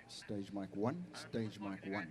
Stage mic one. Stage mic one.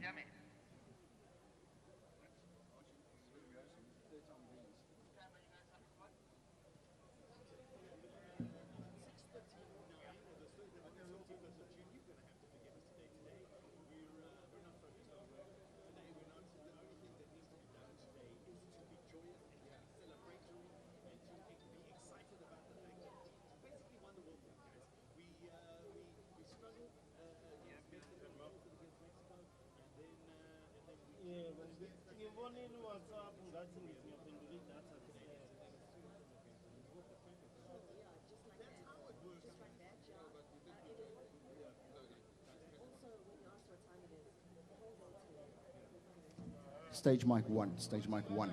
Stage mic one. Stage mic one.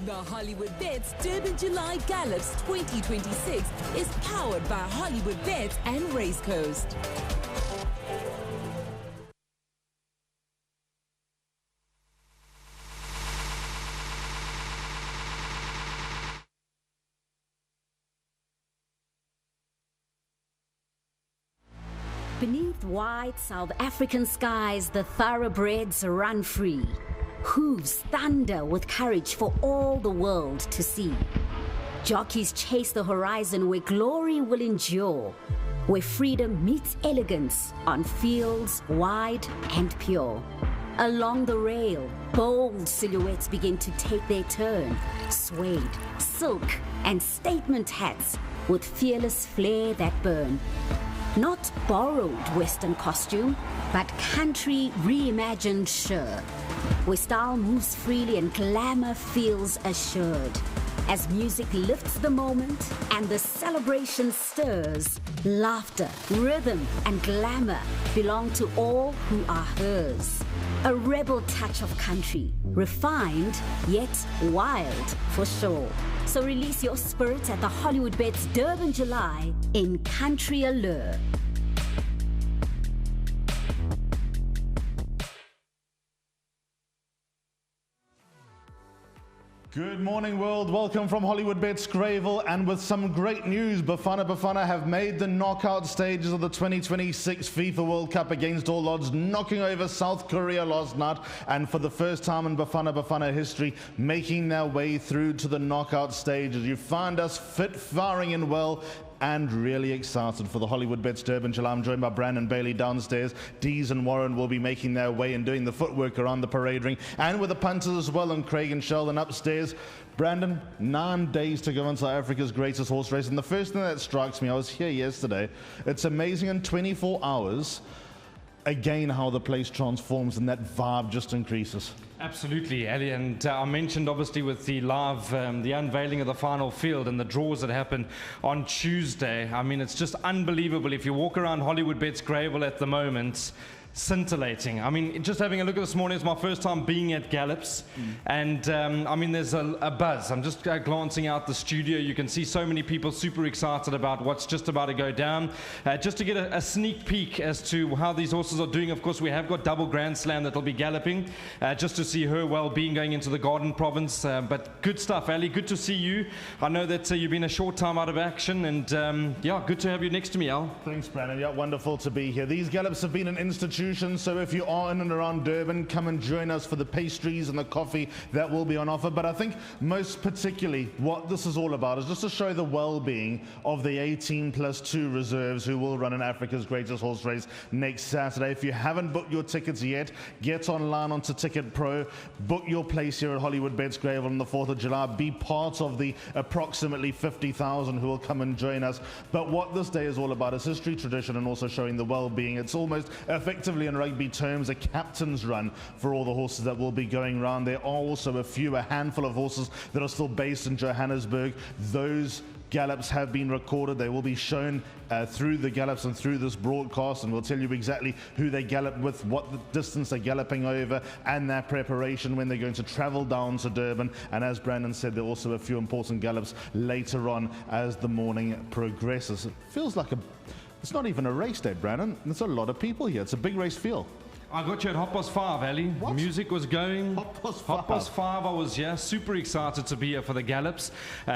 The Hollywoodbets Durban July Gallops 2026 is powered by Hollywoodbets and Race Coast. Beneath wide South African skies, the thoroughbreds run free. Hooves thunder with courage for all the world to see. Jockeys chase the horizon where glory will endure, where freedom meets elegance on fields wide and pure. Along the rail, bold silhouettes begin to take their turn. Suede, silk, and statement hats with fearless flair that burn. Not borrowed Western costume, but country reimagined sure, where style moves freely and glamour feels assured. As music lifts the moment and the celebration stirs, laughter, rhythm, and glamour belong to all who are hers. A rebel touch of country, refined yet wild for sure. So release your spirit at the Hollywoodbets Durban July in Country Allure. Good morning, world. Welcome from Hollywoodbets Greyville, and with some great news, Bafana have made the knockout stages of the 2026 FIFA World Cup against all odds, knocking over South Korea last night, and for the first time in Bafana history, making their way through to the knockout stages. You find us fit, firing and well, and really excited for the Hollywoodbets Durban July. I'm joined by Brandon Bailey downstairs. Dees and Warren will be making their way and doing the footwork around the parade ring, and with the punters as well, and Craig and Sheldon upstairs. Brandon, 9 days to go on South Africa's greatest horse race, and the first thing that strikes me, I was here yesterday, it's amazing in 24 hours, again, how the place transforms and that vibe just increases. Absolutely, Ali, and I mentioned obviously with the live, the unveiling of the final field and the draws that happened on Tuesday. I mean, it's just unbelievable. If you walk around Hollywoodbets Greyville at the moment, scintillating. I mean, just having a look at this morning, it's my first time being at Gallops, and I mean, there's a buzz. I'm just glancing out the studio. You can see so many people super excited about what's just about to go down. Just to get a sneak peek as to how these horses are doing, of course, we have got Double Grand Slam that'll be galloping, just to see her well-being going into the Garden Province. But good stuff, Ali. Good to see you. I know that you've been a short time out of action, and yeah, good to have you next to me, Al. Thanks, Brandon. Yeah, wonderful to be here. These Gallops have been an institution. So if you are in and around Durban, come and join us for the pastries and the coffee that will be on offer. But I think most particularly what this is all about is just to show the well-being of the 18+2 reserves who will run in Africa's greatest horse race next Saturday. If you haven't booked your tickets yet, get online onto Ticket Pro, book your place here at Hollywoodbets Greyville on the 4th of July. Be part of the approximately 50,000 who will come and join us. But what this day is all about is history, tradition, and also showing the well-being. It's almost effectively, in rugby terms, a captain's run for all the horses that will be going round. There are also a handful of horses that are still based in Johannesburg. Those gallops have been recorded. They will be shown through the gallops and through this broadcast, and we'll tell you exactly who they gallop with, what the distance they're galloping over, and their preparation when they're going to travel down to Durban. And as Brandon said, there are also a few important gallops later on as the morning progresses. It feels like it's not even a race day, Brandon. There's a lot of people here. It's a big race feel. I got you at 5:30, Ali. What? Music was going. 5:30. 5:30, I was here. Super excited to be here for the Gallops.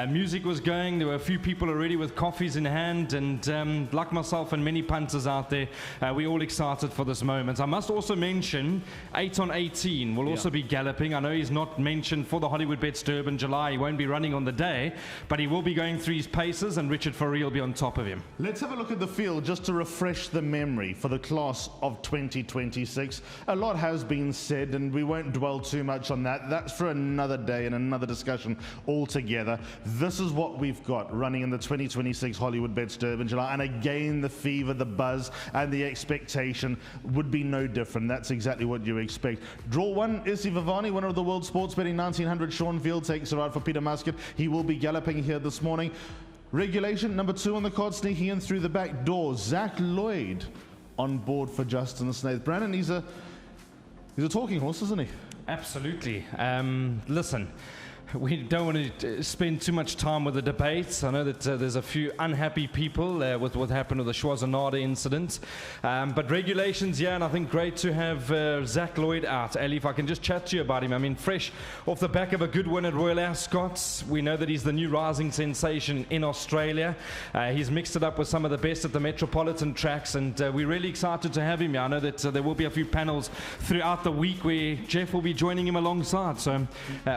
Music was going. There were a few people already with coffees in hand, and like myself and many punters out there, we're all excited for this moment. I must also mention 8 on 18 will also be galloping. I know he's not mentioned for the Hollywoodbets Durban July. He won't be running on the day, but he will be going through his paces, and Richard Fourie will be on top of him. Let's have a look at the field just to refresh the memory for the class of 2026. A lot has been said, and we won't dwell too much on that. That's for another day and another discussion altogether. This is what we've got running in the 2026 Hollywoodbets Durban July, and again, the fever, the buzz, and the expectation would be no different. That's exactly what you expect. Draw 1, Isivivane, winner of the World Sports Betting 1900. Sean Field takes a ride for Peter Muscat. He will be galloping here this morning. Regulation number 2 on the card, sneaking in through the back door. Zach Lloyd on board for Justin Snaith. Brandon, he's a talking horse, isn't he? Absolutely. Listen, We don't want to spend too much time with the debates. I know that there's a few unhappy people with what happened with the Schwasanada incident. But regulations, yeah, and I think great to have Zach Lloyd out. Ali, if I can just chat to you about him. I mean, fresh off the back of a good win at Royal Ascot. We know that he's the new rising sensation in Australia. He's mixed it up with some of the best at the Metropolitan tracks, and we're really excited to have him here. I know that there will be a few panels throughout the week where Jeff will be joining him alongside. So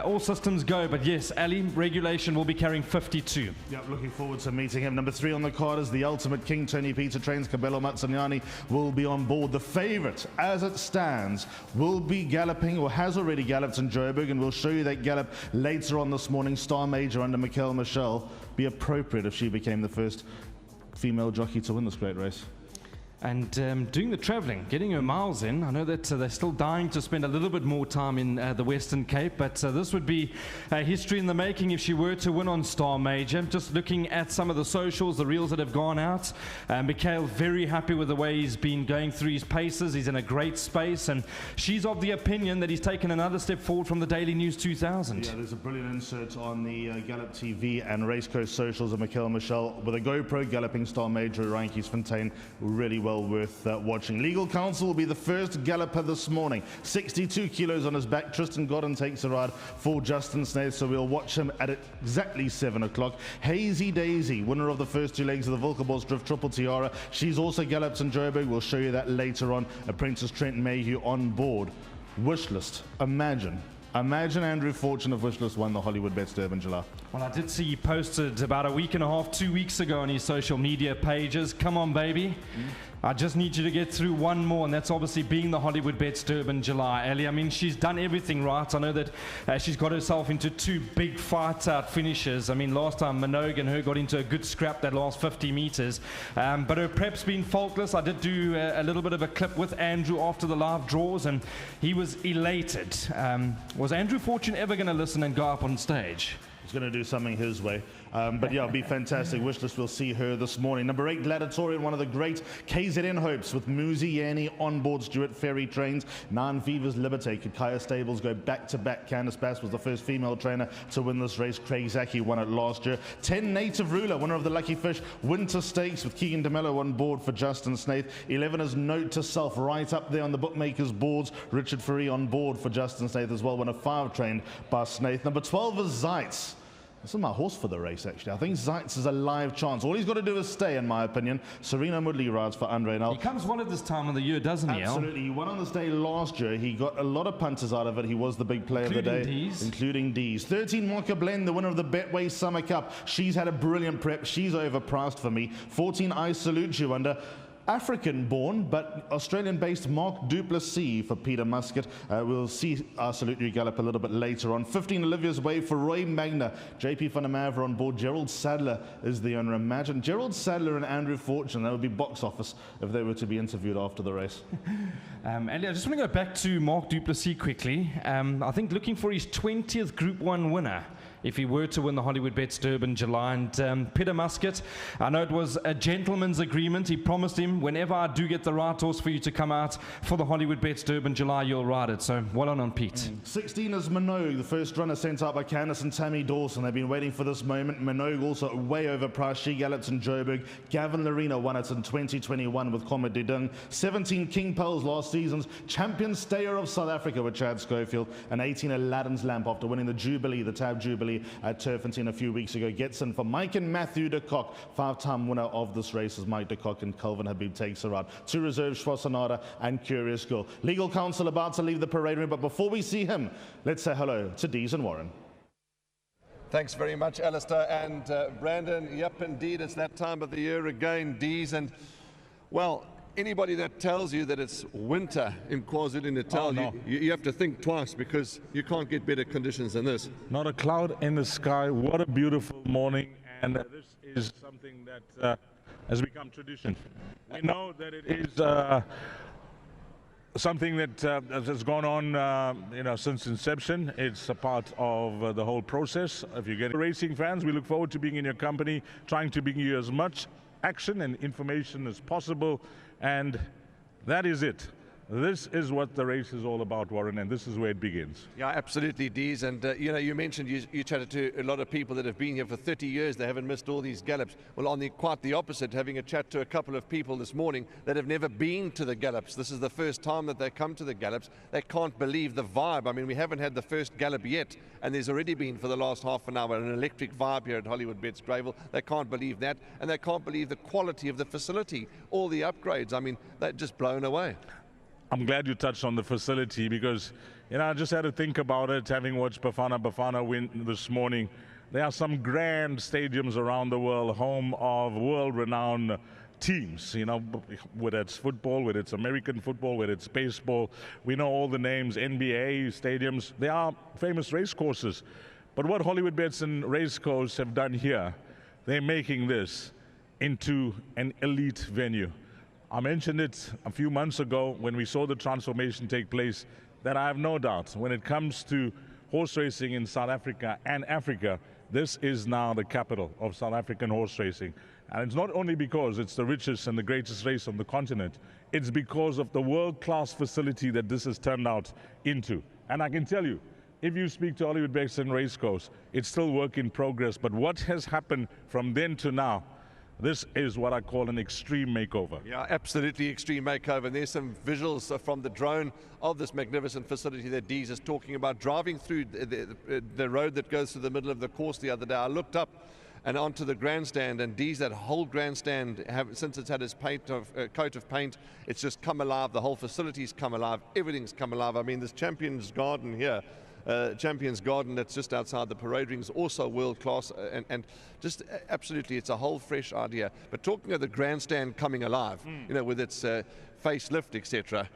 all systems go. But yes, Ali, regulation will be carrying 52. Yep, looking forward to meeting him. Number 3 on the card is the ultimate king, Tony Peter trains. Cabello Matsanyani will be on board. The favourite, as it stands, will be galloping, or has already galloped in Joburg, and we'll show you that gallop later on this morning. Star Major under Michael Michelle. Be appropriate if she became the first female jockey to win this great race. And doing the travelling, getting her miles in. I know that they're still dying to spend a little bit more time in the Western Cape, but this would be history in the making if she were to win on Star Major. Just looking at some of the socials, the reels that have gone out, Mikhail very happy with the way he's been going through his paces. He's in a great space, and she's of the opinion that he's taken another step forward from the Daily News 2000. Yeah, there's a brilliant insert on the Gallop TV and Racecoast socials of Michael Michelle with a GoPro galloping Star Major at Fontaine. Really well worth watching. Legal counsel will be the first galloper this morning. 62 kilos on his back. Tristan Godden takes a ride for Justin Snaith, so we'll watch him at exactly 7 o'clock. Hazy Daisy, winner of the first 2 legs of the Volkerbos Drift Triple Tiara. She's also galloped in Joburg. We'll show you that later on. Apprentice Trent Mayhew on board. Wishlist. Imagine Andrew Fortune of Wishlist won the Hollywoodbets Durban July. Well, I did see he posted about a week and a half, 2 weeks ago on his social media pages. Come on, baby. I just need you to get through one more, and that's obviously being the Hollywoodbets Durban July. Ali, I mean, she's done everything right. I know that she's got herself into 2 big fights-out finishes. I mean, last time Manog and her got into a good scrap that last 50 metres. But her prep's been faultless. I did do a little bit of a clip with Andrew after the live draws, and he was elated. Was Andrew Fortune ever going to listen and go up on stage? He's going to do something his way. But yeah, it'll be fantastic. Wishlist will see her this morning. Number 8, Gladatoran, one of the great KZN hopes with Muzi Yanni on board. Stuart Ferry trains. 9 Viva's Liberte. Kaya Stables go back-to-back. Candice Bass was the first female trainer to win this race. Craig Zaki won it last year. 10 Native Ruler, winner of the Lucky Fish Winter Stakes with Keegan DeMello on board for Justin Snaith. 11 is Note to Self, right up there on the bookmakers' boards. Richard Ferry on board for Justin Snaith as well. Winner 5 trained by Snaith. Number 12 is Zites. This is my horse for the race, actually. I think Zites is a live chance. All he's got to do is stay, in my opinion. Serena Moodley rides for Andre Nel. He comes one at this time of the year, doesn't he, Al? Absolutely. He won on this day last year. He got a lot of punters out of it. He was the big player of the day. Including D's. 13, Moa Blend, the winner of the Betway Summer Cup. She's had a brilliant prep. She's overpriced for me. 14, I Salute You under African-born but Australian-based Mark Duplessis for Peter Muscat. We'll see I Salute You gallop a little bit later on. 15, Olivia's Way for Roy Magna. JP van der Maver on board. Gerald Sadler is the owner. Imagine Gerald Sadler and Andrew Fortune. That would be box office if they were to be interviewed after the race. Andy, I just want to go back to Mark Duplessis quickly. I think looking for his 20th Group 1 winner if he were to win the Hollywoodbets Durban July. And Peter Muscat, I know it was a gentleman's agreement. He promised him, whenever I do get the right horse for you to come out for the Hollywoodbets Durban July, you'll ride it. So well on Pete. 16 is Manog, the first runner sent out by Candice and Tammy Dawson. They've been waiting for this moment. Manog also way overpriced. She gallops in Joburg. Gavin Lorena won it in 2021 with Comet Dedung. 17, King Pearls, last season's champion stayer of South Africa with Chad Schofield. And 18, Aladdin's Lamp, after winning the Jubilee, the Tab Jubilee at Turfentine a few weeks ago, gets in for Mike and Matthew de Kock. 5-time winner of this race is Mike de Kock, and Calvin Habib takes her out. 2 reserves, Schwasanada and Curious Girl. Legal counsel about to leave the parade room, but before we see him, let's say hello to Dees and Warren. Thanks very much, Alistair and Brandon. Yep, indeed, it's that time of the year again, Dees, and well, anybody that tells you that it's winter in KwaZulu-Natal, you have to think twice, because you can't get better conditions than this. Not a cloud in the sky. What a beautiful morning. And this is something that has become tradition. We know that it is something that has gone on since inception. It's a part of the whole process. If you're getting racing fans, we look forward to being in your company, trying to bring you as much action and information as possible. And that is it. This is what the race is all about, Warren, and this is where it begins. Yeah, absolutely, Dees. And, you mentioned you chatted to a lot of people that have been here for 30 years. They haven't missed all these gallops. Well, quite the opposite, having a chat to a couple of people this morning that have never been to the gallops. This is the first time that they come to the gallops. They can't believe the vibe. I mean, we haven't had the first gallop yet, and there's already been, for the last half an hour, an electric vibe here at Hollywoodbets Greyville. They can't believe that, and they can't believe the quality of the facility, all the upgrades. I mean, they're just blown away. I'm glad you touched on the facility because, I just had to think about it, having watched Bafana win this morning. There are some grand stadiums around the world, home of world-renowned teams, whether it's football, whether it's American football, whether it's baseball. We know all the names, NBA stadiums. They are famous race courses. But what Hollywoodbets and Racecourse have done here, they're making this into an elite venue. I mentioned it a few months ago when we saw the transformation take place, that I have no doubt when it comes to horse racing in South Africa and Africa, this is now the capital of South African horse racing. And it's not only because it's the richest and the greatest race on the continent, it's because of the world-class facility that this has turned out into. And I can tell you, if you speak to Hollywoodbets and Racecourse, it's still work in progress. But what has happened from then to now, this is what I call an extreme makeover. Yeah, absolutely extreme makeover. And there's some visuals from the drone of this magnificent facility that Dees is talking about. Driving through the road that goes through the middle of the course the other day, I looked up and onto the grandstand, and Dees, that whole grandstand, since it's had its coat of paint, it's just come alive. The whole facility's come alive. Everything's come alive. I mean, this Champions Garden here, Champions Garden that's just outside the parade ring is also world class, and just absolutely, it's a whole fresh idea. But talking of the grandstand coming alive, with its facelift, etc.,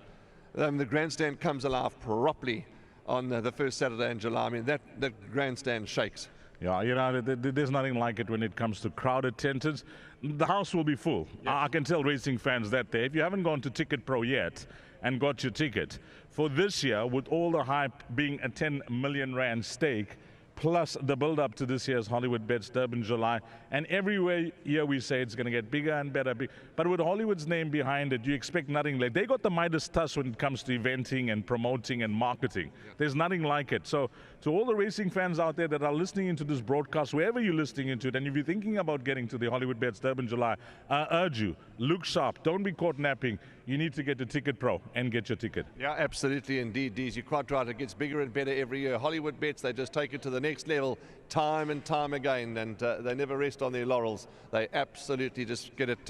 the grandstand comes alive properly on the first Saturday in July. I mean, that grandstand shakes. Yeah, there's nothing like it when it comes to crowd attendance. The house will be full. Yes. I can tell racing fans that there. If you haven't gone to Ticket Pro yet and got your ticket, for this year, with all the hype being a 10 million rand stake, plus the build-up to this year's Hollywoodbets Durban July, and every year we say it's going to get bigger and better. But with Hollywood's name behind it, you expect nothing like. They got the Midas touch when it comes to eventing and promoting and marketing. Yeah. There's nothing like it. So to all the racing fans out there that are listening into this broadcast, wherever you're listening into it, and if you're thinking about getting to the Hollywoodbets Durban July, I urge you, look sharp. Don't be caught napping. You need to get to Ticket Pro and get your ticket. Yeah, absolutely indeed, Dees. You're quite right. It gets bigger and better every year. Hollywoodbets, they just take it to the next level time and time again, and they never rest on their laurels. They absolutely just get it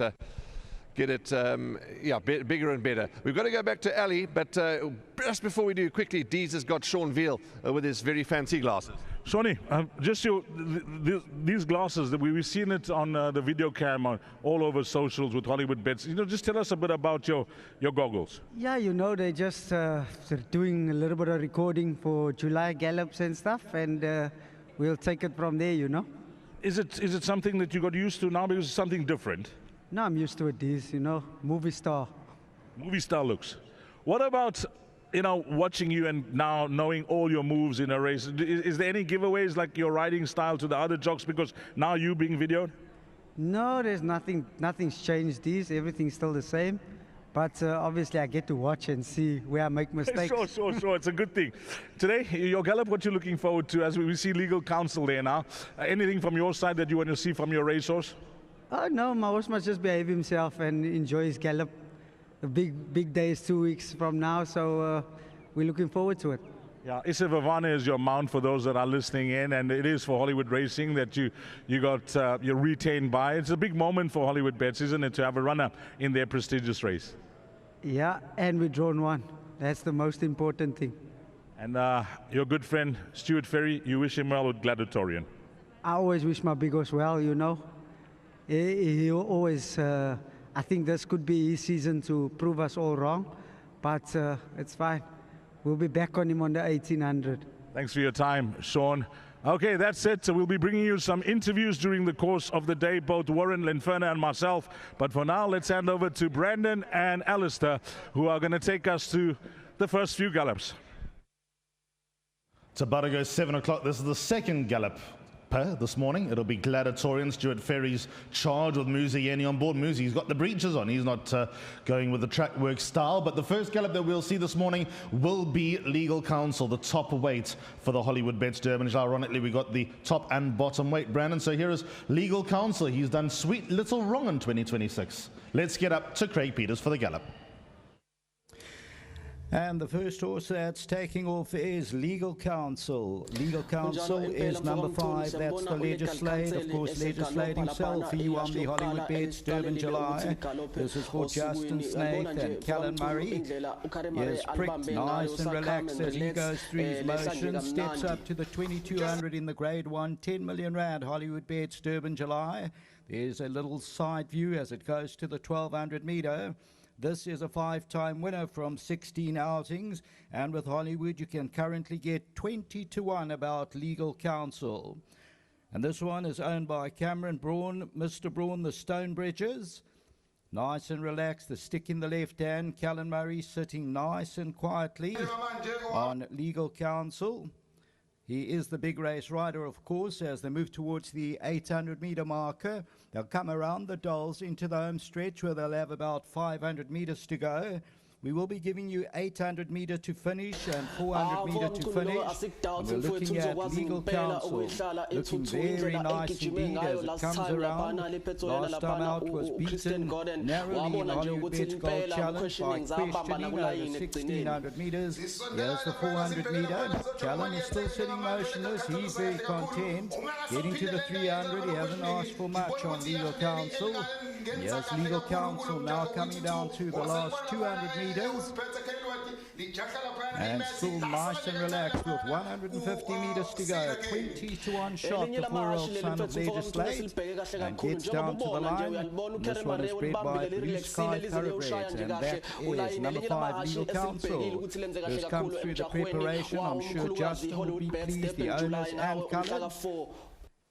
bigger and better. We've got to go back to Ali, but just before we do, quickly, Dees has got Sean Veal with his very fancy glasses. Shawnee, just these glasses, we've seen it on the video cam all over socials with Hollywoodbets. Just tell us a bit about your goggles. Yeah, they're just doing a little bit of recording for July gallops and stuff, and we'll take it from there, Is it something that you got used to now because it's something different? No, I'm used to it, Dees, movie star. Movie star looks. What about, watching you and now knowing all your moves in a race? Is there any giveaways like your riding style to the other jocks because now you being videoed? No, there's nothing's changed, Dees. Everything's still the same. But obviously I get to watch and see where I make mistakes. Sure. It's a good thing. Today, your gallop, what you're looking forward to as we see legal counsel there now? Anything from your side that you want to see from your racehorse? Oh, no, my horse must just behave himself and enjoy his gallop. The big day is 2 weeks from now, so we're looking forward to it. Yeah, Isivivane is your mount for those that are listening in, and it is for Hollywood Racing that you got you're retained by. It's a big moment for Hollywoodbets, isn't it, to have a runner in their prestigious race? Yeah, and we drawn one. That's the most important thing. And your good friend Stuart Ferry, you wish him well with Gladatoran. I always wish my big horse well, He always, I think this could be his season to prove us all wrong, but it's fine. We'll be back on him on the 1800. Thanks for your time, Sean. Okay, that's it. So we'll be bringing you some interviews during the course of the day, both Warren, Linferna, and myself. But for now, let's hand over to Brandon and Alistair, who are going to take us to the first few gallops. It's about to go 7 o'clock. This is the second gallop upper this morning. It'll be Gladatoran. Stuart Ferry's charged with Muzieni on board. Muzi's got the breeches on. He's not going with the track work style. But the first gallop that we'll see this morning will be Legal Counsel, the top weight for the Hollywoodbets Durban July. Ironically, we got the top and bottom weight, Brandon. So here is Legal Counsel. He's done sweet little wrong in 2026. Let's get up to Craig Peters for the gallop. And the first horse that's taking off is Legal Counsel. Legal Counsel is number 5. That's the Legislate. Of course, Legislate himself. He won the Hollywoodbets Durban July. This is for Justin Snake and Callan Murray. He is pricked nice and relaxed as he goes through his motions. Steps up to the 2200 in the Grade 1, 10 million rand Hollywoodbets Durban July. There's a little side view as it goes to the 1200 meter. This is a 5-time winner from 16 outings, and with Hollywood you can currently get 20-1 about Legal Counsel. And this one is owned by Cameron Braun, Mr. Braun, the Stonebridges. Nice and relaxed, the stick in the left hand. Callan Murray sitting nice and quietly on Legal Counsel. He is the big race rider, of course, as they move towards the 800-meter marker. They'll come around the dolls into the home stretch where they'll have about 500 meters to go. We will be giving you 800 meter to finish and 400 meter to finish. And we're looking at Legal Counsel, looking very nice indeed as it comes around. Last time out was beaten narrowly in Hollywoodbets Gold Challenge by questioning over 1600 meters. Here's the 400 meter. Callan is still sitting motionless. He's very content. Getting to the 300, he hasn't asked for much on Legal Counsel. Here's Legal Counsel now coming down to the last 200 meters. And still nice and relaxed with 150 meters to go. 20-1 shot, the 4-year-old son of Legislate, and gets down to the line. And this one is bred by Blue Sky Thoroughbreds, and that is number 5, Legal Counsel. Has come through the preparation. I'm sure Justin will be pleased, the owners and Cullen.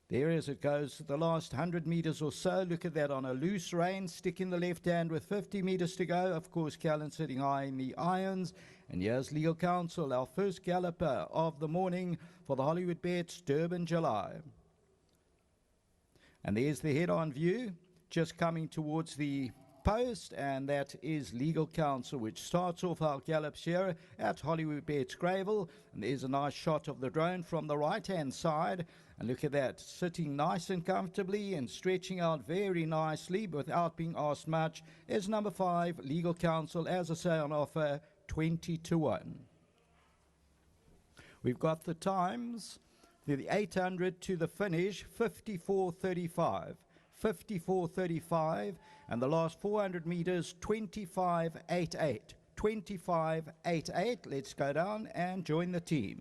There as it goes, the last 100 meters or so. Look at that on a loose rein, stick in the left hand with 50 meters to go. Of course, Callan sitting high in the irons. And here's Legal Counsel, our first galloper of the morning for the Hollywoodbets Durban July. And there's the head-on view, just coming towards the post, and that is Legal Counsel, which starts off our gallops here at Hollywoodbets Greyville. And there's a nice shot of the drone from the right-hand side. And look at that, sitting nice and comfortably and stretching out very nicely without being asked much is number 5, Legal Counsel, as I say, on offer 20-1. We've got the times, the 800 to the finish, 54.35. 54.35, and the last 400 meters, 25.88. 25.88. Let's go down and join the team.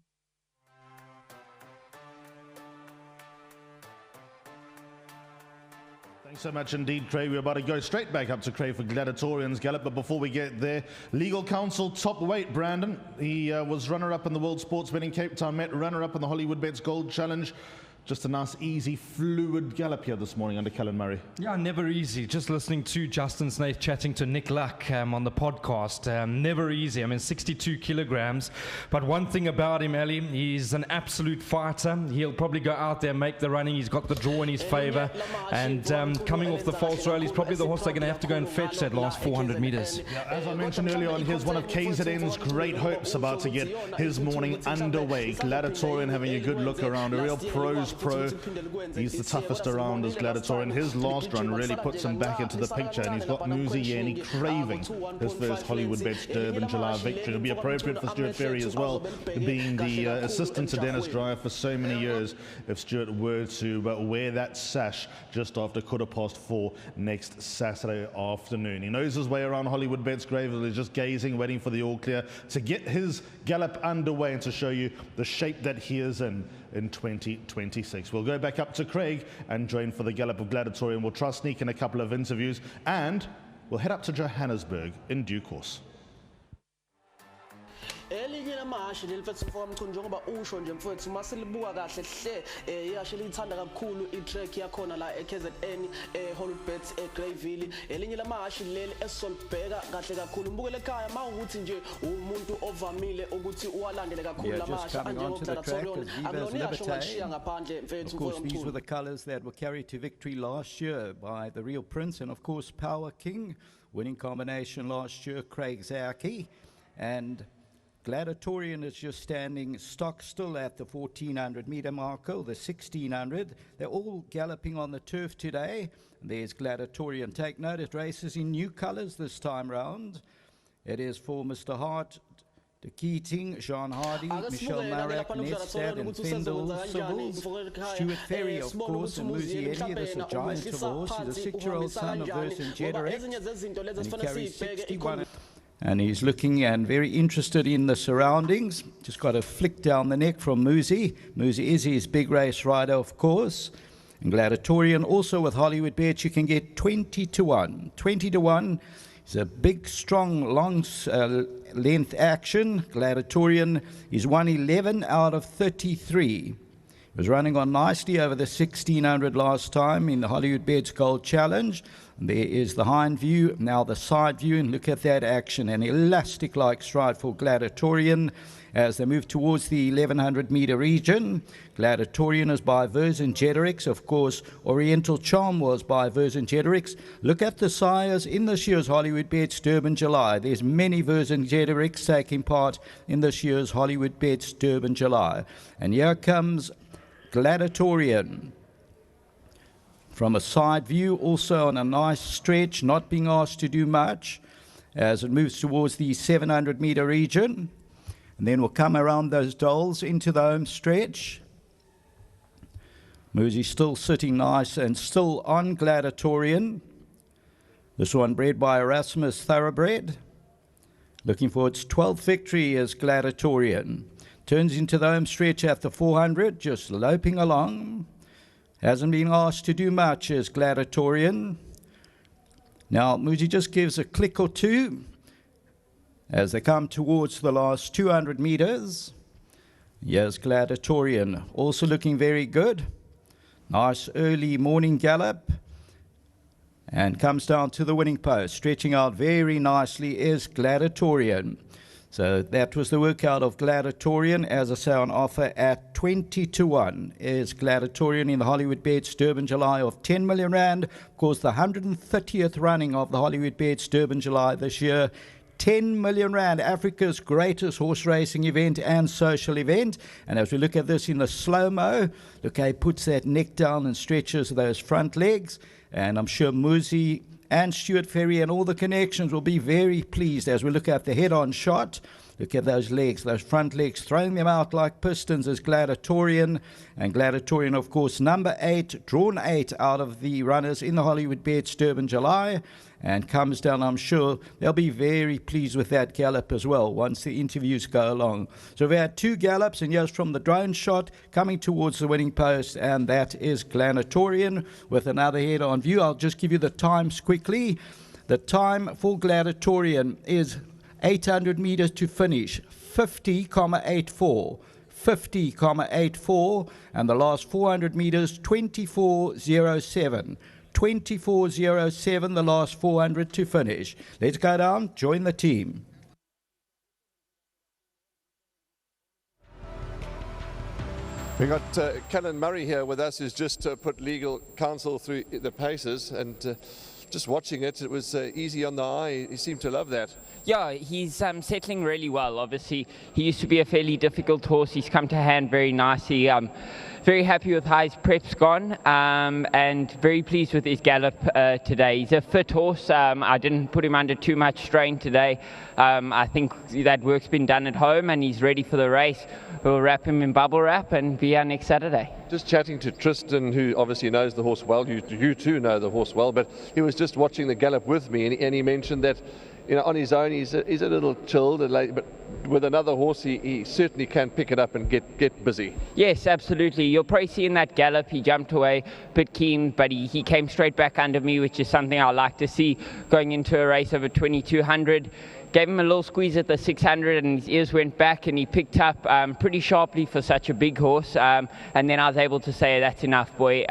Thanks so much indeed, Craig. We're about to go straight back up to Craig for Gladiatorian's Gallop, but before we get there, Legal Counsel top weight, Brandon. He was runner-up in the World Sports Betting Cape Town Met, runner-up in the Hollywoodbets Gold Challenge. Just a nice, easy, fluid gallop here this morning under Callan Murray. Yeah, never easy. Just listening to Justin Snake chatting to Nick Luck on the podcast. Never easy. I mean, 62 kilograms. But one thing about him, Ali, he's an absolute fighter. He'll probably go out there and make the running. He's got the draw in his favour. And coming off the false rail, he's probably the horse they're going to have to go and fetch that last 400 metres. Yeah, as I mentioned earlier on, here's one of KZN's great hopes about to get his morning underway. Gladatoran having a good look around, a real pro. He's the toughest around as Gladatoran. His last run really puts him back into the picture, and he's got Muzieni craving his first Hollywoodbets Durban July victory. It'll be appropriate for Stuart Ferry as well, being the assistant to Dennis Dreyer for so many years, if Stuart were to wear that sash just after 4:15 next Saturday afternoon. He knows his way around Hollywoodbets Greyville. He's just gazing, waiting for the all clear to get his gallop underway and to show you the shape that he is in 2026. We'll go back up to Craig and join for the Gallop of Gladatoran. We'll try sneak in a couple of interviews, and we'll head up to Johannesburg in due course. elinye lamahashi lelifethu mfowethu njengoba usho nje mfowethu masilibuka kahle hle ihashe lithanda kakhulu itrack yakhona la eKZN Hollywoodbets Greyville elinye lamahashi leli esolibheka kahle kakhulu mbukele ekhaya mawukuthi nje umuntu ovamile ukuthi uwalandele kakhulu lamahashi anjengoGladatoran akulona ihashe ongashiya ngaphandle mfowethu. Of course these were the colours that were carried to victory last year by the Real Prince and of course Power King, winning combination last year Craig Zaki, and Gladatoran is just standing stock still at the 1400 meter marker, the 1600. They're all galloping on the turf today. There's Gladatoran. Take note, it races in new colours this time round. It is for Mr. Hart, De Keating, Jean Hardy, Michelle Marak, Nedstad and Fendel Civils, Stuart Ferry of course, and Muzi Eddie. This is a giant of a horse. He's a 6-year-old son of Vercingetorix, and he carries 61. And he's looking and very interested in the surroundings. Just got a flick down the neck from Muzi. Muzi is his big race rider, of course. And Gladatoran also with Hollywoodbets, you can get 20 to 1. 20 to 1. It's a big, strong, long length action. Gladatoran is 111 out of 33. He was running on nicely over the 1600 last time in the Hollywoodbets Gold Challenge. There is the hind view, now the side view, and look at that action. An elastic-like stride for Gladatoran as they move towards the 1100 meter region. Gladatoran is by Vercingetorix, of course. Oriental Charm was by Vercingetorix. Look at the sires in this year's Hollywoodbets Durban July. There's many Vercingetorix taking part in this year's Hollywoodbets Durban July. And here comes Gladatoran. From a side view, also on a nice stretch, not being asked to do much as it moves towards the 700 meter region. And then we'll come around those dolls into the home stretch. Muzi still sitting nice and still on Gladatoran. This one bred by Erasmus Thoroughbred. Looking for its 12th victory is Gladatoran. Turns into the home stretch at the 400, just loping along. Hasn't been asked to do much as Gladatoran. Now, Muzi just gives a click or two as they come towards the last 200 meters. Here's Gladatoran, also looking very good. Nice early morning gallop. And comes down to the winning post. Stretching out very nicely is Gladatoran. So that was the workout of Gladatoran, as I say, on offer at 20 to 1 is Gladatoran in the Hollywoodbets Durban July of 10 million rand. Of course, the 130th running of the Hollywoodbets Durban July this year. 10 million rand, Africa's greatest horse racing event and social event. And as we look at this in the slow-mo, look how he puts that neck down and stretches those front legs. And I'm sure Muzi and Stuart Ferry and all the connections will be very pleased as we look at the head-on shot. Look at those legs, those front legs, throwing them out like pistons as Gladatoran. And Gladatoran, of course, number 8, drawn 8 out of the runners in the Hollywoodbets Durban July. And comes down, I'm sure they'll be very pleased with that gallop as well once the interviews go along. So we had 2 gallops, and here's from the drone shot coming towards the winning post, and that is Gladatoran with another head on view. I'll just give you the times quickly. The time for Gladatoran is 800 meters to finish, 50,84. 50,84, and the last 400 meters, 24.07. 24.07, the last 400 to finish. Let's go down, join the team. We got Kellen Murray here with us, who's just put legal counsel through the paces, and just watching it, it was easy on the eye. He seemed to love that. Yeah, he's settling really well. Obviously, he used to be a fairly difficult horse. He's come to hand very nicely. Very happy with how his prep's gone, and very pleased with his gallop today. He's a fit horse. I didn't put him under too much strain today. I think that work's been done at home, and he's ready for the race. We'll wrap him in bubble wrap and be here next Saturday. Just chatting to Tristan, who obviously knows the horse well. You too know the horse well, but he was just watching the gallop with me, and he mentioned that you know, on his own, he's a little chilled, but with another horse, he certainly can pick it up and get busy. Yes, absolutely. You'll probably see in that gallop, he jumped away a bit keen, but he came straight back under me, which is something I like to see going into a race over 2200. Gave him a little squeeze at the 600 and his ears went back and he picked up pretty sharply for such a big horse. And then I was able to say, that's enough, boy.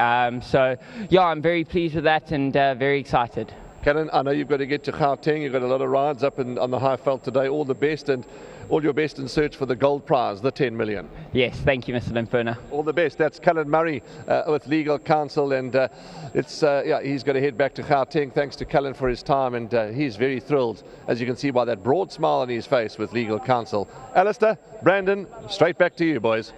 So, yeah, I'm very pleased with that and very excited. Callan, I know you've got to get to Gauteng. You've got a lot of rides up on the high veld today. All the best and all your best in search for the gold prize, the 10 million. Yes, thank you, Mr. Limperna. All the best. That's Callan Murray with legal counsel, and he's got to head back to Gauteng. Thanks to Callan for his time, and he's very thrilled, as you can see by that broad smile on his face with legal counsel. Alistair, Brandon, straight back to you, boys.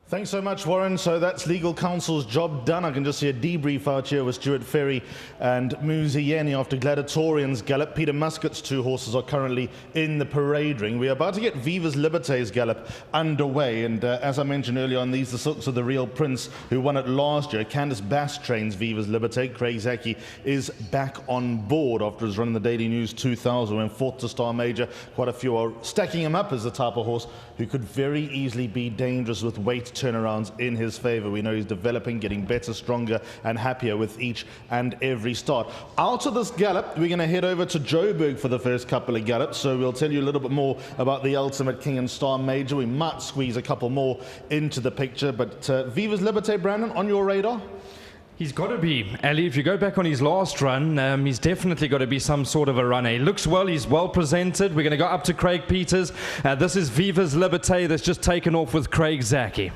Thanks so much, Warren. So that's legal counsel's job done. I can just see a debrief out here with Stuart Ferry and Muzieni after Gladatoran's gallop. Peter Muscat's two horses are currently in the parade ring. We're about to get Viva's Liberte's gallop underway. And as I mentioned earlier on, these are the silks of the real prince who won it last year. Candice Bass trains Viva's Liberte. Craig Zaki is back on board after his run in the Daily News 2000 when fourth to Star Major. Quite a few are stacking him up as the type of horse who could very easily be dangerous with weight turnarounds in his favor. We know he's developing, getting better, stronger and happier with each and every start. Out of this gallop, we're going to head over to Joburg for the first couple of gallops, so we'll tell you a little bit more about the Ultimate King and Star Major. We might squeeze a couple more into the picture, but Viva's Liberte, Brandon, on your radar? He's got to be, Ali. If you go back on his last run, he's definitely got to be some sort of a runner. He looks well, he's well presented. We're going to go up to Craig Peters. This is Viva's Liberte that's just taken off with Craig Zaki.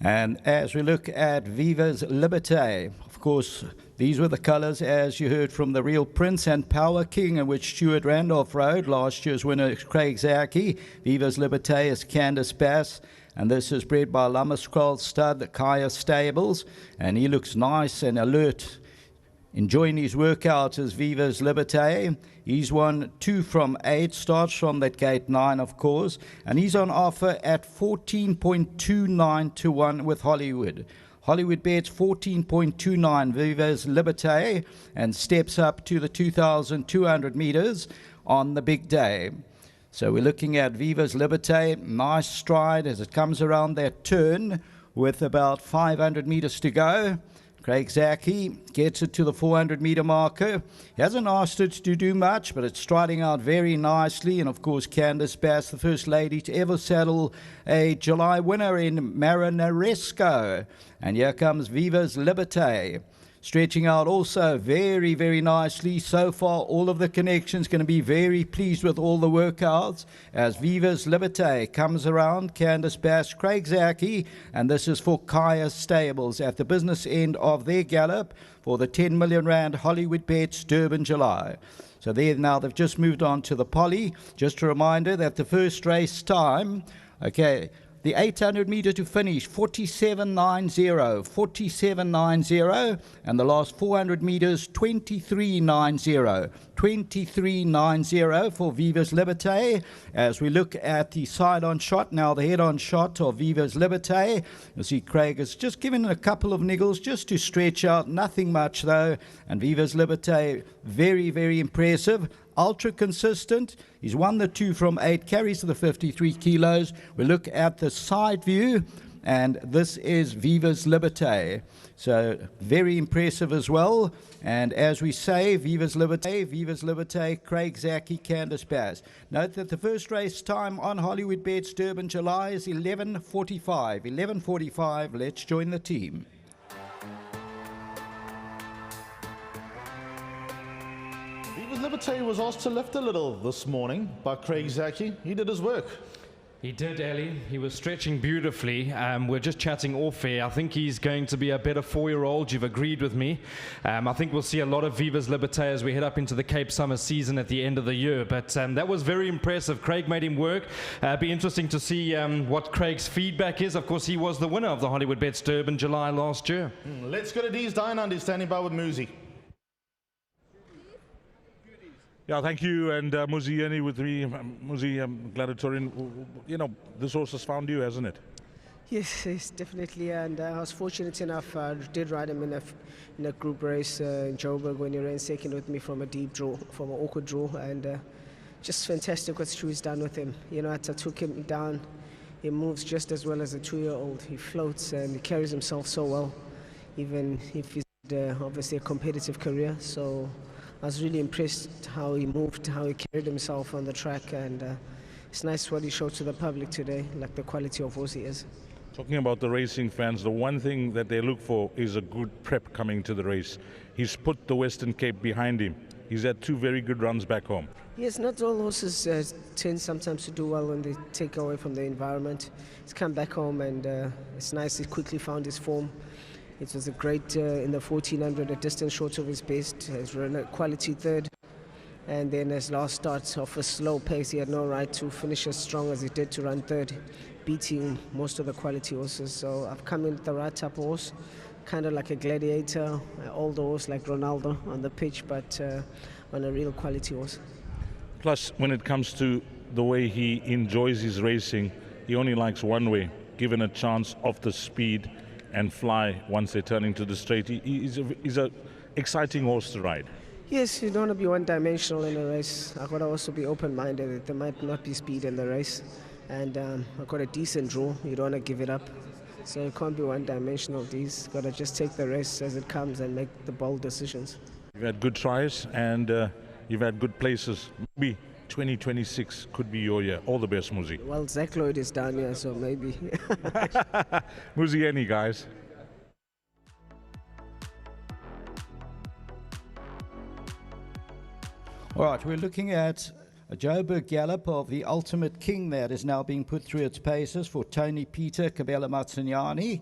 And as we look at Viva's Liberte, of course, these were the colours, as you heard from the Real Prince and Power King, in which Stuart Randolph rode. Last year's winner, Craig Zaki. Viva's Liberte is Candice Bass. And this is bred by Lammerskral stud, the Kaya Stables. And he looks nice and alert, enjoying his workout as Viva's Liberte. He's won 2 from 8, starts from that gate 9, of course. And he's on offer at 14.29 to 1 with Hollywood. Hollywood bets 14.29 Viva's Liberte and steps up to the 2,200 meters on the big day. So we're looking at Viva's Liberte, nice stride as it comes around that turn with about 500 meters to go. Craig Zaki gets it to the 400-meter marker. He hasn't asked it to do much, but it's striding out very nicely. And, of course, Candice Bass, the first lady to ever saddle a July winner in Marinaresco. And here comes Viva's Liberte, stretching out also very, very nicely. So far, all of the connections going to be very pleased with all the workouts as Viva's Liberte comes around. Candice Bass, Craig Zaki, and this is for Kaya Stables at the business end of their gallop for the 10 million rand Hollywoodbets Durban July. So there now, they've just moved on to the poly. Just a reminder that the first race time, okay, the 800 meter to finish, 47.90, 47.90, and the last 400 meters, 23.90, 23.90 for Viva's Liberte. As we look at the side-on shot, now the head-on shot of Viva's Liberte, you'll see Craig has just given a couple of niggles just to stretch out, nothing much though, and Viva's Liberte, very, very impressive. Ultra consistent. He's won the 2 from 8, carries to the 53 kilos. We look at the side view, and this is Viva's Liberte. So very impressive as well. And as we say, Viva's Liberte, Craig Zaki, Candice Bass. Note that the first race time on Hollywoodbets Durban July is 11:45. 11:45. Let's join the team. Liberte was asked to lift a little this morning by Craig Zaki. He did his work. He did, Ali. He was stretching beautifully. We're just chatting off air. I think he's going to be a better 4-year-old. You've agreed with me. I think we'll see a lot of Viva's Liberte as we head up into the Cape Summer season at the end of the year. But that was very impressive. Craig made him work. Be interesting to see what Craig's feedback is. Of course, he was the winner of the Hollywoodbets Durban July last year. Let's go to D's Dine standing by with Muzi. Yeah, thank you, and Muzieni with me, Gladatoran. You know, this horse has found you, hasn't it? Yes, definitely. And I was fortunate enough, I did ride him in a group race in Joburg when he ran second with me from a deep draw, from an awkward draw. And just fantastic what Stu's done with him. You know, I took him down. He moves just as well as a 2-year-old. He floats and he carries himself so well, even if he's obviously a competitive career. So I was really impressed how he moved, how he carried himself on the track. And it's nice what he showed to the public today, like the quality of horse he is. Talking about the racing fans, the one thing that they look for is a good prep coming to the race. He's put the Western Cape behind him. He's had 2 very good runs back home. Yes, not all horses tend sometimes to do well when they take away from the environment. He's come back home and it's nice he quickly found his form. It was a great in the 1400, a distance short of his best. He's run a quality third. And then his last start off a slow pace, he had no right to finish as strong as he did to run third, beating most of the quality horses. So I've come in with the right type of horse, kind of like a gladiator, an older horse like Ronaldo on the pitch, but on a real quality horse. Plus, when it comes to the way he enjoys his racing, he only likes one way, given a chance of the speed and fly once they turn into the straight. He's an exciting horse to ride. Yes, you don't want to be one-dimensional in a race. I've got to also be open-minded that there might not be speed in the race. And I've got a decent draw. You don't want to give it up. So you can't be one-dimensional. You've got to just take the race as it comes and make the bold decisions. You've had good tries and you've had good places. Maybe 2026 could be your year. All the best, Muzi. Well, Zach Lloyd is down here, so maybe. Muzi, any guys? All right, we're looking at a Joburg Gallop of the Ultimate King that is now being put through its paces for Tony Peter, Kabela Matsinyani,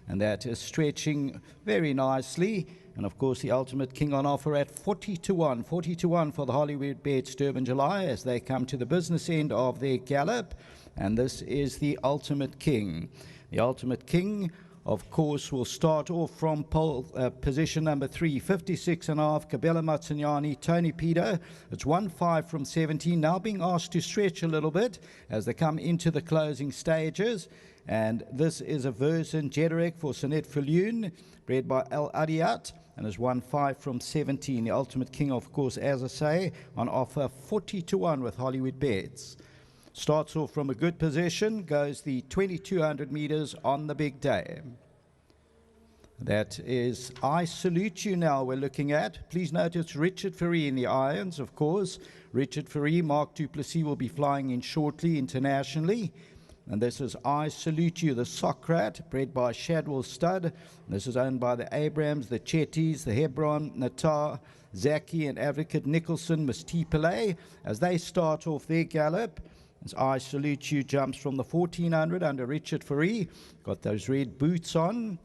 and that is stretching very nicely. And of course, the Ultimate King on offer at 40-1, 40-1 for the Hollywoodbets Durban July as they come to the business end of their gallop. And this is the Ultimate King. The Ultimate King, of course, will start off from position number 3, 56.5, Kabela Matsinyani, Tony Peter. It's 1-5 from 17, now being asked to stretch a little bit as they come into the closing stages. And this is a Version Jederick for Sanet Filioun, bred by El Adiat, and is 1-5 from 17. The Ultimate King, of course, as I say, on offer 40-1 with Hollywoodbets. Starts off from a good position, goes the 2200 meters on the big day. That is I Salute You now we're looking at. Please note it's Richard Ferry in the irons, of course. Richard Ferry, Mark Duplessis will be flying in shortly internationally. And this is I Salute You, the Socrat, bred by Shadwell Stud. This is owned by the Abrams, the Chetties, the Hebron, Natar, Zaki, and Advocate Nicholson, Miss T. Pillay, as they start off their gallop. As I Salute You jumps from the 1400 under Richard Ferry. Got those red boots on,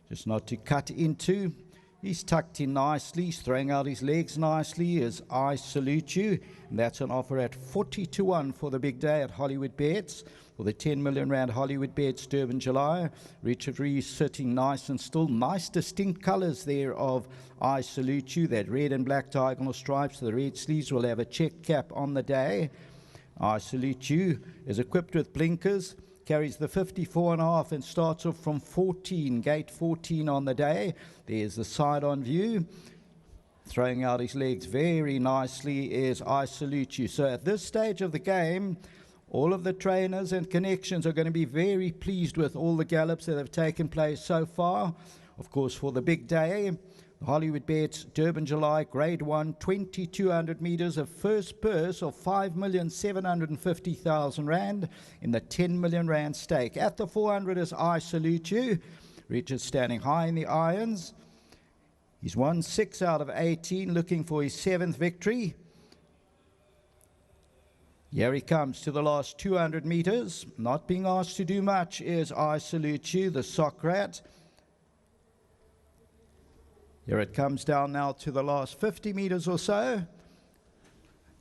just not to cut into. He's tucked in nicely. He's throwing out his legs nicely as I Salute You. And that's an offer at 40-1 for the big day at Hollywoodbets. For the 10 million rand Hollywoodbets Durban July. Richard Rees sitting nice and still. Nice distinct colours there of I Salute You. That red and black diagonal stripes. The red sleeves will have a check cap on the day. I Salute You is equipped with blinkers, carries the 54.5 and starts off from 14, gate 14 on the day. There's the side-on view. Throwing out his legs very nicely is I Salute You. So at this stage of the game, all of the trainers and connections are going to be very pleased with all the gallops that have taken place so far. Of course, for the big day, Hollywoodbets Durban July Grade 1, 2200 meters, a first purse of 5,750,000 rand in the 10 million rand stake. At the 400 is I Salute You. Richard standing high in the irons. He's won 6 out of 18, looking for his 7th victory. Here he comes to the last 200 meters. Not being asked to do much is I Salute You, the Socrat. Here it comes down now to the last 50 meters or so.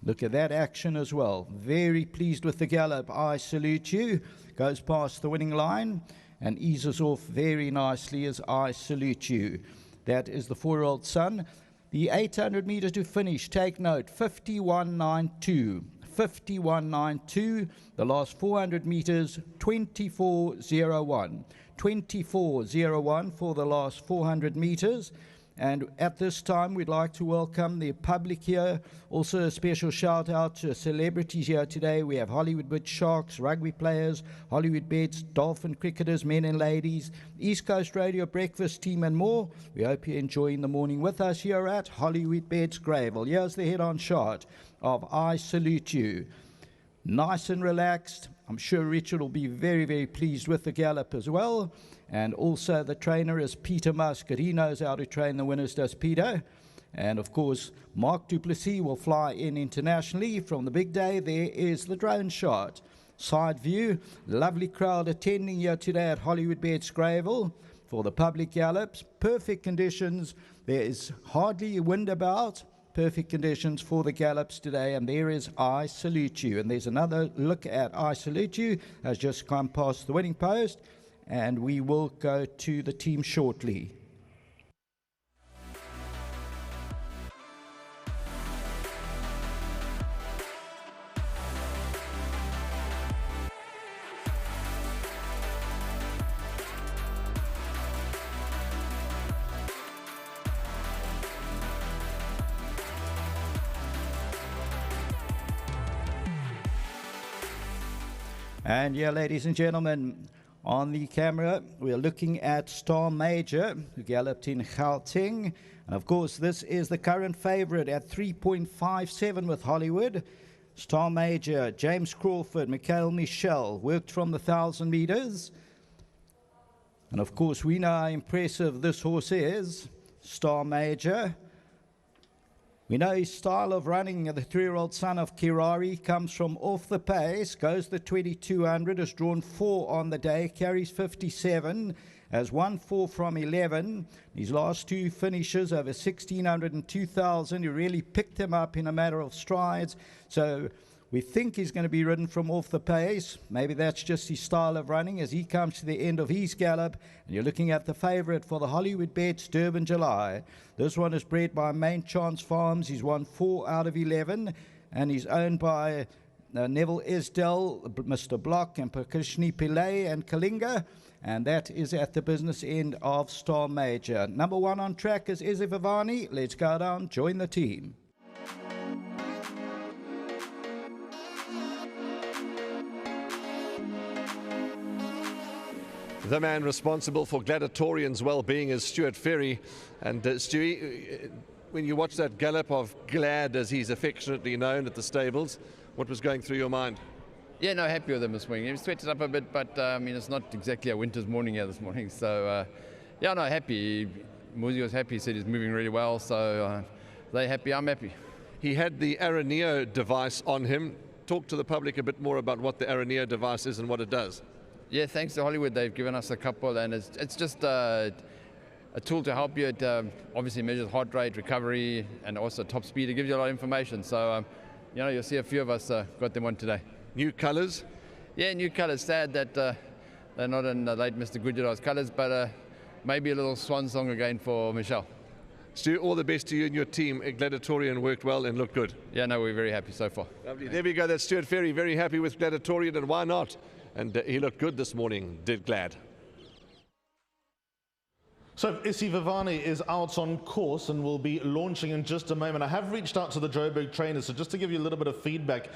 Look at that action as well. Very pleased with the gallop. I Salute You. Goes past the winning line and eases off very nicely as I Salute You. That is the 4-year-old son. The 800 meters to finish. Take note, 51.92. 51.92. The last 400 meters, 24.01. 24.01 for the last 400 meters. And at this time, we'd like to welcome the public here. Also, a special shout out to celebrities here today. We have Hollywoodbets Sharks, rugby players, Hollywoodbets, Dolphin cricketers, men and ladies, East Coast Radio breakfast team, and more. We hope you're enjoying the morning with us here at Hollywoodbets Greyville. Here's the head-on shot of I Salute You. Nice and relaxed. I'm sure Richard will be very, very pleased with the gallop as well. And also the trainer is Peter Muscat. He knows how to train the winners, does Peter. And of course, Mark Duplessis will fly in internationally from the big day. There is the drone shot. Side view, lovely crowd attending here today at Hollywoodbets Greyville for the public gallops. Perfect conditions. There is hardly a wind about. Perfect conditions for the gallops today, and there is I Salute You. And there's another look at I Salute You, has just come past the winning post, and we will go to the team shortly. And yeah, ladies and gentlemen, on the camera, we're looking at Star Major, who galloped in Gauteng. And of course, this is the current favorite at 3.57 with Hollywood. Star Major, James Crawford, Mikhail Michel, worked from the 1,000 meters. And of course, we know how impressive this horse is, Star Major. We know his style of running. The 3-year-old son of Kirari comes from off the pace, goes the 2200, has drawn 4 on the day, carries 57, has won 4 from 11. His last 2 finishes over 1,600 and 2,000. He really picked him up in a matter of strides. So we think he's going to be ridden from off the pace. Maybe that's just his style of running as he comes to the end of his gallop. And you're looking at the favourite for the Hollywoodbets Durban July. This one is bred by Main Chance Farms. He's won 4 out of 11. And he's owned by Neville Esdell, Mr. Block, and Prakashni Pillay and Kalinga. And that is at the business end of Star Major. Number 1 on track is Isivivane. Let's go down, join the team. The man responsible for Gladatoran's well-being is Stuart Ferry. And Stewie, when you watch that gallop of Glad, as he's affectionately known at the stables, what was going through your mind? Yeah, no, happy with him this morning. He sweated up a bit, but I mean, it's not exactly a winter's morning here this morning. So, yeah, no, happy. Muzi was happy. He said he's moving really well. So, they're happy. I'm happy. He had the Araneo device on him. Talk to the public a bit more about what the Araneo device is and what it does. Yeah, thanks to Hollywood, they've given us a couple, and it's just a tool to help you. It obviously measures heart rate, recovery, and also top speed. It gives you a lot of information. So, you know, you'll see a few of us got them on today. New colours? Yeah, new colours. Sad that they're not in the late Mr. Gujarat's colours, but maybe a little swan song again for Michelle. Stu, all the best to you and your team. Gladatoran worked well and looked good. Yeah, no, we're very happy so far. Lovely. There we go. That's Stuart Ferry, very happy with Gladatoran, and why not? And he looked good this morning, did Glad. So Isivivane is out on course and will be launching in just a moment. I have reached out to the Joburg trainers, so just to give you a little bit of feedback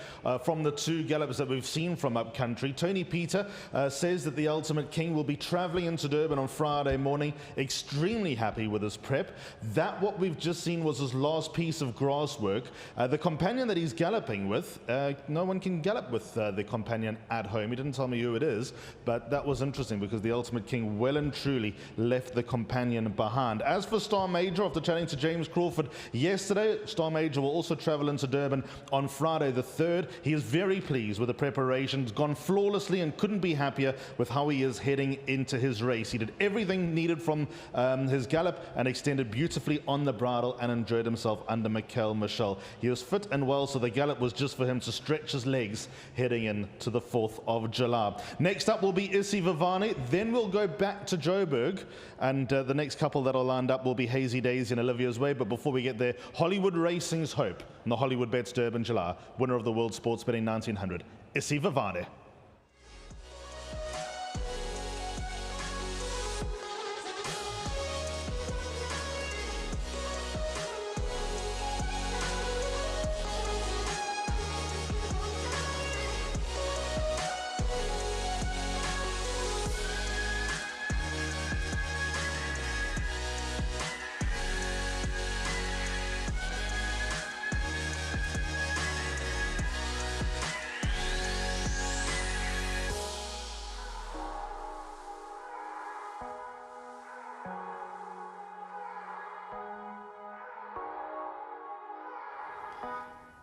from the 2 gallops that we've seen from upcountry. Tony Peter says that the Ultimate King will be travelling into Durban on Friday morning, extremely happy with his prep. That what we've just seen was his last piece of grass work. The companion that he's galloping with, no one can gallop with the companion at home. He didn't tell me who it is, but that was interesting because the Ultimate King well and truly left the companion behind. As for Star Major, after chatting to James Crawford yesterday, Star Major will also travel into Durban on Friday the 3rd. He is very pleased with the preparations, gone flawlessly, and couldn't be happier with how he is heading into his race. He did everything needed from his gallop and extended beautifully on the bridle and enjoyed himself under Mikhail Michel. He was fit and well, so the gallop was just for him to stretch his legs heading into the 4th of July. Next up will be Isivivane, then we'll go back to Joburg and the next couple that are lined up will be Hazy, Daisy and Olivia's way. But before we get there, Hollywood Racing's hope in the Hollywoodbets Durban July, winner of the World Sports Betting 1900, Isivivane.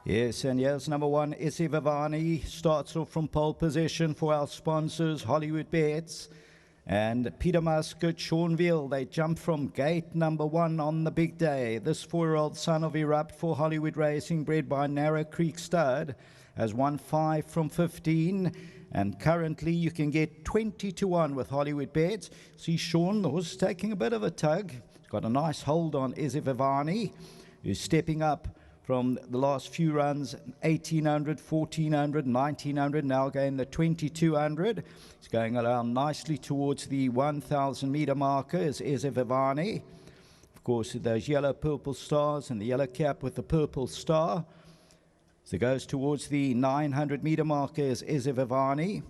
Yes, and yes, number one, Isivivane starts off from pole position for our sponsors, Hollywoodbets. And Peter Muscat, Schwasanada, they jump from gate number one on the big day. This 4-year-old son of Erupt for Hollywood Racing, bred by Narrow Creek Stud, has won 5 from 15. And currently you can get 20 to 1 with Hollywoodbets. See Sean, the horse is taking a bit of a tug. He's got a nice hold on Isivivane, who's stepping up from the last few runs, 1800, 1400, 1900, now again the 2200. It's going around nicely towards the 1000 meter marker is Isivivane. Of course, those yellow purple stars and the yellow cap with the purple star. So it goes towards the 900 meter marker is Isivivane.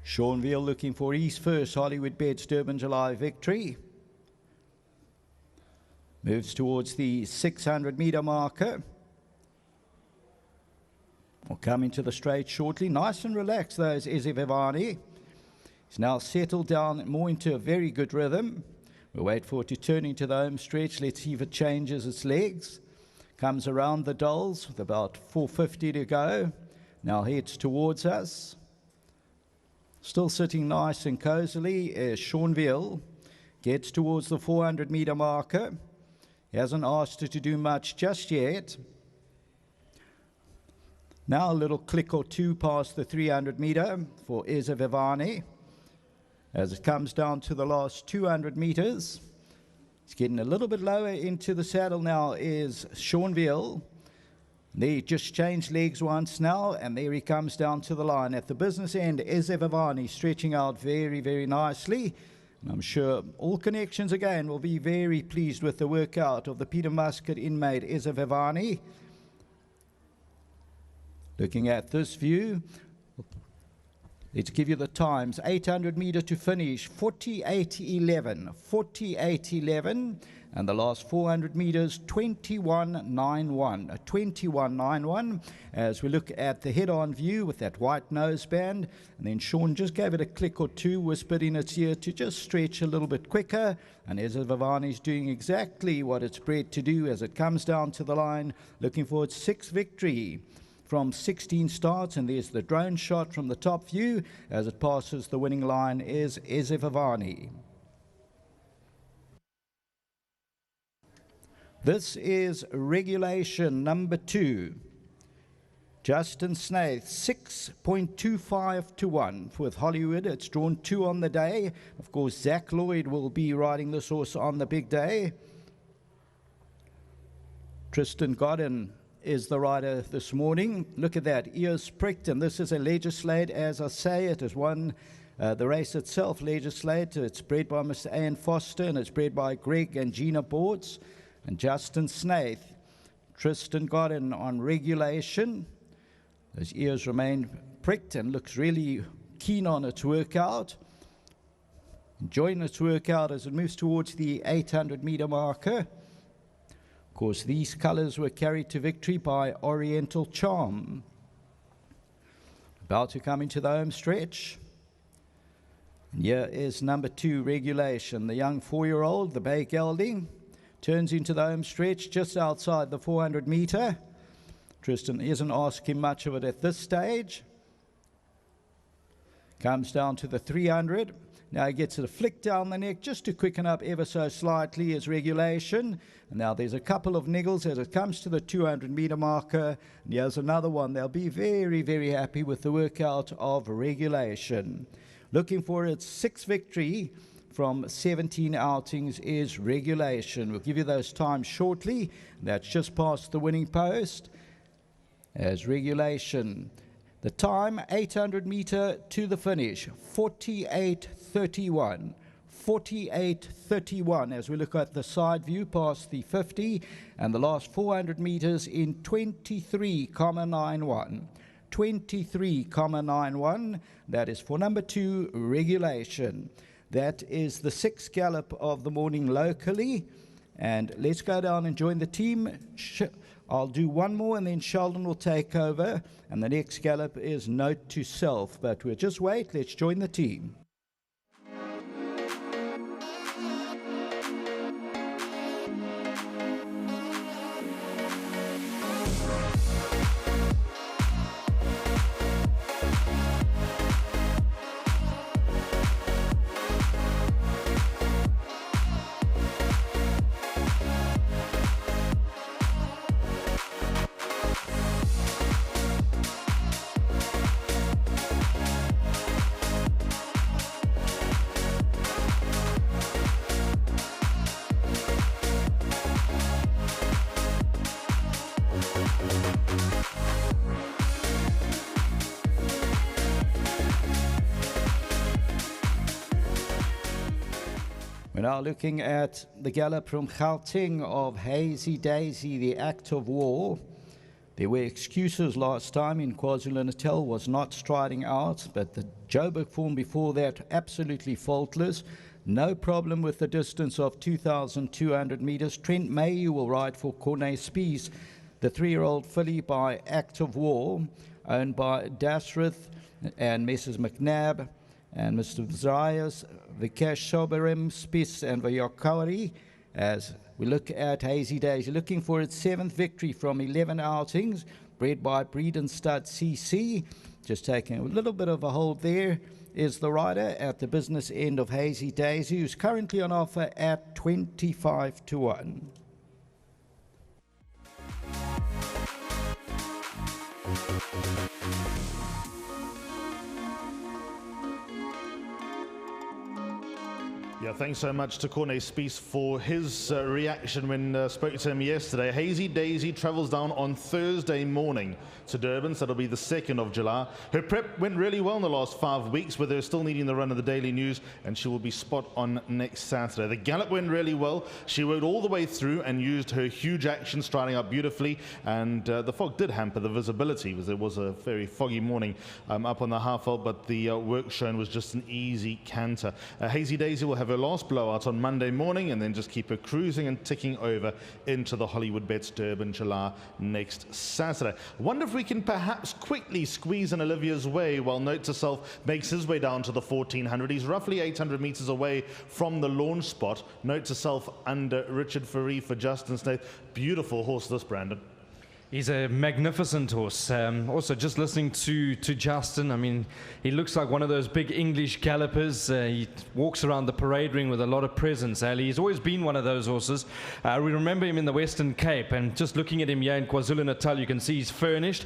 Schwasanada looking for his first Hollywoodbets Durban July victory. Moves towards the 600 meter marker. Will come into the straight shortly. Nice and relaxed, though, is Isivivane. He's now settled down more into a very good rhythm. We'll wait for it to turn into the home stretch. Let's see if it changes its legs. Comes around the dolls with about 450 to go. Now heads towards us. Still sitting nice and cozily. Schwasanada gets towards the 400 meter marker. He hasn't asked her to do much just yet. Now a little click or two past the 300 meter for Isivivane. As it comes down to the last 200 meters, it's getting a little bit lower into the saddle now is Schwasanada. They just changed legs once now, and there he comes down to the line. At the business end, Isivivane stretching out very, very nicely. I'm sure all connections again will be very pleased with the workout of the Peter Muscat inmate Isivivane. Looking at this view, let's give you the times. 800 meter to finish, 48.11, 48.11. And the last 400 meters, 21.91, 21.91. As we look at the head-on view with that white noseband, and then Sean just gave it a click or two, whispered in its ear to just stretch a little bit quicker. And Isivivane is doing exactly what it's bred to do as it comes down to the line, looking for its 6th victory from 16 starts. And there's the drone shot from the top view as it passes the winning line is Isivivane. This is regulation number 2. Justin Snaith, 6.25 to 1 with Hollywood. It's drawn 2 on the day. Of course, Zach Lloyd will be riding this horse on the big day. Tristan Godden is the rider this morning. Look at that, ears pricked, and this is a legislate, as I say. It has won the race itself, legislate. It's bred by Mr. Ian Foster, and it's bred by Greg and Gina Boards. And Justin Snaith, Tristan Godden on regulation. His ears remain pricked and looks really keen on its workout. Enjoying its workout as it moves towards the 800 meter marker. Of course, these colors were carried to victory by Oriental Charm. About to come into the home stretch. And here is number 2, regulation. The young 4-year-old, the bay gelding. Turns into the home stretch just outside the 400 meter. Tristan isn't asking much of it at this stage. Comes down to the 300. Now he gets a flick down the neck just to quicken up ever so slightly as regulation. And now there's a couple of niggles as it comes to the 200 meter marker. And here's another one. They'll be very, very happy with the workout of regulation. Looking for its 6th victory from 17 outings is Regulation. We'll give you those times shortly. That's just past the winning post. As Regulation, the time 800 meter to the finish, 48:31. 48:31 as we look at the side view past the 50 and the last 400 meters in 23,91. 23,91. That is for number 2, Regulation. That is the 6th gallop of the morning locally. And let's go down and join the team. I'll do one more and then Sheldon will take over. And the next gallop is Note to Self. But we'll just wait. Let's join the team. We're now looking at the gallop from Gauteng of Hazy Daisy, the Act of War. There were excuses last time in KwaZulu-Natal, was not striding out, but the Joburg form before that, absolutely faultless. No problem with the distance of 2,200 meters. Trent Mayu will ride for Corne Spies, the 3-year-old filly by Act of War, owned by Dasrith and Messrs. McNabb and Mr. Zayas, Vikesh Soberim, Spies and Vayakari. As we look at Hazy Daisy, looking for its 7th victory from 11 outings, bred by Breed and Stud CC. Just taking a little bit of a hold there is the rider at the business end of Hazy Daisy, who's currently on offer at 25-1. Yeah, thanks so much to Corne Spies for his reaction when spoke to him yesterday. Hazy Daisy travels down on Thursday morning to Durban, so that'll be the 2nd of July. Her prep went really well in the last 5 weeks, with her still needing the run of the Daily News, and she will be spot on next Saturday. The gallop went really well. She rode all the way through and used her huge action, striding up beautifully, and the fog did hamper the visibility, because it was a very foggy morning up on the half-vault, but the work shown was just an easy canter. Hazy Daisy will have her last blowout on Monday morning and then just keep her cruising and ticking over into the Hollywoodbets Durban July next Saturday. Wonder if we can perhaps quickly squeeze in Olivia's way while Note to Self makes his way down to the 1400. He's roughly 800 meters away from the launch spot. Note to Self under Richard Faree for Justin Snaith. Beautiful horse this, Brandon. He's a magnificent horse. Also, just listening to Justin, I mean, he looks like one of those big English gallopers. He walks around the parade ring with a lot of presence, Ali. He's always been one of those horses. We remember him in the Western Cape, and just looking at him here in KwaZulu-Natal, you can see he's furnished.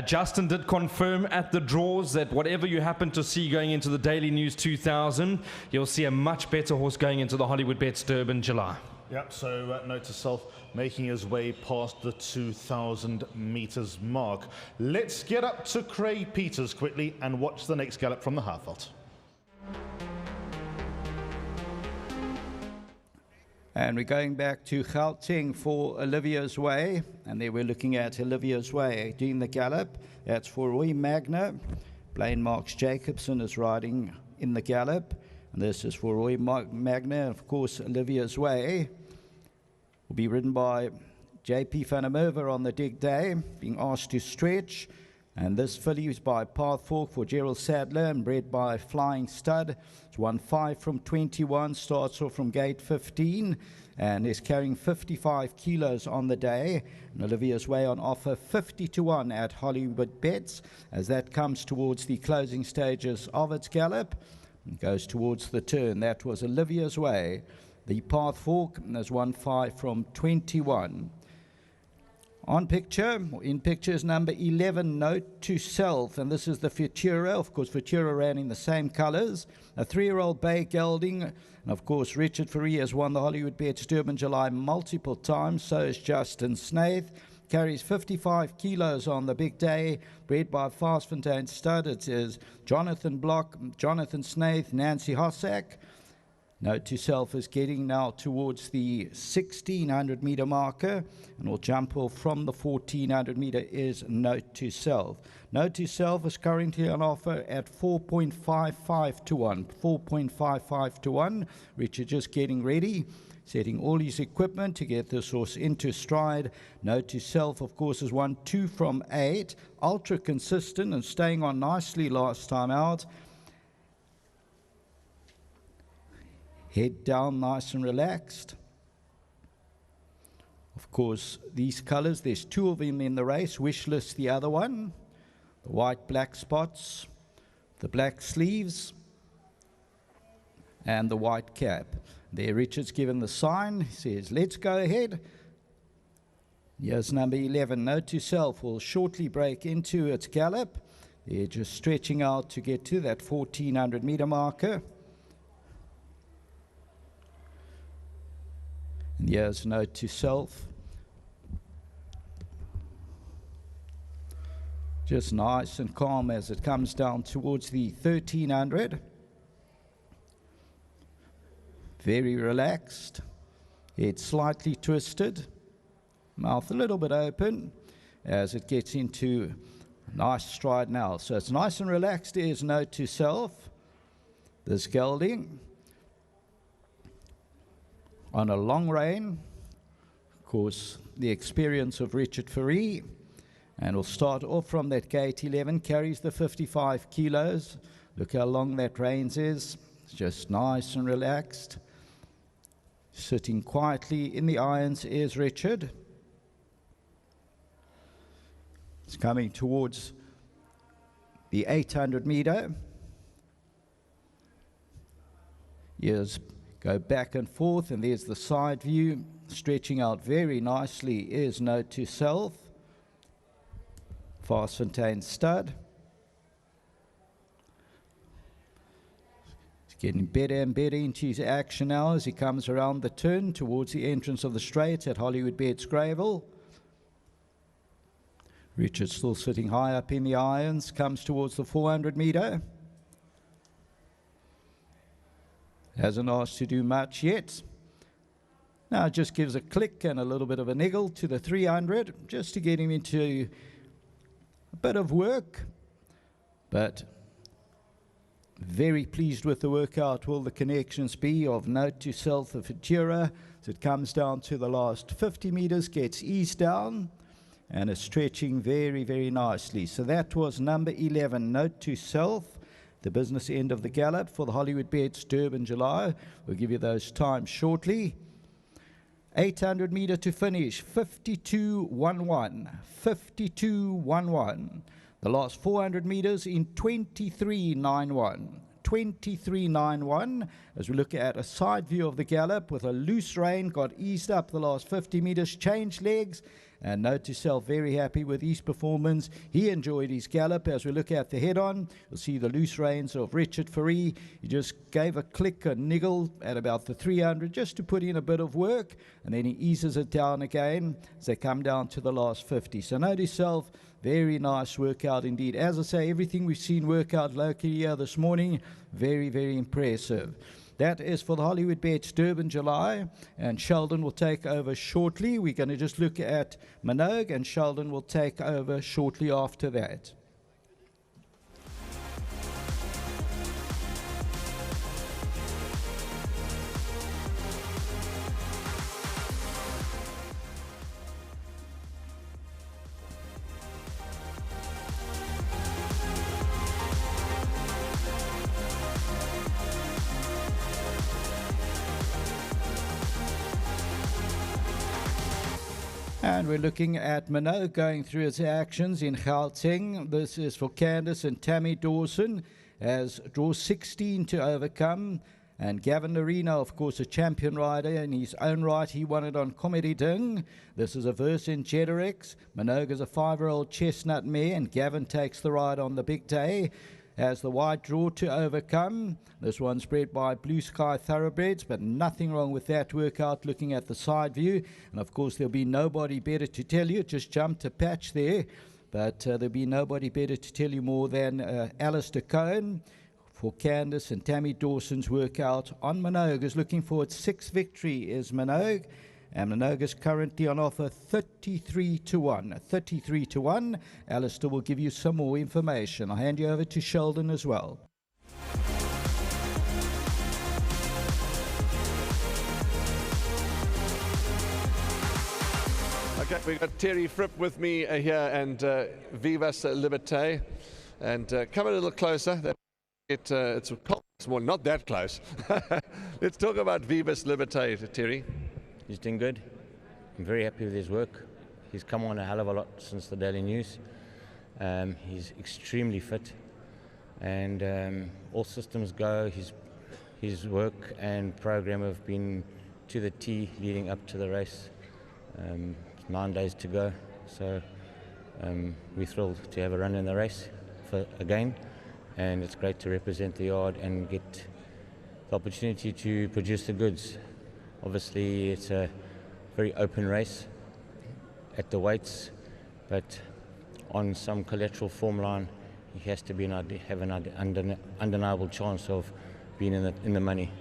Justin did confirm at the draws that whatever you happen to see going into the Daily News 2000, you'll see a much better horse going into the Hollywoodbets Durban July. Yep, so Note to Self making his way past the 2,000 meters mark. Let's get up to Craig Peters quickly and watch the next gallop from the half-vault. And we're going back to Gauteng for Olivia's Way, and there we're looking at Olivia's Way doing the gallop. That's for Roy Magna. Blaine Marks Jacobson is riding in the gallop, and this is for Roy Magna. Of course, Olivia's Way will be ridden by JP van der Merwe on the dig day, being asked to stretch. And this filly is by Path Fork for Gerald Sadler and bred by Flying Stud. It's won 5 from 21, starts off from gate 15 and is carrying 55 kilos on the day. And Olivia's Way on offer 50-1 at Hollywoodbets as that comes towards the closing stages of its gallop. It goes towards the turn. That was Olivia's Way. The Path Fork has won 5 from 21. On picture, in picture is number 11, Note to Self, and this is the Futura. Of course, Futura ran in the same colours. A 3-year-old bay gelding, and of course, Richard Fourie has won the Hollywoodbets Durban July multiple times. So is Justin Snaith. Carries 55 kilos on the big day, bred by Fastfontein Stud. It is Jonathan Block, Jonathan Snaith, Nancy Hossack. Note to Self is getting now towards the 1600 meter marker and will jump off from the 1400 meter is Note to Self. Note to Self is currently on offer at 4.55 to 1. 4.55 to 1. Richard just getting ready, setting all his equipment to get this horse into stride. Note to Self, of course, has won 2 from 8. Ultra consistent and staying on nicely last time out. Head down nice and relaxed. Of course, these colours, there's 2 of them in the race. Wishlist, the other one. The white, black spots, the black sleeves, and the white cap. There, Richard's given the sign. He says, let's go ahead. Here's number 11, Note to Self, will shortly break into its gallop. They're just stretching out to get to that 1400 meter marker. And here's Note to Self. Just nice and calm as it comes down towards the 1300. Very relaxed. Head slightly twisted. Mouth a little bit open as it gets into a nice stride now. So it's nice and relaxed. Here's Note to Self. This gelding on a long rein. Of course, the experience of Richard Fourie. And we'll start off from that gate 11, carries the 55 kilos. Look how long that reins is. It's just nice and relaxed. Sitting quietly in the irons is Richard. It's coming towards the 800 meter. Yes. Go back and forth, and there's the side view. Stretching out very nicely is Note to Self. Fastfontein Stud. He's getting better and better into his action now as he comes around the turn towards the entrance of the straight at Hollywoodbets Greyville. Richard still sitting high up in the irons, comes towards the 400 meter. Hasn't asked to do much yet. Now just gives a click and a little bit of a niggle to the 300 just to get him into a bit of work. But very pleased with the workout will the connections be of Note to Self, the Futura. As it comes down to the last 50 meters, gets eased down and is stretching very, very nicely. So that was number 11, Note to Self. The business end of the gallop for the Hollywoodbets Durban July. We'll give you those times shortly. 800 meter to finish, 52.11. 52.11. The last 400 meters in 23.91. 23.91. As we look at a side view of the gallop with a loose rein, got eased up the last 50 meters, changed legs. And Note to Self very happy with his performance. He enjoyed his gallop. As we look at the head-on, you'll see the loose reins of Richard Fourie. He just gave a click, a niggle at about the 300 just to put in a bit of work, and then he eases it down again as they come down to the last 50. So Note to Self, very nice workout indeed. As I say, everything we've seen work out locally here this morning, very, very impressive. That is for the Hollywoodbets Durban July, and Sheldon will take over shortly. We're going to just look at Manog, and Sheldon will take over shortly after that. And we're looking at Manog going through its actions in Gauteng. This is for Candice and Tammy Dawson as draw 16 to overcome. And Gavin Arena, of course, a champion rider in his own right. He won it on Comedy Ding. This is a verse in Jedrix. Manog is a 5-year-old chestnut mare, and Gavin takes the ride on the big day. Has the wide draw to overcome. This one's bred by Blue Sky Thoroughbreds, but nothing wrong with that workout looking at the side view. And of course, there'll be nobody better to tell you. Just jumped a patch there, but there'll be nobody better to tell you more than Alistair Cohen for Candice and Tammy Dawson's workout on Manog. Is looking for its 6th victory is Manog. And Manog is currently on offer 33 to 1. 33 to 1. Alistair will give you some more information. I'll hand you over to Sheldon as well. Okay, we've got Terry Fripp with me here and Viva Liberte. And come a little closer. It's cold. Well, not that close. Let's talk about Viva Liberte, Terry. He's doing good. I'm very happy with his work. He's come on a hell of a lot since the Daily News. He's extremely fit, and all systems go. His work and program have been to the T leading up to the race. 9 days to go, so we're thrilled to have a run in the race again, and it's great to represent the yard and get the opportunity to produce the goods. Obviously, it's a very open race at the weights, but on some collateral form line, he has to have an undeniable chance of being in the money.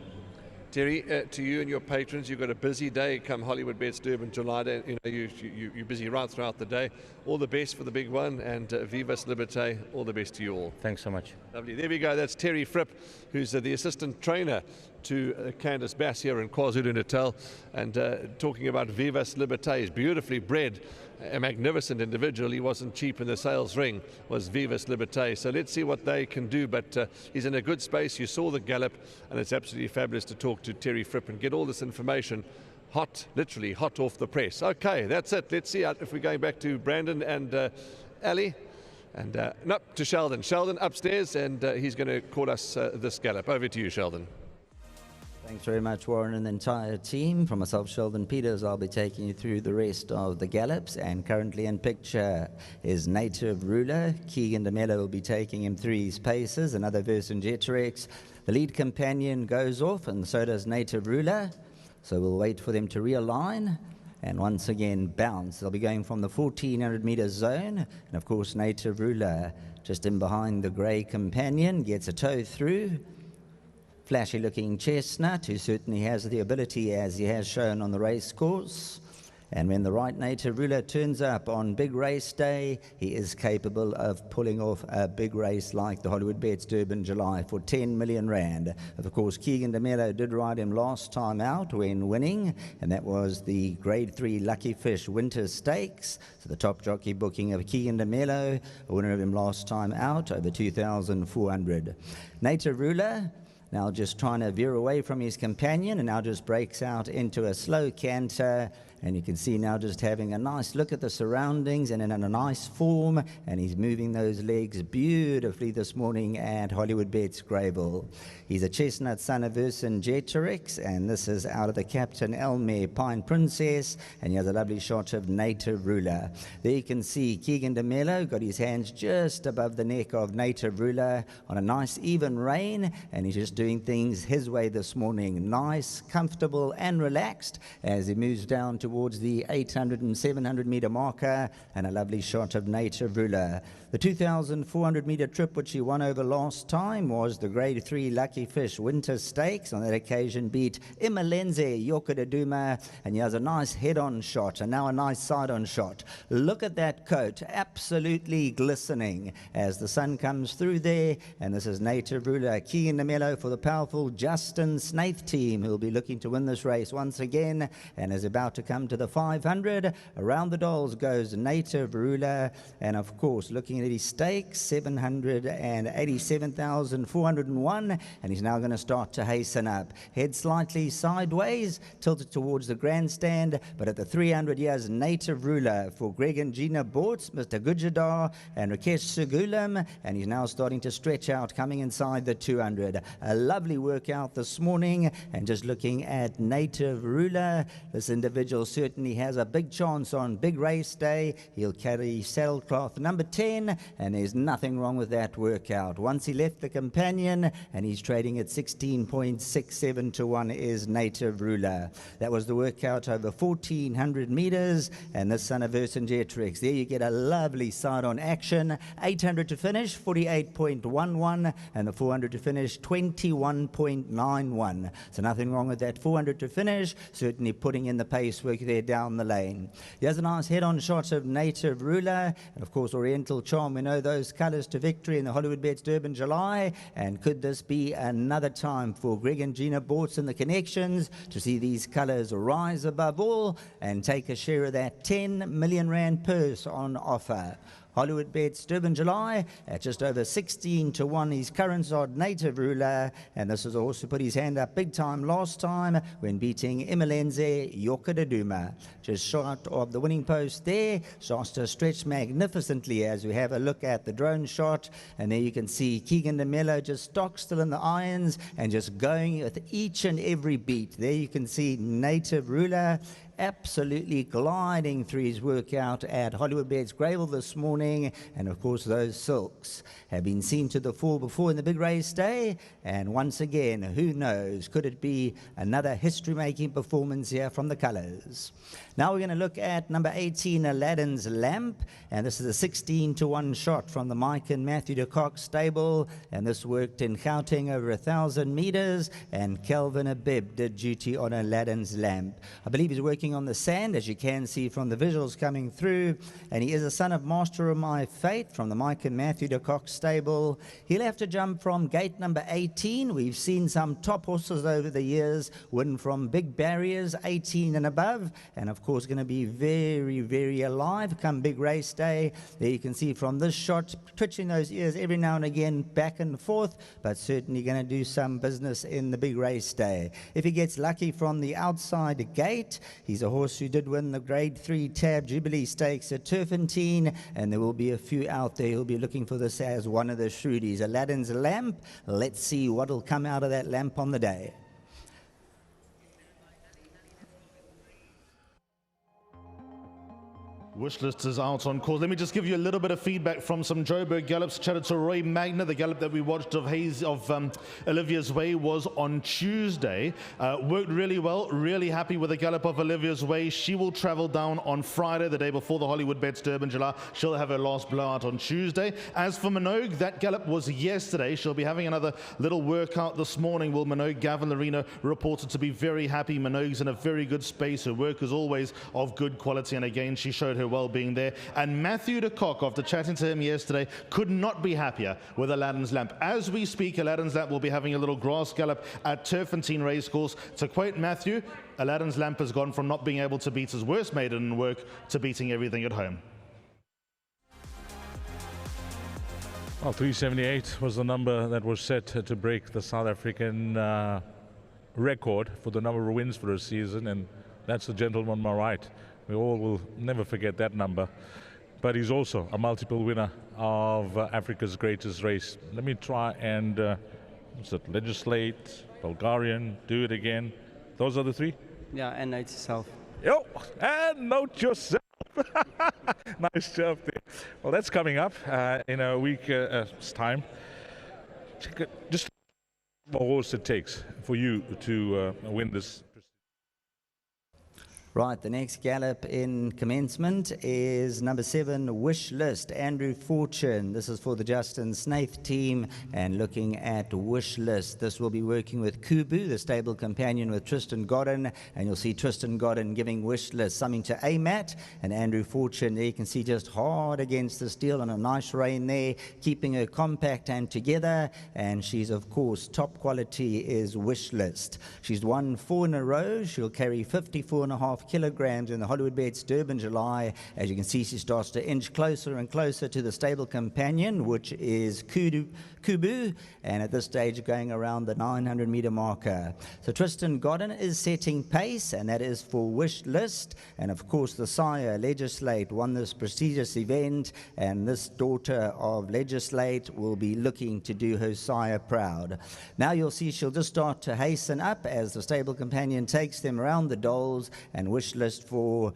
Terry, to you and your patrons, you've got a busy day come Hollywoodbets Durban July. You know, you're busy right throughout the day. All the best for the big one, and Viva Liberte, all the best to you all. Thanks so much. Lovely. There we go. That's Terry Fripp, who's the assistant trainer to Candice Bass here in KwaZulu-Natal, and talking about Viva Liberte. He's beautifully bred, a magnificent individual. He wasn't cheap in the sales ring, was Viva Liberte. So let's see what they can do, but he's in a good space. You saw the gallop, and it's absolutely fabulous to talk to Terry Fripp and get all this information hot, literally hot off the press. Okay, that's it. Let's see if we're going back to Brandon and Ali. And no, to Sheldon. Sheldon upstairs, and he's going to call us this gallop. Over to you, Sheldon. Thanks very much, Warren, and the entire team. From myself, Sheldon Peters, I'll be taking you through the rest of the gallops. And currently in picture is Native Ruler. Keegan DeMello will be taking him through his paces. Another Vercingetorix. The lead companion goes off, and so does Native Ruler. So we'll wait for them to realign. And once again, bounce. They'll be going from the 1400 meter zone. And of course, Native Ruler just in behind the grey companion gets a toe through. Flashy looking chestnut, who certainly has the ability, as he has shown on the race course. And when the right Native Ruler turns up on big race day, he is capable of pulling off a big race like the Hollywoodbets Durban July for 10 million rand. Of course, Keegan DeMello did ride him last time out when winning, and that was the Grade 3 Lucky Fish Winter Stakes. So the top jockey booking of Keegan DeMello, a winner of him last time out, over 2,400. Native Ruler now just trying to veer away from his companion, and now just breaks out into a slow canter. And you can see now just having a nice look at the surroundings and in a nice form. And he's moving those legs beautifully this morning at Hollywoodbets Greyville. He's a chestnut son of Vercingetorix, and this is out of the Captain Elmer Pine Princess. And he has a lovely shot of Native Ruler. There you can see Keegan DeMello got his hands just above the neck of Native Ruler on a nice even rein. And he's just doing things his way this morning. Nice, comfortable and relaxed as he moves down towards the 800 and 700 meter marker, and a lovely shot of Native Ruler. The 2,400 meter trip which he won over last time was the Grade 3 Lucky Fish Winter Stakes. On that occasion beat Imalenze Yokadaduma, and he has a nice head-on shot and now a nice side-on shot. Look at that coat, absolutely glistening as the sun comes through there. And this is Native Ruler, Keegan DeMello for the powerful Justin Snaith team, who will be looking to win this race once again, and is about to come come to the 500. Around the dolls goes Native Ruler, and of course, looking at his stakes, 787,401, and he's now going to start to hasten up. Head slightly sideways, tilted towards the grandstand, but at the 300 years, Native Ruler for Greg and Gina Bortz, Mr. Gujadar, and Rakesh Segulam, and he's now starting to stretch out, coming inside the 200. A lovely workout this morning, and just looking at Native Ruler, this individual certainly has a big chance on big race day. He'll carry saddlecloth number 10, and there's nothing wrong with that workout. Once he left the companion, and he's trading at 16.67 to 1 is Native Ruler. That was the workout over 1,400 meters, and this son of Vercingetrix. There you get a lovely side-on action. 800 to finish, 48.11, and the 400 to finish, 21.91. So nothing wrong with that 400 to finish, certainly putting in the pace work there down the lane. Here's a nice head-on shot of Native Ruler, and of course Oriental Charm. We know those colours to victory in the Hollywoodbets Durban July, and could this be another time for Greg and Gina Bortz and the connections to see these colours rise above all and take a share of that 10 million rand purse on offer? Hollywoodbets Durban July at just over 16 to 1. His current odd Native Ruler, and this has also put his hand up big time last time when beating Imilenze Yokadaduma. Just short of the winning post there. Shasta stretched magnificently as we have a look at the drone shot, and there you can see Keegan DeMello just stock still in the irons and just going with each and every beat. There you can see Native Ruler absolutely gliding through his workout at Hollywoodbets Greyville this morning, and of course those silks have been seen to the fore before in the big race day, and once again, who knows, could it be another history-making performance here from the colours? Now we're going to look at number 18, Aladdin's Lamp, and this is a 16 to 1 shot from the Mike and Matthew de Kock stable, and this worked in Gauteng over 1,000 meters, and Kelvin Abib did duty on Aladdin's Lamp. I believe he's working on the sand, as you can see from the visuals coming through, and he is a son of Master of My Fate from the Mike and Matthew de Kock stable. He'll have to jump from gate number 18. We've seen some top horses over the years win from big barriers, 18 and above, and of course going to be very, very alive come big race day. There you can see from this shot, twitching those ears every now and again back and forth, but certainly going to do some business in the big race day. If he gets lucky from the outside gate, he's a horse who did win the Grade 3 Tab Jubilee Stakes at Turfentine, and there will be a few out there who'll be looking for this as one of the shrewdies. Aladdin's Lamp, let's see what will come out of that lamp on the day. Wishlist is out on course. Let me just give you a little bit of feedback from some Joburg gallops. Chatted to Roy Magna. The gallop that we watched of Hazy, of Olivia's Way was on Tuesday. Worked really well. Really happy with the gallop of Olivia's Way. She will travel down on Friday, the day before the Hollywoodbets Durban July. She'll have her last blowout on Tuesday. As for Manog, that gallop was yesterday. She'll be having another little workout this morning. Will Manog? Gavin Larino reported to be very happy. Manog's in a very good space. Her work is always of good quality, and again, she showed her well-being there. And Matthew de Kock, after chatting to him yesterday, could not be happier with Aladdin's Lamp. As we speak, Aladdin's Lamp will be having a little grass gallop at Turfentine Racecourse. To quote Matthew, Aladdin's Lamp has gone from not being able to beat his worst maiden in work to beating everything at home. Well, 378 was the number that was set to break the South African record for the number of wins for a season, and that's the gentleman on my right. We all will never forget that number. But he's also a multiple winner of Africa's greatest race. Let me try and legislate, Bulgarian, do it again. Those are the three? Yeah, and note yourself. Yo, and note yourself. Nice job there. Well, that's coming up in a week's time. Just what horse it takes for you to win this. Right, the next gallop in commencement is number 7, Wishlist, Andrew Fortune. This is for the Justin Snaith team, and looking at Wishlist, this will be working with Kubu, the stable companion with Tristan Godden, and you'll see Tristan Godden giving Wishlist something to aim at, and Andrew Fortune, there you can see just hard against the steel on a nice rein there, keeping her compact and together, and she's of course top quality is Wishlist. She's won 4 in a row. She'll carry 54.5 2.5 kilograms in the Hollywoodbets Durban July. As you can see, she starts to inch closer and closer to the stable companion, which is Kubu, and at this stage going around the 900-meter marker. So Tristan Godden is setting pace, and that is for Wishlist. And of course, the sire, Legislate, won this prestigious event, and this daughter of Legislate will be looking to do her sire proud. Now you'll see she'll just start to hasten up as the stable companion takes them around the doles, and Wishlist for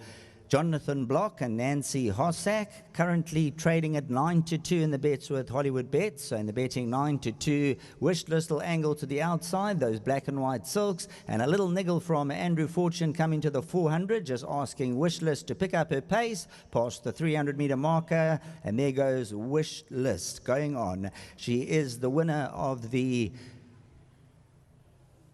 Jonathan Block and Nancy Hossack, currently trading at 9-2 in the bets with Hollywoodbets. So in the betting 9-2, Wishlist will angle to the outside, those black and white silks, and a little niggle from Andrew Fortune coming to the 400, just asking Wishlist to pick up her pace past the 300-meter marker, and there goes Wishlist going on. She is the winner of the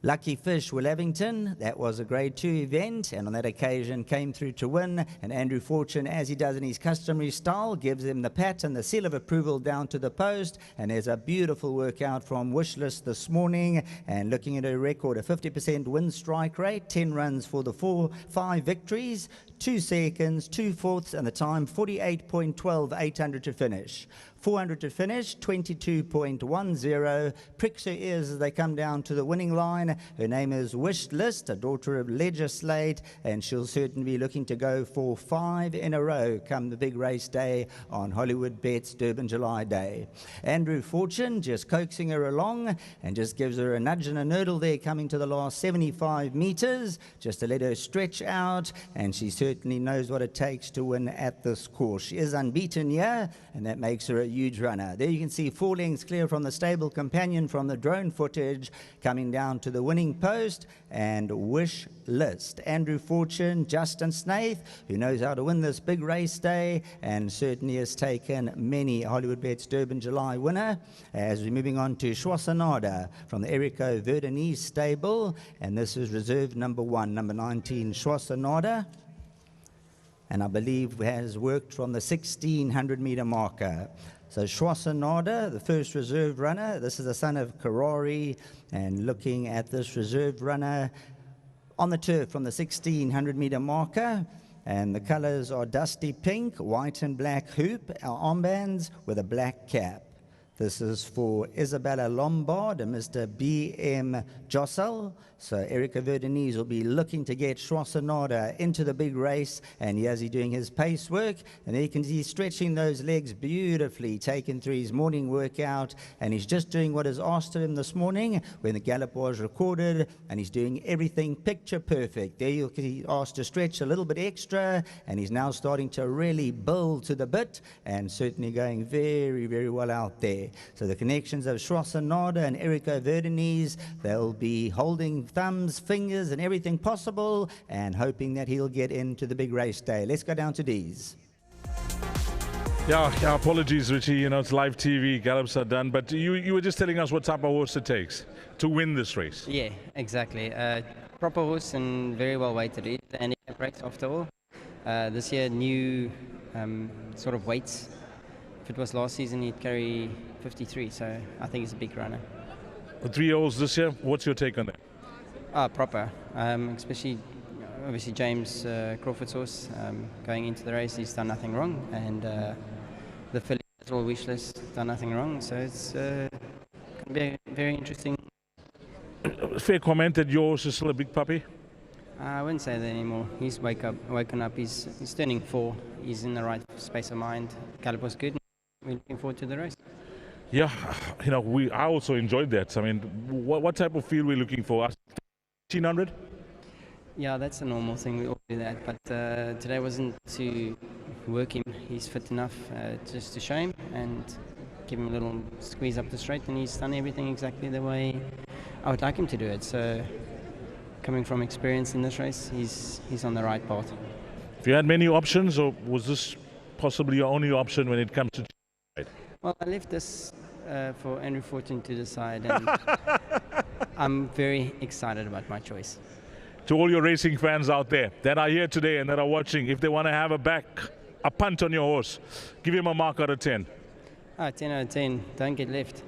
Lucky Fish Will Evington. That was a grade 2 event, and on that occasion came through to win. And Andrew Fortune, as he does in his customary style, gives him the pat and the seal of approval down to the post. And there's a beautiful workout from Wishlist this morning, and looking at her record, a 50% win strike rate, 10 runs for the 5 victories, 2 seconds, 2 fourths, and the time 48.12, 800 to finish. 400 to finish, 22.10. Pricks her ears as they come down to the winning line. Her name is Wishlist, a daughter of Legislate, and she'll certainly be looking to go for 5 in a row come the big race day on Hollywoodbets Durban July Day. Andrew Fortune just coaxing her along and just gives her a nudge and a nurdle there coming to the last 75 meters, just to let her stretch out, and she certainly knows what it takes to win at this course. She is unbeaten here, and that makes her a huge runner. There you can see 4 lengths clear from the stable companion from the drone footage, coming down to the winning post, and Wishlist. Andrew Fortune, Justin Snaith, who knows how to win this big race day, and certainly has taken many Hollywoodbets Durban July winner. As we're moving on to Schwasanada from the Erico Verdeniz stable, and this is reserve number 1, number 19, Schwasanada, and I believe has worked from the 1600-meter marker. So Schwasanada, the first reserve runner, this is the son of Karori, and looking at this reserve runner on the turf from the 1600-meter marker, and the colors are dusty pink, white and black hoop, armbands with a black cap. This is for Isabella Lombard and Mr. B.M. Jossel. So Erica Verdeniz will be looking to get Schwasanada into the big race, and here's he doing his pace work, and there you can see he's stretching those legs beautifully, taken through his morning workout, and he's just doing what is asked of him this morning when the gallop was recorded, and he's doing everything picture perfect. There you can see he's asked to stretch a little bit extra, and he's now starting to really build to the bit, and certainly going very, very well out there. So the connections of Schwasanada and Erico Verdeniz, they'll be holding thumbs, fingers, and everything possible, and hoping that he'll get into the big race day. Let's go down to D's. Yeah, apologies, Richie. You know, it's live TV. Gallops are done. But you were just telling us what type of horse it takes to win this race. Yeah, exactly. Proper horse and very well weighted. It's the handicap race after all. This year, new sort of weights. If it was last season, he'd carry 53. So I think it's a big runner. The 3-year-olds this year, what's your take on that? Proper, especially obviously James Crawford's horse going into the race, he's done nothing wrong, and the filly as well, Wishlist, done nothing wrong, so it's going to be very interesting. Fair comment that your horse is still a big puppy? I wouldn't say that anymore. He's woken up, he's turning 4, he's in the right space of mind. Gallop was good, we're looking forward to the race. Yeah, you know, I also enjoyed that. I mean, what type of field we're looking for? 1,500? Yeah, that's a normal thing. We all do that. But today wasn't to work him. He's fit enough just to show him and give him a little squeeze up the straight, and he's done everything exactly the way I would like him to do it. So, coming from experience in this race, he's on the right path. Have you had many options, or was this possibly your only option when it comes to? Well, I left this for Andrew Fortune to decide, and I'm very excited about my choice. To all your racing fans out there that are here today and that are watching, if they want to have a punt on your horse, give him a mark out of 10. 10 out of 10. Don't get left.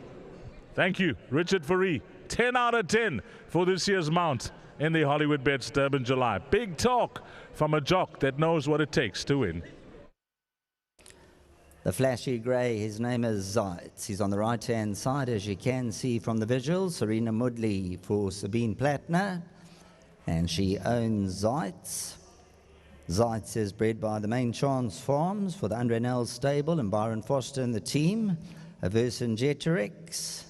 Thank you, Richard Fourie. 10 out of 10 for this year's mount. in the Hollywoodbets Durban July. Big talk from a jock that knows what it takes to win. The flashy grey, his name is Zites. He's on the right-hand side, as you can see from the visuals. Serena Mudley for Sabine Plattner, and she owns Zites. Zites is bred by the Main Chance Farms for the Andre Nell stable and Byron Foster and the team. A Vercingetorix,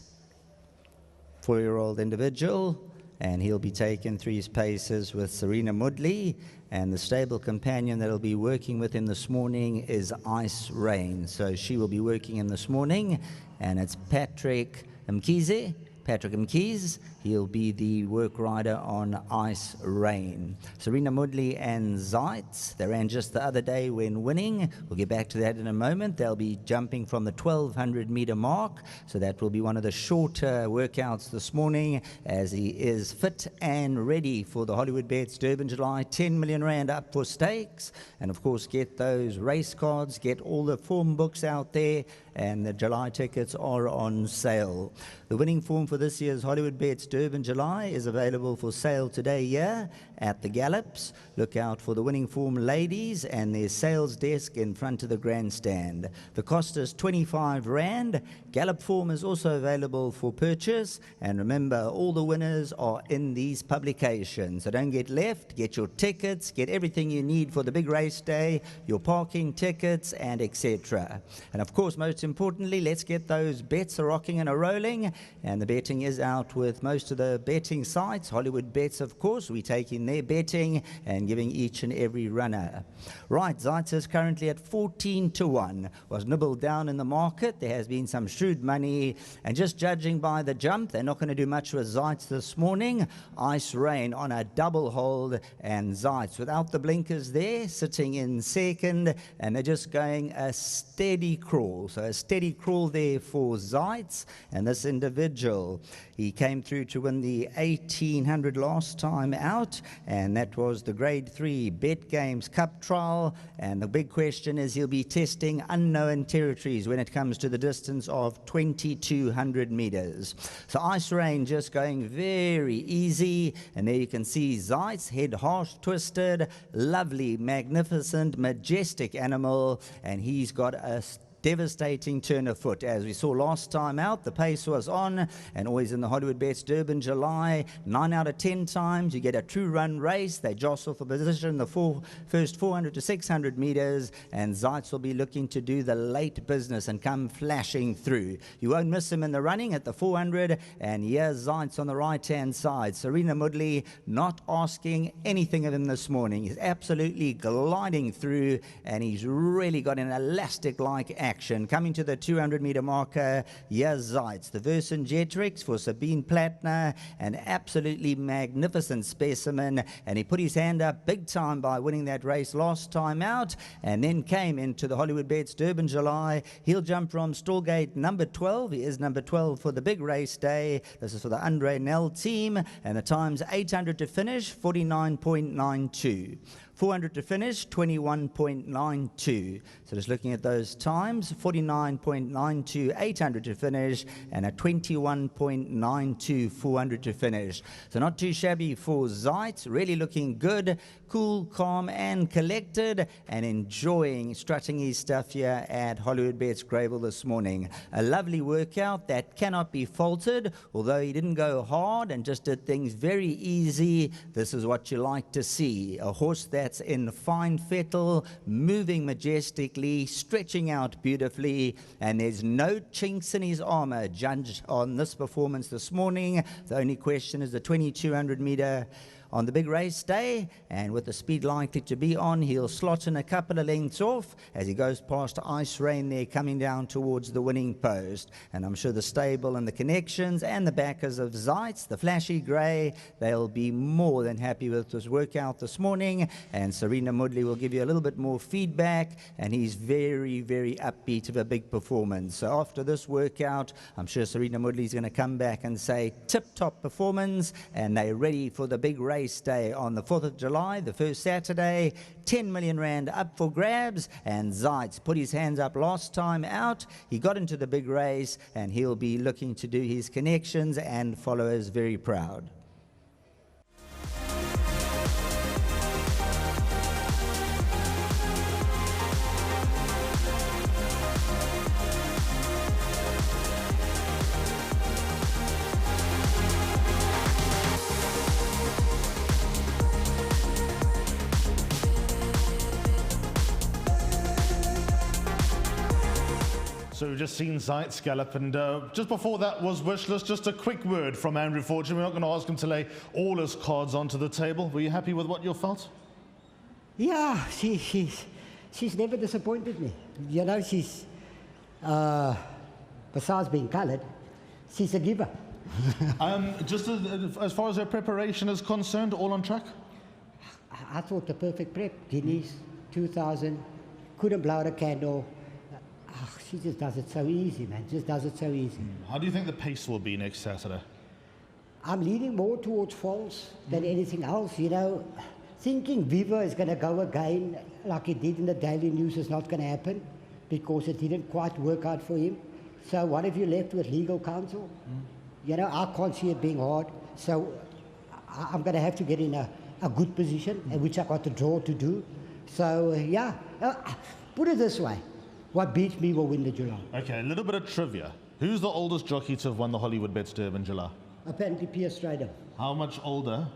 4-year-old individual, and he'll be taken through his paces with Serena Mudley. And the stable companion that will be working with him this morning is Ice Rain. So she will be working him this morning, and it's Patrick Mkhize. Patrick Mkhize, he'll be the work rider on Ice Rain. Serena Mudley and Zites, they ran just the other day when winning. We'll get back to that in a moment. They'll be jumping from the 1,200 meter mark, so that will be one of the shorter workouts this morning, as he is fit and ready for the Hollywoodbets Durban July. 10 million rand up for stakes, and of course get those race cards, get all the form books out there, and the July tickets are on sale. The winning form for this year's Hollywoodbets Durban July is available for sale today here at the Gallops. Look out for the winning form ladies and their sales desk in front of the grandstand. The cost is 25 Rand. Gallop form is also available for purchase, and remember, all the winners are in these publications, so don't get left. Get your tickets, get everything you need for the big race day, your parking tickets, and etc. And of course, most importantly, let's get those bets a rocking and a rolling, and the betting is out with most of the betting sites. Hollywoodbets, of course, we take in their betting and giving each and every runner. Right, Zites is currently at 14-1. Was nibbled down in the market. There has been some shrewd money, and just judging by the jump, they're not going to do much with Zites this morning. Ice Rain on a double hold, and Zites without the blinkers there, sitting in second, and they're just going a steady crawl. So a steady crawl there for Zites, and this individual, he came through to win the 1800 last time out, and that was the Grade 3 Bet Games Cup trial. And the big question is, he'll be testing unknown territories when it comes to the distance of 2200 meters. So Ice Rain just going very easy, and there you can see Zites, head harsh twisted, lovely, magnificent, majestic animal, and he's got a devastating turn of foot. As we saw last time out, the pace was on, and always in the Hollywoodbets Durban July, 9 out of 10 times you get a true run race. They jostle for position the first 400 to 600 meters, and Zites will be looking to do the late business and come flashing through. You won't miss him in the running at the 400, and here's Zites on the right-hand side. Serena Mudley not asking anything of him this morning. He's absolutely gliding through, and he's really got an elastic-like action. Coming to the 200-meter marker, here's Zites, the Vercingetorix for Sabine Plattner, an absolutely magnificent specimen, and he put his hand up big time by winning that race last time out, and then came into the Hollywoodbets Durban July. He'll jump from stallgate number 12. He is number 12 for the big race day. This is for the Andre Nell team, and the time's 800 to finish, 49.92. 400 to finish, 21.92. So just looking at those times, 49.92, 800 to finish, and a 21.92, 400 to finish. So not too shabby for Zites, really looking good, cool, calm, and collected, and enjoying strutting his stuff here at Hollywoodbets Greyville this morning. A lovely workout that cannot be faulted, although he didn't go hard and just did things very easy. This is what you like to see. A horse that's in fine fettle, moving majestically, stretching out beautifully, and there's no chinks in his armor judged on this performance this morning. The only question is the 2200 meter on the big race day, and with the speed likely to be on, he'll slot in a couple of lengths off as he goes past Ice Rain there, coming down towards the winning post. And I'm sure the stable and the connections and the backers of Zites, the flashy grey, they'll be more than happy with this workout this morning. And Serena Mudley will give you a little bit more feedback, and he's very, very upbeat of a big performance. So after this workout, I'm sure Serena Mudley's going to come back and say tip-top performance, and they're ready for the big race day on the 4th of July, the first Saturday. 10 million rand up for grabs, and Zites put his hands up last time out. He got into the big race, and he'll be looking to do his connections and followers very proud. So we've just seen Zites gallop, and just before that was Wishlist. Just a quick word from Andrew Fortune. We're not going to ask him to lay all his cards onto the table. Were you happy with what you felt? Yeah, she's never disappointed me. You know, she's, besides being coloured, she's a giver. Just as far as her preparation is concerned, all on track? I thought the perfect prep. Guineas, 2000, couldn't blow out a candle. She just does it so easy, man. Just does it so easy. How do you think the pace will be next Saturday? I'm leaning more towards false than anything else, you know. Thinking Viva is going to go again like it did in the Daily News is not going to happen because it didn't quite work out for him. So what have you left with legal counsel? You know, I can't see it being hard. So I'm going to have to get in a good position, which I got the draw to do. So, yeah, put it this way. What beats me will win the July. Okay, a little bit of trivia. Who's the oldest jockey to have won the Hollywoodbets Durban July? Apparently Pierce Strader. How much older?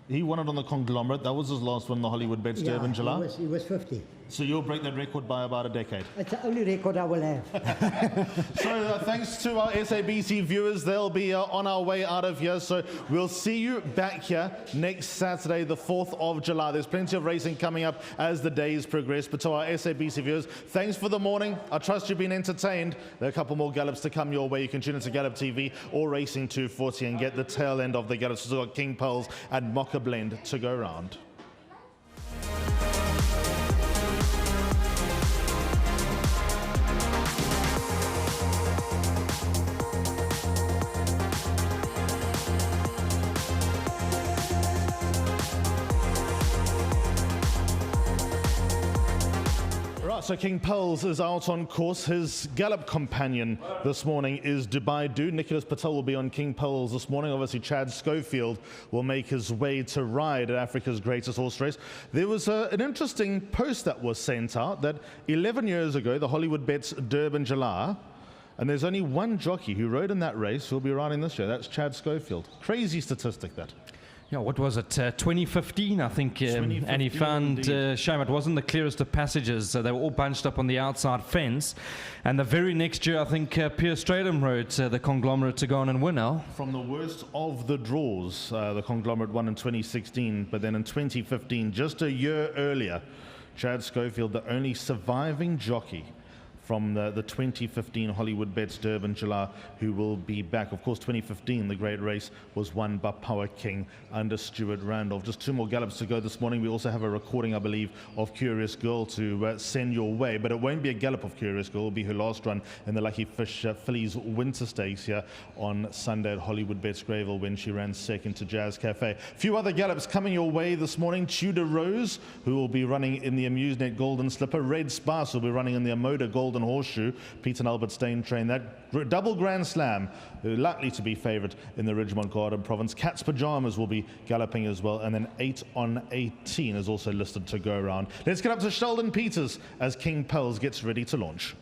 He won it on the conglomerate. That was his last one, the Hollywoodbets Durban July. He was 50. So you'll break that record by about a decade. It's the only record I will have. So thanks to our SABC viewers, they'll be on our way out of here. So we'll see you back here next Saturday, the 4th of July. There's plenty of racing coming up as the days progress. But to our SABC viewers, thanks for the morning. I trust you've been entertained. There are a couple more gallops to come your way. You can tune into Gallop TV or Racing 240 and get the tail end of the gallops. We've got King Pearls and Moa Blend to go round. So King Pearls is out on course. His gallop companion this morning is Dubai Dude. Nicholas Patel will be on King Pearls this morning. Obviously, Chad Schofield will make his way to ride at Africa's greatest horse race. There was an interesting post that was sent out that 11 years ago, the Hollywoodbets Durban July, and there's only one jockey who rode in that race who'll be riding this year. That's Chad Schofield. Crazy statistic, that. Yeah, what was it? 2015, I think. 2015, and he found, shame, it wasn't the clearest of passages. They were all bunched up on the outside fence. And the very next year, I think Pierce Strader rode the conglomerate to go on and win now. From the worst of the draws, the conglomerate won in 2016. But then in 2015, just a year earlier, Chad Schofield, the only surviving jockey from the 2015 Hollywoodbets Durban July, who will be back. Of course, 2015, the great race was won by Power King under Stuart Randolph. Just two more gallops to go this morning. We also have a recording, I believe, of Curious Girl to send your way, but it won't be a gallop of Curious Girl. It will be her last run in the Lucky Fish Fillies Winter Stakes here on Sunday at Hollywoodbets Greyville when she ran second to Jazz Cafe. A few other gallops coming your way this morning. Tudor Rose, who will be running in the Amusenet Golden Slipper. Red Spice will be running in the Amoda Golden Horseshoe. Peter and Albert Stain train that. Double Grand Slam, likely to be favourite in the Ridgemont Garden Province. Cat's Pajamas will be galloping as well, and then 8 on 18 is also listed to go around. Let's get up to Sheldon Peters as King Pearls gets ready to launch.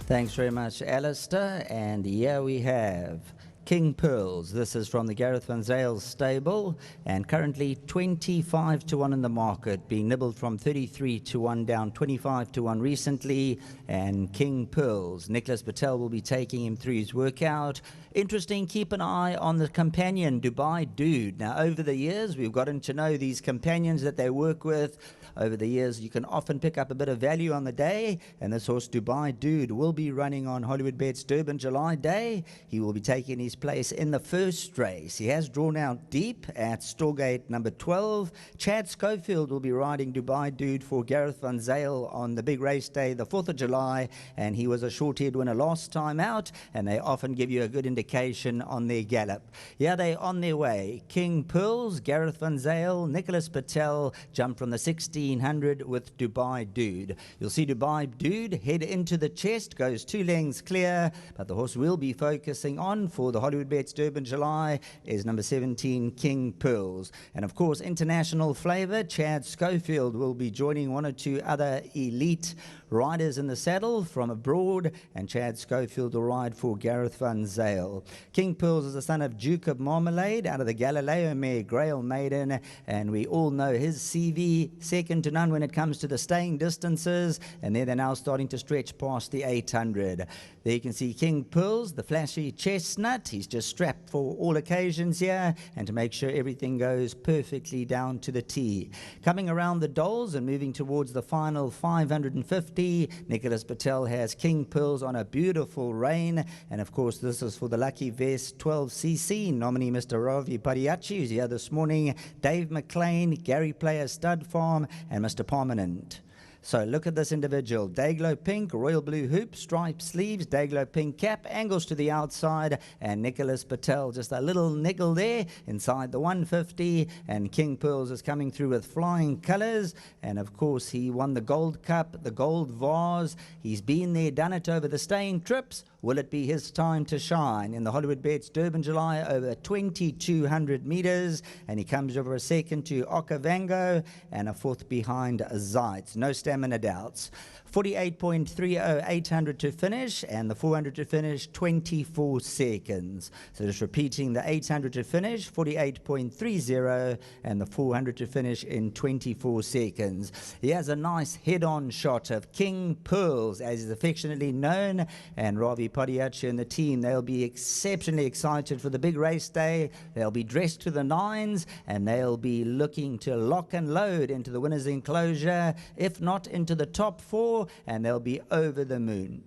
Thanks very much, Alistair. And here we have King Pearls. This is from the Gareth Van Zyl stable, and currently 25 to 1 in the market, being nibbled from 33 to 1 down 25 to 1 recently. And King Pearls, Nicholas Patel will be taking him through his workout. Interesting, keep an eye on the companion, Dubai Dude. Now, over the years, we've gotten to know these companions that they work with. Over the years, you can often pick up a bit of value on the day, and this horse, Dubai Dude, will be running on Hollywoodbets Durban July Day. He will be taking his place in the first race. He has drawn out deep at Storgate number 12. Chad Schofield will be riding Dubai Dude for Gareth Van Zyl on the big race day, the 4th of July, and he was a short-haired winner last time out, and they often give you a good indication on their gallop. Yeah, they're on their way. King Pearls, Gareth Van Zyl, Nicholas Patel jumped from the 1600 with Dubai Dude. You'll see Dubai Dude head into the chest, goes 2 lengths clear, but the horse will be focusing on for the Hollywoodbets Durban July is number 17, King Pearls. And of course, international flavour, Chad Schofield will be joining 1 or 2 other elite riders in the saddle from abroad, and Chad Schofield will ride for Gareth van Zyl. King Pearls is the son of Duke of Marmalade out of the Galileo mare Grail Maiden, and we all know his CV second to none when it comes to the staying distances, and there they're now starting to stretch past the 800. There you can see King Pearls, the flashy chestnut. He's just strapped for all occasions here, and to make sure everything goes perfectly down to the T. Coming around the Doles and moving towards the final 550, Nicholas Patel has King Pearls on a beautiful rein, and of course this is for the Lucky Vest 12cc. Nominee Mr. Ravi Padiachi, who's here this morning, Dave McLean, Gary Player Stud Farm, and Mr. Permanent. So look at this individual. Dayglow pink, royal blue hoop, striped sleeves, Dayglow pink cap, angles to the outside, and Nicholas Patel just a little nickel there inside the 150, and King Pearls is coming through with flying colours, and of course he won the Gold Cup, the Gold Vase. He's been there, done it over the staying trips. Will it be his time to shine in the Hollywoodbets Durban July over 2,200 metres? And he comes over a second to Okavango and a fourth behind Zites. No stamina doubts. 48.30, 800 to finish, and the 400 to finish, 24 seconds. So just repeating, the 800 to finish, 48.30, and the 400 to finish in 24 seconds. He has a nice head-on shot of King Pearls, as is affectionately known, and Ravi Padiachi and the team, they'll be exceptionally excited for the big race day. They'll be dressed to the nines, and they'll be looking to lock and load into the winner's enclosure, if not into the top four, and they'll be over the moon.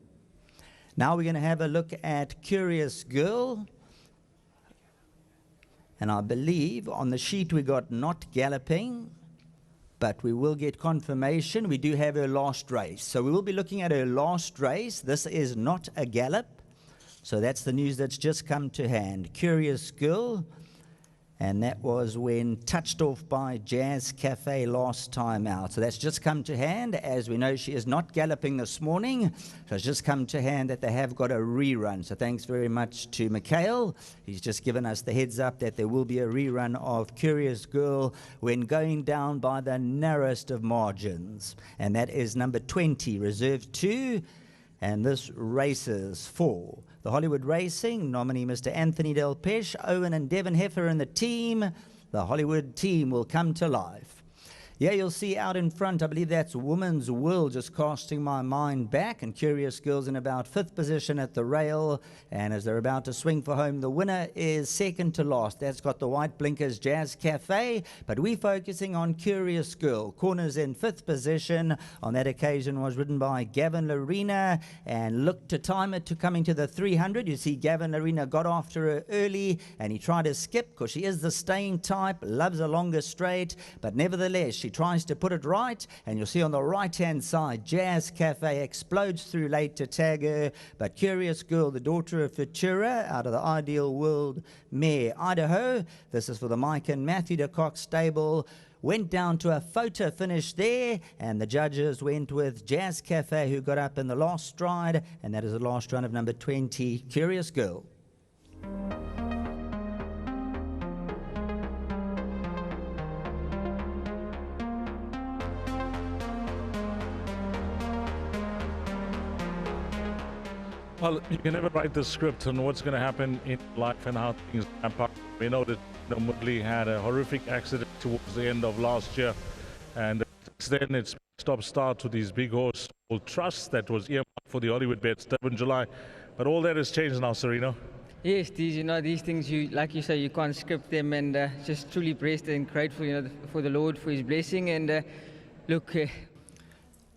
Now we're going to have a look at Curious Girl. And I believe on the sheet we got not galloping, but we will get confirmation. We do have her last race. So we will be looking at her last race. This is not a gallop. So that's the news that's just come to hand. Curious Girl. And that was when touched off by Jazz Cafe last time out. So that's just come to hand. As we know, she is not galloping this morning. So it's just come to hand that they have got a rerun. So thanks very much to Mikhail. He's just given us the heads up that there will be a rerun of Curious Girl when going down by the narrowest of margins. And that is number 20, reserved 2. And this races for the Hollywood Racing, nominee Mr. Anthony Del Pesh, Owen and Devon Heffer and the team. The Hollywood team will come to life. Yeah, you'll see out in front, I believe that's Woman's World, just casting my mind back, and Curious Girls in about 5th position at the rail, and as they're about to swing for home, the winner is second to last. That's got the white blinkers, Jazz Cafe, but we're focusing on Curious Girl. Corners in 5th position on that occasion was ridden by Gavin Larena, and looked to time it to coming to the 300. You see Gavin Larena got after her early, and he tried to skip because she is the staying type, loves a longer straight, but nevertheless she tries to put it right, and you'll see on the right hand side Jazz Cafe explodes through late to tag her, but Curious Girl, the daughter of Futura out of the Ideal World mare Idaho, this is for the Mike and Matthew de Kock stable, went down to a photo finish there, and the judges went with Jazz Cafe, who got up in the last stride, and that is the last run of number 20, Curious Girl. Well, you can never write the script on what's going to happen in life and how things ramp up. We know that Woodley had a horrific accident towards the end of last year, and then it's stop-start to these big horse trust that was earmarked for the Hollywoodbets Durban July. But all that has changed now, Sereno. Yes, these things, like you say, you can't script them, and just truly blessed and grateful, for the Lord for His blessing. And look.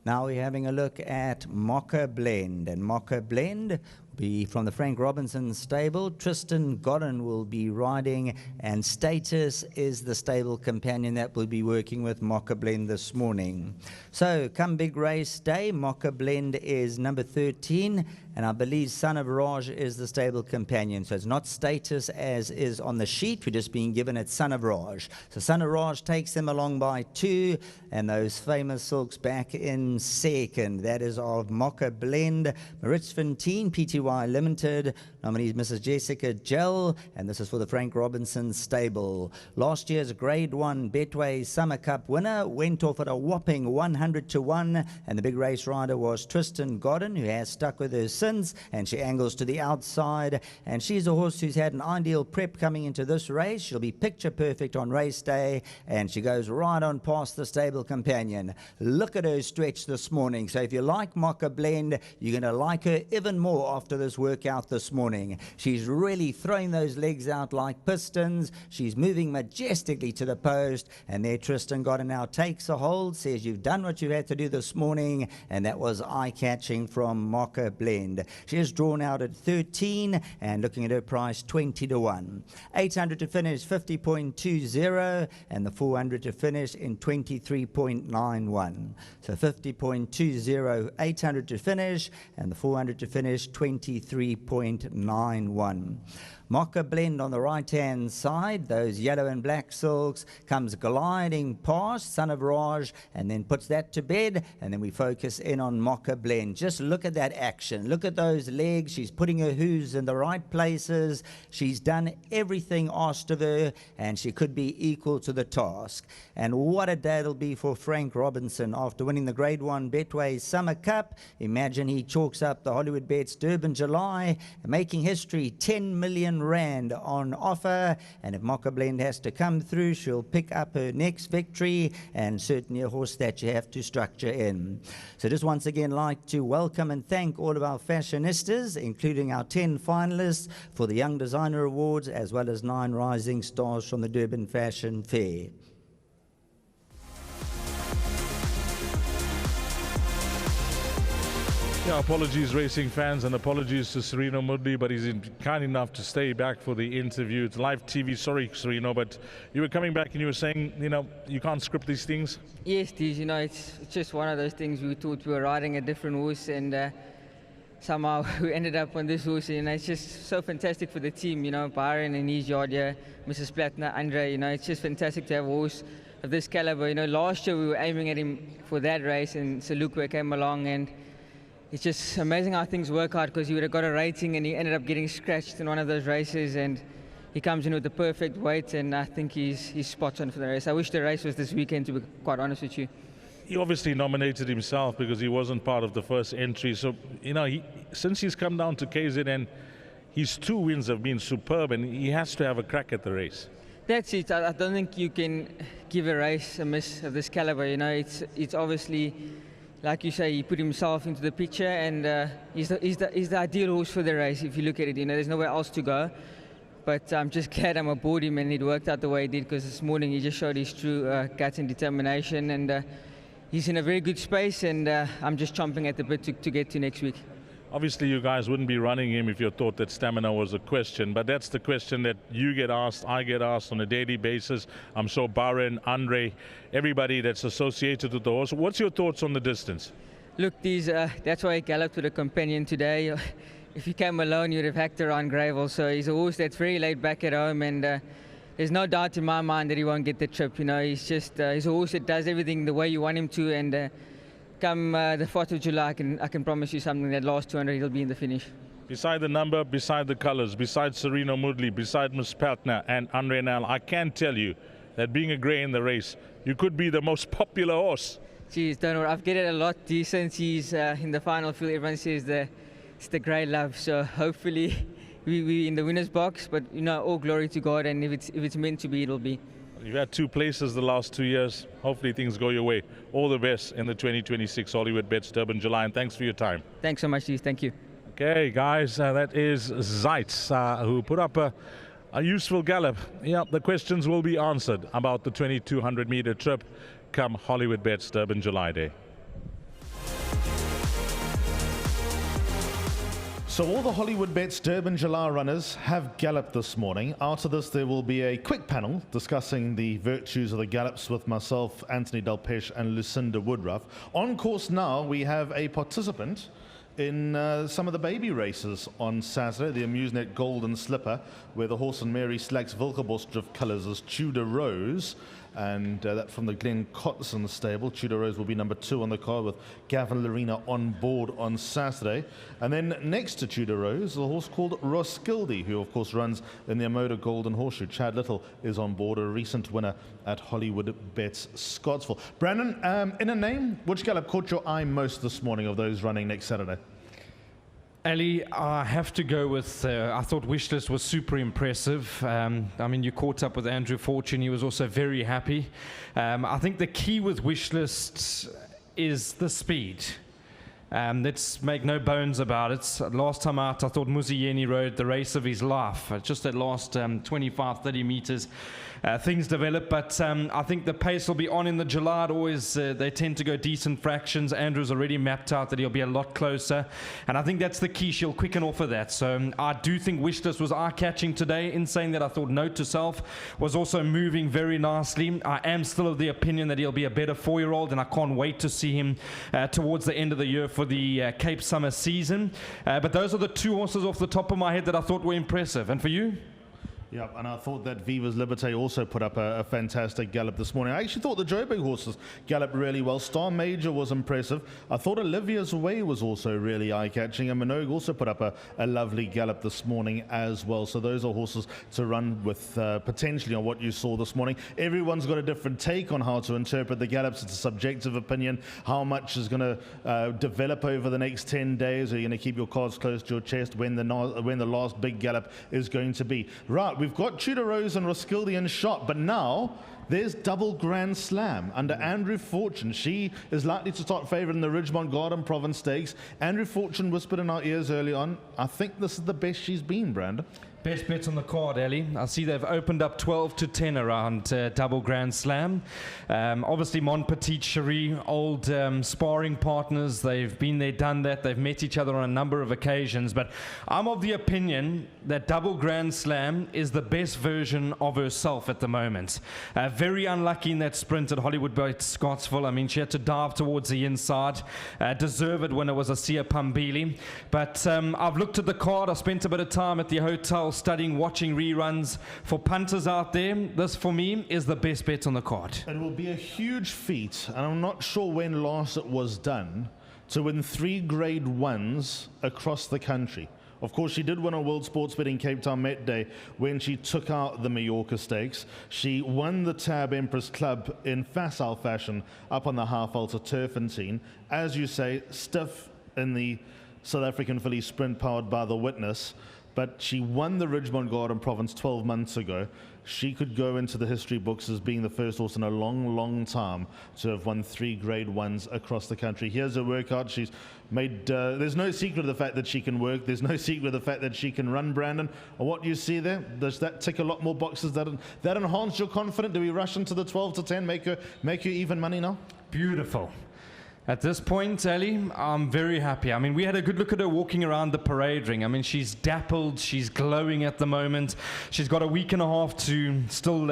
Now we're having a look at Moa Blend, and Moa Blend will be from the Frank Robinson stable. Tristan Godden will be riding, and Status is the stable companion that will be working with Moa Blend this morning. So come big race day, Moa Blend is number 13, and I believe Son of Raj is the stable companion. So it's not Status as is on the sheet. We're just being given it Son of Raj. So Son of Raj takes them along by 2, and those famous silks back in second. That is of Moa Blend. Maritz Fontaine, PT TY Limited. Nominee is Mrs. Jessica Gell, and this is for the Frank Robinson stable. Last year's Grade 1 Betway Summer Cup winner went off at a whopping 100-1, and the big race rider was Tristan Godden, who has stuck with her since, and she angles to the outside, and she's a horse who's had an ideal prep coming into this race. She'll be picture perfect on race day, and she goes right on past the stable companion. Look at her stretch this morning. So if you like Moa Blend, you're going to like her even more after this workout this morning. She's really throwing those legs out like pistons. She's moving majestically to the post, and there Tristan Godden now takes a hold, says you've done what you had to do this morning, and that was eye-catching from Moa Blend. She is drawn out at 13, and looking at her price, 20-1. 800 to finish, 50.20, and the 400 to finish in 23.91. So 50.20, 800 to finish, and the 400 to finish, 23.91. Moa Blend on the right-hand side, those yellow and black silks, comes gliding past Son of Raj and then puts that to bed, and then we focus in on Moa Blend. Just look at that action. Look at those legs. She's putting her hooves in the right places. She's done everything asked of her, and she could be equal to the task. And what a day it'll be for Frank Robinson after winning the Grade 1 Betway Summer Cup. Imagine he chalks up the Hollywoodbets Durban July, making history, 10 million rand on offer, and if Moa Blend has to come through, she'll pick up her next victory, and certainly a horse that you have to structure in. So just once again like to welcome and thank all of our fashionistas, including our 10 finalists for the Young Designer Awards, as well as 9 rising stars from the Durban Fashion Fair. Yeah, apologies racing fans, and apologies to Serino Mudli, but he's kind enough to stay back for the interview. It's live TV. Sorry, Serino, but you were coming back and you were saying, you know, you can't script these things. Yes, Deej, you know, it's just one of those things. We thought we were riding a different horse, and somehow we ended up on this horse, and it's just so fantastic for the team, you know, Byron and his yard here, Mrs. Platner, Andre, you know, it's just fantastic to have a horse of this caliber. You know, last year we were aiming at him for that race, and Salukwe came along, and it's just amazing how things work out, because he would have got a rating and he ended up getting scratched in one of those races, and he comes in with the perfect weight, and I think he's spot on for the race. I wish the race was this weekend, to be quite honest with you. He obviously nominated himself because he wasn't part of the first entry. So, you know, since he's come down to KZN, his 2 wins have been superb, and he has to have a crack at the race. That's it. I don't think you can give a race a miss of this caliber. You know, it's obviously, like you say, he put himself into the picture, and he's the ideal horse for the race. If you look at it, you know, there's nowhere else to go. But I'm just glad I'm aboard him, and it worked out the way it did, because this morning he just showed his true guts and determination, and he's in a very good space, and I'm just chomping at the bit to get to next week. Obviously, you guys wouldn't be running him if you thought that stamina was a question, but that's the question that you get asked, I get asked on a daily basis. I'm sure Baran, Andre, everybody that's associated with the horse. What's your thoughts on the distance? Look, that's why I galloped with a companion today. If he came alone, you'd have hacked around Greyville. So he's a horse that's very laid back at home, and there's no doubt in my mind that he won't get the trip. You know, he's a horse that does everything the way you want him to, and come the 4th of July, I can promise you something, that last 200 he'll be in the finish. Beside the number, beside the colors, beside Serino Mudli, beside Ms. Patna and Andre Nal, I can tell you that being a grey in the race, you could be the most popular horse. Jeez, don't worry, I've get it a lot since he's in the final field. Everyone says it's the grey love, so hopefully we in the winner's box, but you know, all glory to God, and if it's meant to be, it'll be. You've had 2 places the last 2 years. Hopefully things go your way. All the best in the 2026 Hollywoodbets Durban July, and thanks for your time. Thanks so much, Steve. Thank you. Okay, guys, that is Zites, who put up a useful gallop. Yeah, the questions will be answered about the 2,200-meter trip come Hollywoodbets Durban July Day. So all the Hollywoodbets Durban July runners have galloped this morning. After this, there will be a quick panel discussing the virtues of the gallops with myself, Anthony Delpeche, and Lucinda Woodruff. On course now, we have a participant in some of the baby races on Saturday, the Amusenet Golden Slipper, where the horse and Mary Slacks Wilgerbos drift colours is Tudor Rose. and that from the Glenn Cotson stable. Tudor Rose will be number 2 on the card with Gavin Lorena on board on Saturday. And then next to Tudor Rose, a horse called Roskilde, who of course runs in the Amoda Golden Horseshoe. Chad Little is on board, a recent winner at Hollywoodbets Scottsville. Brandon, in a name, which gallop caught your eye most this morning of those running next Saturday? Ali, I have to go with, I thought Wishlist was super impressive. I mean, you caught up with Andrew Fortune. He was also very happy. I think the key with Wishlist is the speed. Let's make no bones about it. Last time out, I thought Muzieni rode the race of his life. Just that last 25, 30 meters. Things develop, but I think the pace will be on in the July. Always, they tend to go decent fractions. Andrew's already mapped out that he'll be a lot closer, and I think that's the key. She'll quicken off of that. So I do think Wishlist was eye-catching today in saying that I thought Note to Self was also moving very nicely. I am still of the opinion that he'll be a better 4-year-old, and I can't wait to see him towards the end of the year for the Cape Summer season. But those are the 2 horses off the top of my head that I thought were impressive. And for you? Yeah, and I thought that Viva's Liberte also put up a fantastic gallop this morning. I actually thought the Joburg horses galloped really well. Star Major was impressive. I thought Olivia's Way was also really eye-catching, and Manog also put up a lovely gallop this morning as well. So those are horses to run with potentially on what you saw this morning. Everyone's got a different take on how to interpret the gallops. It's a subjective opinion. How much is going to develop over the next 10 days? Are you going to keep your cards close to your chest when the last big gallop is going to be? Right, we've got Tudor Rose and Roskilde in shot, but now there's double Grand Slam under Andrew Fortune. She is likely to start favourite in the Ridgemont Garden Province Stakes. Andrew Fortune whispered in our ears early on, I think this is the best she's been, Brandon. Best bets on the card, Ellie. I see they've opened up 12-10 around double Grand Slam. Obviously, Mon Petit Cherie, old sparring partners. They've been there, done that. They've met each other on a number of occasions. But I'm of the opinion that double Grand Slam is the best version of herself at the moment. Very unlucky in that sprint at Hollywoodbets Scottsville. I mean, she had to dive towards the inside. Deserved winner was Asia Pambili. But I've looked at the card. I spent a bit of time at the hotel studying, watching reruns. For punters out there, this for me is the best bet on the card. It will be a huge feat, and I'm not sure when last it was done, to win 3 grade 1s across the country. Of course, she did win a World Sports Bet in Cape Town Met Day when she took out the Mallorca Stakes. She won the Tab Empress Club in facile fashion up on the half-alter Turfentine. As you say, stiff in the South African filly sprint powered by the Witness. But she won the Ridgemont Garden Province 12 months ago. She could go into the history books as being the first horse in a long, long time to have won 3 grade 1s across the country. Here's her workout. She's made, there's no secret of the fact that she can work. There's no secret of the fact that she can run, Brandon. And what you see there, does that tick a lot more boxes? That enhance your confidence? Do we rush into the 12-10, make her even money now? Beautiful. At this point, Ellie, I'm very happy. I mean, we had a good look at her walking around the parade ring. I mean, she's dappled, she's glowing at the moment. She's got a week and a half to still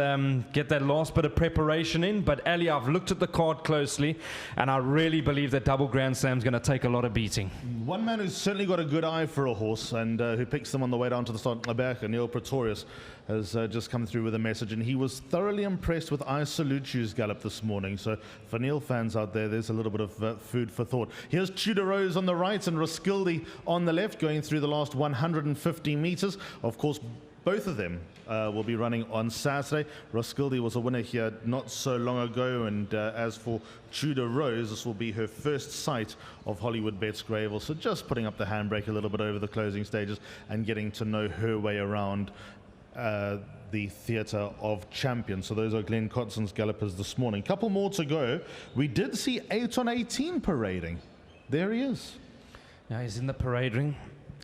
get that last bit of preparation in. But Ellie, I've looked at the card closely, and I really believe that double Grand Slam's going to take a lot of beating. One man who's certainly got a good eye for a horse and who picks them on the way down to the start, Liberte, Neil Pretorius, has just come through with a message, and he was thoroughly impressed with I Salute You's gallop this morning. So for Neil fans out there, there's a little bit of food for thought. Here's Tudor Rose on the right and Roskilde on the left, going through the last 150 meters. Of course, both of them will be running on Saturday. Roskilde was a winner here not so long ago, and as for Tudor Rose, this will be her first sight of Hollywoodbets Greyville. So just putting up the handbrake a little bit over the closing stages and getting to know her way around the Theatre of Champions. So those are Glenn Cotson's gallopers this morning. Couple more to go. We did see 8 on 18 parading. There he is. Yeah, he's in the parade ring.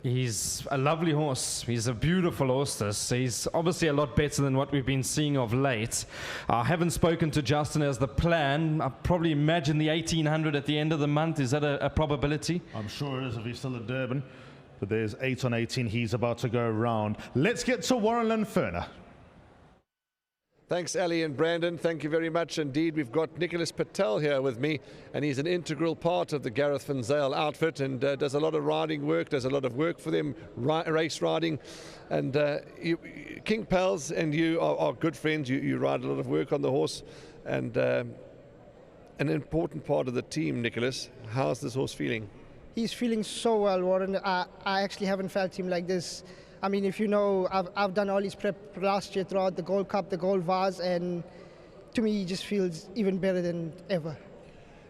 He's a lovely horse. He's a beautiful horse, this. He's obviously a lot better than what we've been seeing of late. I haven't spoken to Justin as the plan. I probably imagine the 1800 at the end of the month. Is that a probability? I'm sure it is if he's still at Durban. But there's 8 on 18. He's about to go around. Let's get to Warren Linferner. Thanks, Ali and Brandon. Thank you very much indeed. We've got Nicholas Patel here with me, and he's an integral part of the Gareth Van Zyl outfit and does a lot of riding work, does a lot of work for them, race riding. And King Pals and you are good friends. You ride a lot of work on the horse. and an important part of the team, Nicholas. How's this horse feeling? He's feeling so well, Warren. I actually haven't felt him like this. I mean, if you know, I've done all his prep last year throughout the Gold Cup, the Gold Vase, and to me, he just feels even better than ever.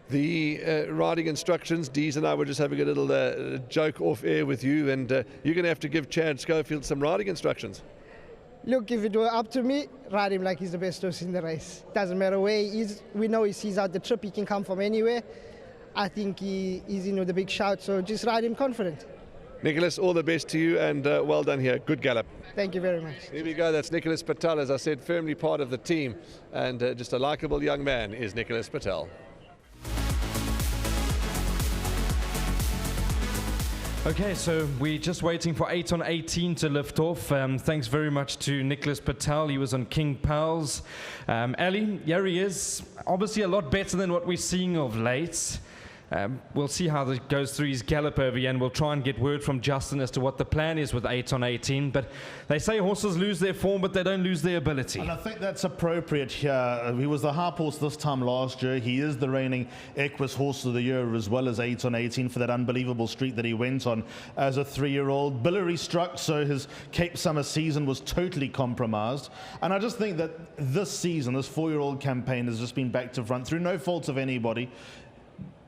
The riding instructions, Dees and I were just having a little joke off air with you, and you're going to have to give Chad Schofield some riding instructions. Look, if it were up to me, ride him like he's the best horse in the race. Doesn't matter where he is. We know he sees out the trip. He can come from anywhere. I think he's in with a big shout, so just ride him confident. Nicholas, all the best to you, and well done here. Good gallop. Thank you very much. Here we go. That's Nicholas Patel, as I said, firmly part of the team, and just a likeable young man is Nicholas Patel. Okay, so we're just waiting for 8 on 18 to lift off. Thanks very much to Nicholas Patel. He was on King Pals. Ali, here he is. Obviously a lot better than what we're seeing of late. We'll see how this goes through his gallop over here, and we'll try and get word from Justin as to what the plan is with 8 on 18. But they say horses lose their form, but they don't lose their ability. And I think that's appropriate here. He was the harp horse this time last year. He is the reigning Equus Horse of the Year, as well as 8 on 18 for that unbelievable streak that he went on as a 3-year-old. Biliary struck, so his Cape Summer season was totally compromised. And I just think that this season, this 4-year-old campaign has just been back to front through no fault of anybody.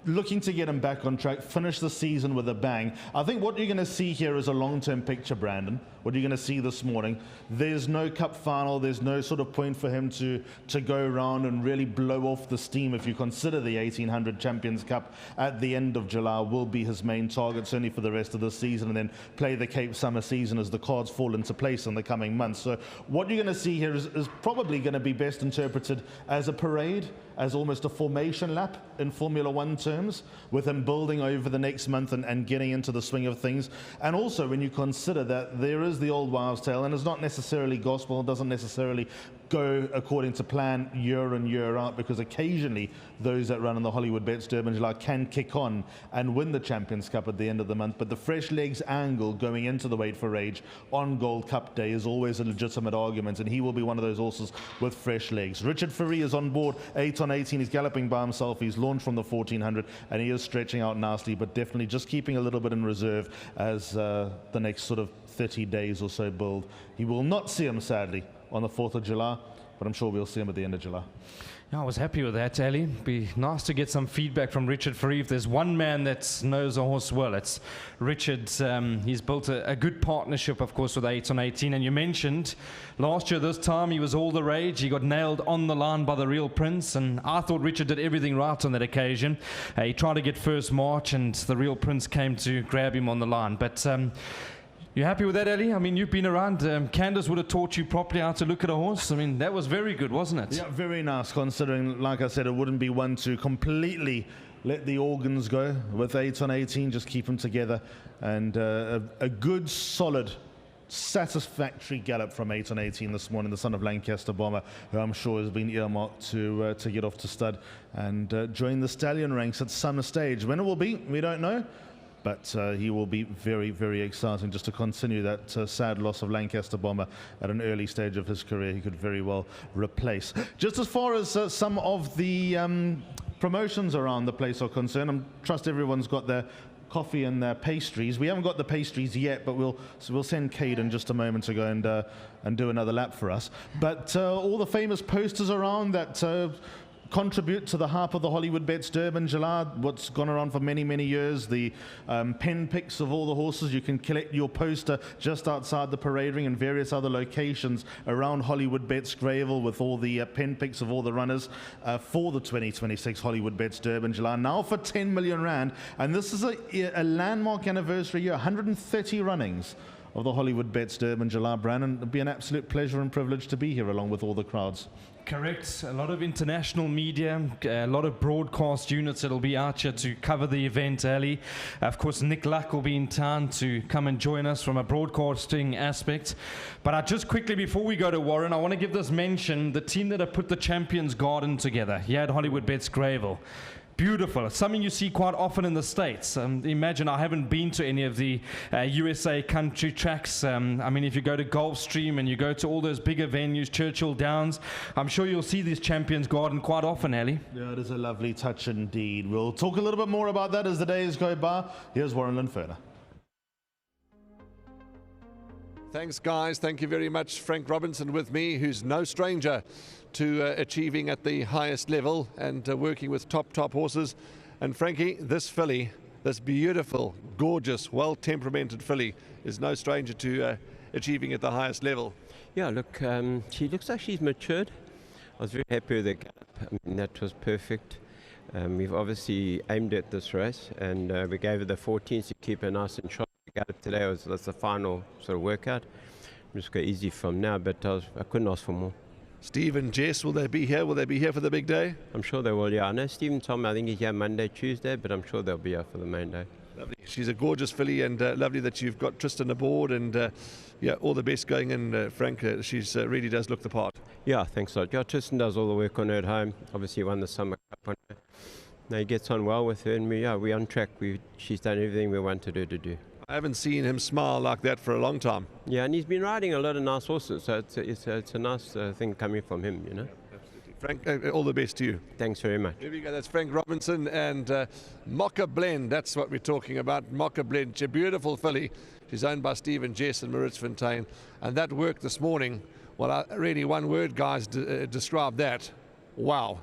Looking to get him back on track, finish the season with a bang. I think what you're going to see here is a long-term picture, Brandon. What you're going to see this morning, there's no cup final, there's no sort of point for him to go around and really blow off the steam. If you consider the 1800 Champions Cup at the end of July will be his main target, certainly for the rest of the season, and then play the Cape Summer season as the cards fall into place in the coming months. So what you're going to see here is probably going to be best interpreted as a parade, as almost a formation lap in Formula One terms, with him building over the next month and getting into the swing of things. And also when you consider that there is the old wives' tale, and it's not necessarily gospel, it doesn't necessarily go according to plan year in, year out, because occasionally those that run in the Hollywoodbets Durban July can kick on and win the Champions Cup at the end of the month. But the fresh legs angle going into the Weight for Age on Gold Cup Day is always a legitimate argument, and he will be one of those horses with fresh legs. Richard Fourie is on board, 8 on 18. He's galloping by himself. He's launched from the 1400, and he is stretching out nicely, but definitely just keeping a little bit in reserve as the next sort of 30 days or so build. He will not see him, sadly, on the 4th of July, but I'm sure we'll see him at the end of July. Yeah, I was happy with that, Ali. Be nice to get some feedback from Richard Fourie. If there's one man that knows a horse well, it's Richard. He's built a good partnership, of course, with 8 on 18. And you mentioned last year this time he was all the rage. He got nailed on the line by the Real Prince, and I thought Richard did everything right on that occasion. He tried to get first march, and the Real Prince came to grab him on the line. But you happy with that, Ali? I mean, you've been around. Candace would have taught you properly how to look at a horse. I mean, that was very good, wasn't it? Yeah, very nice, considering, like I said, it wouldn't be one to completely let the organs go with 8 on 18, just keep them together. And a good, solid, satisfactory gallop from 8 on 18 this morning, the son of Lancaster Bomber, who I'm sure has been earmarked to get off to stud and join the stallion ranks at some stage. When it will be, we don't know. But he will be very, very exciting just to continue that sad loss of Lancaster Bomber at an early stage of his career. He could very well replace. Just as far as some of the promotions around the place are concerned, I trust everyone's got their coffee and their pastries. We haven't got the pastries yet, but we'll send Cade in just a moment to go and do another lap for us. But all the famous posters around that contribute to the hype of the Hollywoodbets Durban July, what's gone around for many, many years. The pen picks of all the horses. You can collect your poster just outside the parade ring and various other locations around Hollywoodbets Greyville with all the pen picks of all the runners for the 2026 Hollywoodbets Durban July. Now for 10 million rand, and this is a landmark anniversary year, 130 runnings of the Hollywoodbets Durban July. Brandon, it'd be an absolute pleasure and privilege to be here along with all the crowds. Correct. A lot of international media, a lot of broadcast units that'll be out here to cover the event early. Of course, Nick Luck will be in town to come and join us from a broadcasting aspect. But I just quickly, before we go to Warren, I want to give this mention, the team that have put the Champions Garden together here at Hollywoodbets Greyville. beautiful. It's something you see quite often in the States. Imagine, I haven't been to any of the USA country tracks. I mean, if you go to Gulfstream and you go to all those bigger venues, Churchill Downs, I'm sure you'll see these Champions Garden quite often, Ali. Yeah, it is a lovely touch indeed. We'll talk a little bit more about that as the days go by. Here's Warren Linferner. Thanks, guys. Thank you very much. Frank Robinson with me, who's no stranger to achieving at the highest level and working with top horses. And Frankie, this filly, this beautiful, gorgeous, well-temperamented filly is no stranger to achieving at the highest level. Yeah, look, she looks like she's matured. I was very happy with the gallop. I mean, that was perfect. We've obviously aimed at this race, and we gave her the 14s to keep her nice and sharp. Gallop today that's the final sort of workout. Just go easy from now, but I couldn't ask for more. Steve and Jess, will they be here? Will they be here for the big day? I'm sure they will, yeah. I know Stephen told me I think he's here Monday, Tuesday, but I'm sure they'll be here for the main day. Lovely. She's a gorgeous filly, and lovely that you've got Tristan aboard, and yeah, all the best going in, Frank. She really does look the part. Yeah, thanks a lot. Yeah, Tristan does all the work on her at home. Obviously won the Summer Cup on her. Now he gets on well with her, and we're on track. She's done everything we wanted her to do. I haven't seen him smile like that for a long time. Yeah, and he's been riding a lot of nice horses, so it's a nice thing coming from him, you know. Absolutely. Frank, all the best to you. Thanks very much. There we go. That's Frank Robinson and Moa Blend. That's what we're talking about. Moa Blend. She's a beautiful filly. She's owned by Stephen Jess and Maurits Fontaine. And that work this morning, well, really one word, guys, describe that. Wow.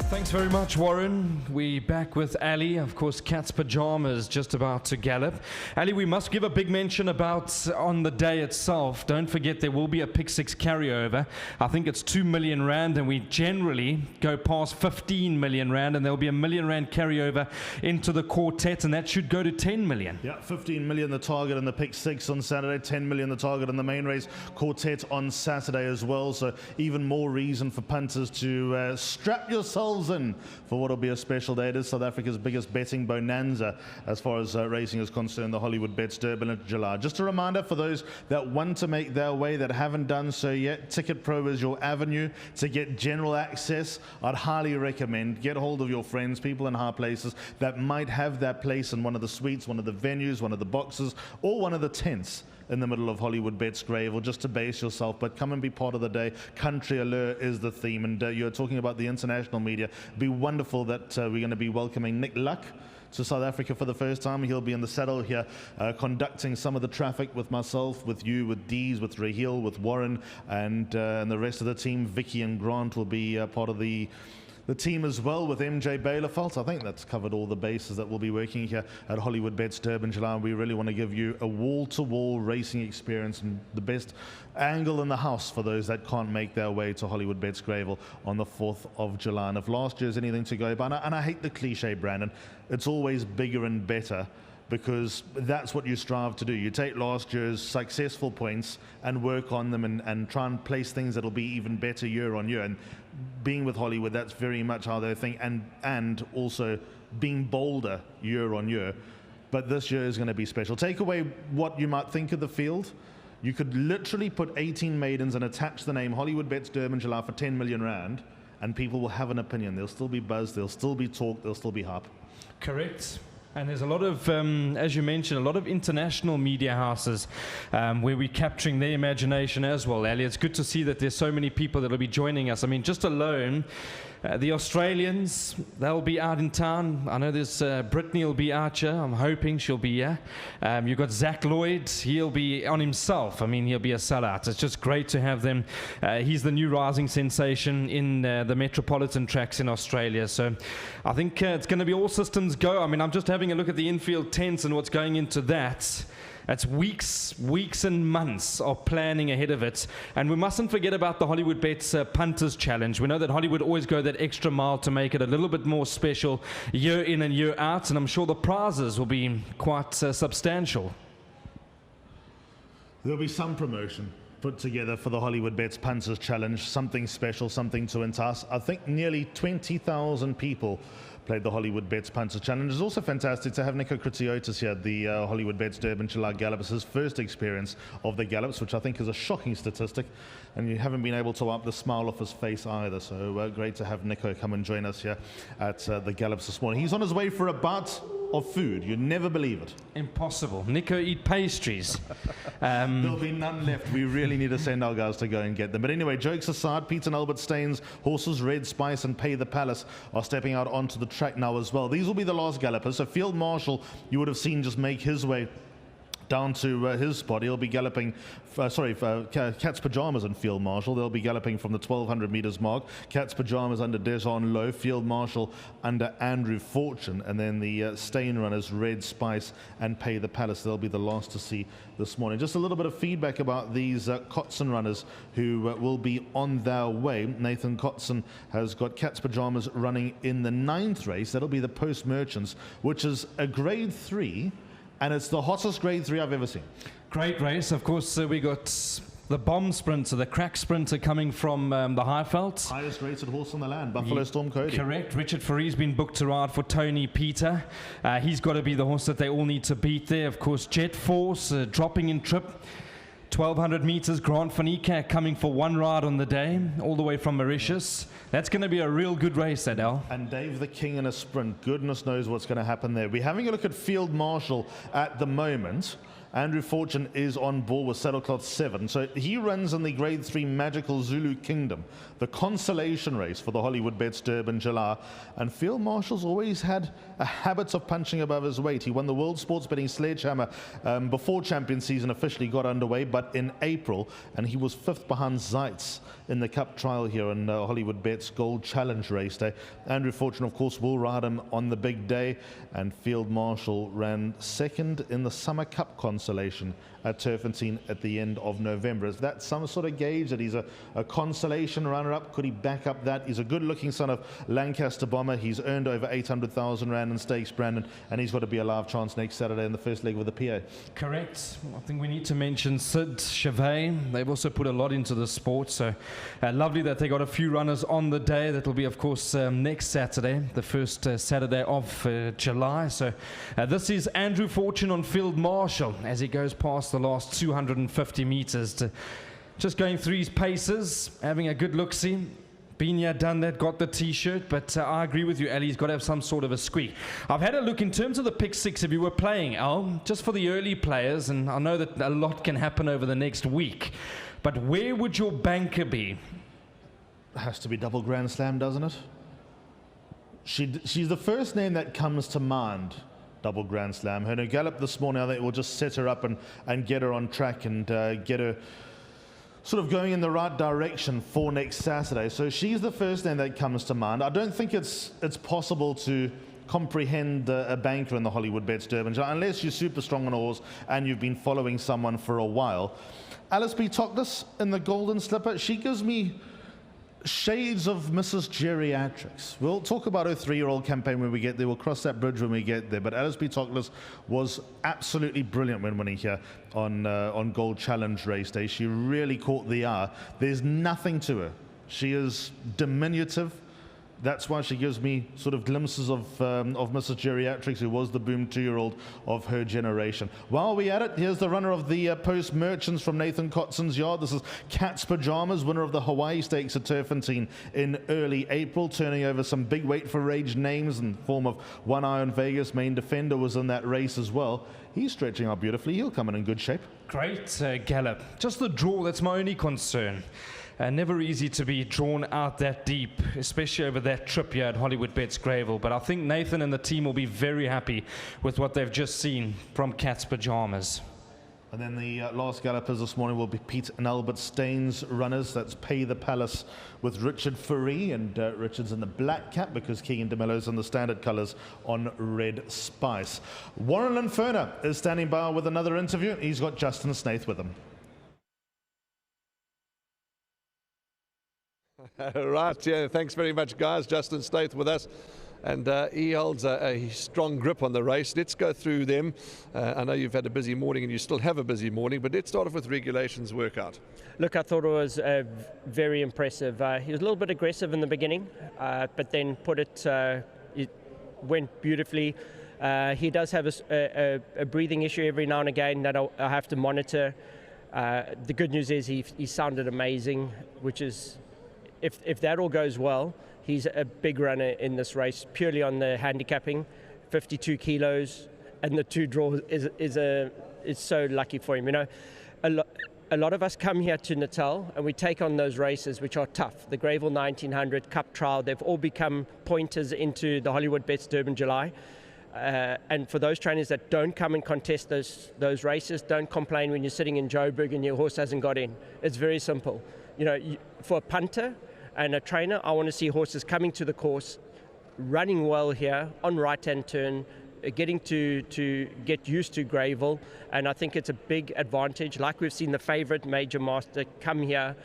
Thanks very much, Warren. We're back with Ali, of course, Cat's Pajamas just about to gallop. Ali, we must give a big mention about on the day itself. Don't forget there will be a pick 6 carryover. I think it's 2 million rand, and we generally go past 15 million rand, and there'll be a 1 million rand carryover into the quartet, and that should go to 10 million. Yeah, 15 million the target in the pick 6 on Saturday, 10 million the target in the main race quartet on Saturday as well. So even more reason for punters to strap yourselves in for what will be a special day. It is South Africa's biggest betting bonanza as far as racing is concerned, the Hollywoodbets Durban July. Just a reminder for those that want to make their way, that haven't done so yet, Ticket Pro is your avenue to get general access. I'd highly recommend get hold of your friends, people in high places that might have that place in one of the suites, one of the venues, one of the boxes, or one of the tents in the middle of Hollywoodbets Greyville, just to base yourself, but come and be part of the day. Country Allure is the theme, and you're talking about the international media. It'd be wonderful that we're going to be welcoming Nick Luck to South Africa for the first time. He'll be in the saddle here, conducting some of the traffic with myself, with you, with Dees, with Raheel, with Warren, and the rest of the team. Vicky and Grant will be part of the team as well, with MJ Baileyfelt. I think that's covered all the bases that will be working here at Hollywoodbets Durban July. We really want to give you a wall-to-wall racing experience and the best angle in the house for those that can't make their way to Hollywoodbets Greyville on the 4th of July. And if last year's anything to go by, and I hate the cliche, Brandon, it's always bigger and better, because that's what you strive to do. You take last year's successful points and work on them and try and place things that'll be even better year on year. And being with Hollywood, that's very much how they think, and also being bolder year on year. But this year is going to be special. Take away what you might think of the field. You could literally put 18 maidens and attach the name Hollywoodbets Durban July for 10 million rand, and people will have an opinion. There'll still be buzz, there'll still be talk, there'll still be hype. Correct. And there's a lot of, as you mentioned, a lot of international media houses where we're capturing their imagination as well, Ali. It's good to see that there's so many people that will be joining us. I mean, just alone, the Australians, they'll be out in town. I know there's Brittany will be out here. I'm hoping she'll be here. You've got Zach Lloyd. He'll be on himself. I mean, he'll be a sellout. It's just great to have them. He's the new rising sensation in the metropolitan tracks in Australia. So I think it's going to be all systems go. I mean, I'm just having a look at the infield tents and what's going into that. That's weeks and months of planning ahead of it. And we mustn't forget about the Hollywoodbets Punters Challenge. We know that Hollywood always go that extra mile to make it a little bit more special year in and year out. And I'm sure the prizes will be quite substantial. There'll be some promotion. put together for the Hollywoodbets Punters Challenge. Something special, something to entice. I think nearly 20,000 people played the Hollywoodbets Punters Challenge. It's also fantastic to have Nico Kritsiotis here at the Hollywoodbets Durban July Gallops, his first experience of the Gallops, which I think is a shocking statistic, and you haven't been able to wipe the smile off his face either. So great to have Nico come and join us here at the Gallops this morning. He's on his way for a bite of food. You'd never believe it. Impossible. Nico eat pastries. There'll be none left. We really need to send our guys to go and get them. But anyway, jokes aside, Peter and Albert Staines, horses Red Spice and Pay the Palace are stepping out onto the track now as well. These will be the last gallopers. So Field Marshal, you would have seen just make his way down to his spot. He'll be galloping, Cat's Pajamas and Field Marshal. They'll be galloping from the 1200 meters mark. Cat's Pajamas under Dejon Low, Field Marshal under Andrew Fortune, and then the Stain runners, Red Spice and Pay the Palace. They'll be the last to see this morning. Just a little bit of feedback about these Kotson runners who will be on their way. Nathan Kotson has got Cat's Pajamas running in the 9th race. That'll be the Post Merchants, which is a grade 3. And it's the hottest grade 3 I've ever seen. Great race. Of course, we got the bomb sprinter, the crack sprinter coming from the Highveld. Highest rated horse on the land, Buffalo Storm Cody. Correct. Richard Farie's been booked to ride for Tony Peter. He's got to be the horse that they all need to beat there. Of course, Jet Force dropping in trip. 1200 meters, Grant van Niekerk coming for one ride on the day, all the way from Mauritius. That's going to be a real good race, that Al. And Dave the King in a sprint. Goodness knows what's going to happen there. We're having a look at Field Marshal at the moment. Andrew Fortune is on board with Saddlecloth 7. So he runs in the Grade 3 Magical Zulu Kingdom, the consolation race for the Hollywoodbets Durban July. And Field Marshal's always had a habit of punching above his weight. He won the World Sports Betting Sledgehammer before champion season officially got underway, but in April, and he was 5th behind Zites in the Cup trial here on Hollywoodbets Gold Challenge race day. Andrew Fortune, of course, will ride him on the big day, and Field Marshal ran 2nd in the Summer Cup consolation at Turfentine at the end of November. Is that some sort of gauge that he's a consolation runner-up? Could he back up that? He's a good-looking son of Lancaster Bomber. He's earned over 800,000 Rand in stakes, Brandon, and he's got to be a live chance next Saturday in the first leg with the PA. Correct. I think we need to mention Sid Chevet. They've also put a lot into the sport, so lovely that they got a few runners on the day. That will be, of course, next Saturday, the first Saturday of July. So this is Andrew Fortune on Field Marshal as he goes past the last 250 meters, just going through his paces, having a good look-see. Been here, done that, got the t-shirt, but I agree with you, Ali, he's got to have some sort of a squeak. I've had a look in terms of the pick 6 if you were playing, Al, just for the early players, and I know that a lot can happen over the next week, but where would your banker be? It has to be Double Grand Slam, doesn't it? She's the first name that comes to mind. Double Grand Slam. Her gallop this morning, I think, will just set her up and get her on track and get her sort of going in the right direction for next Saturday. So she's the first name that comes to mind. I don't think it's possible to comprehend a banker in the Hollywoodbets Durban unless you're super strong on a horse and you've been following someone for a while. Alice B. Toklas in the Golden Slipper, she gives me shades of Mrs. Geriatrics. We'll talk about her 3-year-old campaign when we get there. We'll cross that bridge when we get there. But Alice B. Toklas was absolutely brilliant when winning here on Gold Challenge race day. She really caught the eye. There's nothing to her. She is diminutive. That's why she gives me sort of glimpses of Mrs. Geriatrics, who was the boom 2-year-old of her generation. While we're at it, here's the runner of the Post Merchants from Nathan Kotson's yard. This is Cat's Pajamas, winner of the Hawaii Stakes at Turfentine in early April, turning over some big weight for age names in the form of One Eye on Vegas. Main Defender was in that race as well. He's stretching out beautifully. He'll come in good shape. Great gallop. Just the draw, that's my only concern. Never easy to be drawn out that deep, especially over that trip here at Hollywoodbets Greyville. But I think Nathan and the team will be very happy with what they've just seen from Cat's Pajamas. And then the last gallopers this morning will be Pete and Albert Staines runners. That's Pay the Palace with Richard Farie, and Richard's in the black cap because Keegan DeMello's in the standard colours on Red Spice. Warren Linferner is standing by with another interview. He's got Justin Snaith with him. Right, yeah, thanks very much, guys. Justin Snaith with us. and he holds a strong grip on the race. Let's go through them. I know you've had a busy morning and you still have a busy morning, but let's start off with regulations workout. Look, I thought it was very impressive. He was a little bit aggressive in the beginning, but then it went beautifully. He does have a breathing issue every now and again that I have to monitor. The good news is he sounded amazing, which is, if that all goes well, he's a big runner in this race, purely on the handicapping. 52 kilos and the 2 draws is so lucky for him. You know, a lot of us come here to Natal and we take on those races which are tough. The Greyville 1900 Cup Trial, they've all become pointers into the Hollywoodbets Durban July. And for those trainers that don't come and contest those races, don't complain when you're sitting in Joburg and your horse hasn't got in. It's very simple. You know, for a punter and a trainer, I want to see horses coming to the course, running well here on right-hand turn, getting to get used to Greyville, and I think it's a big advantage. Like we've seen the favourite Major Master come here,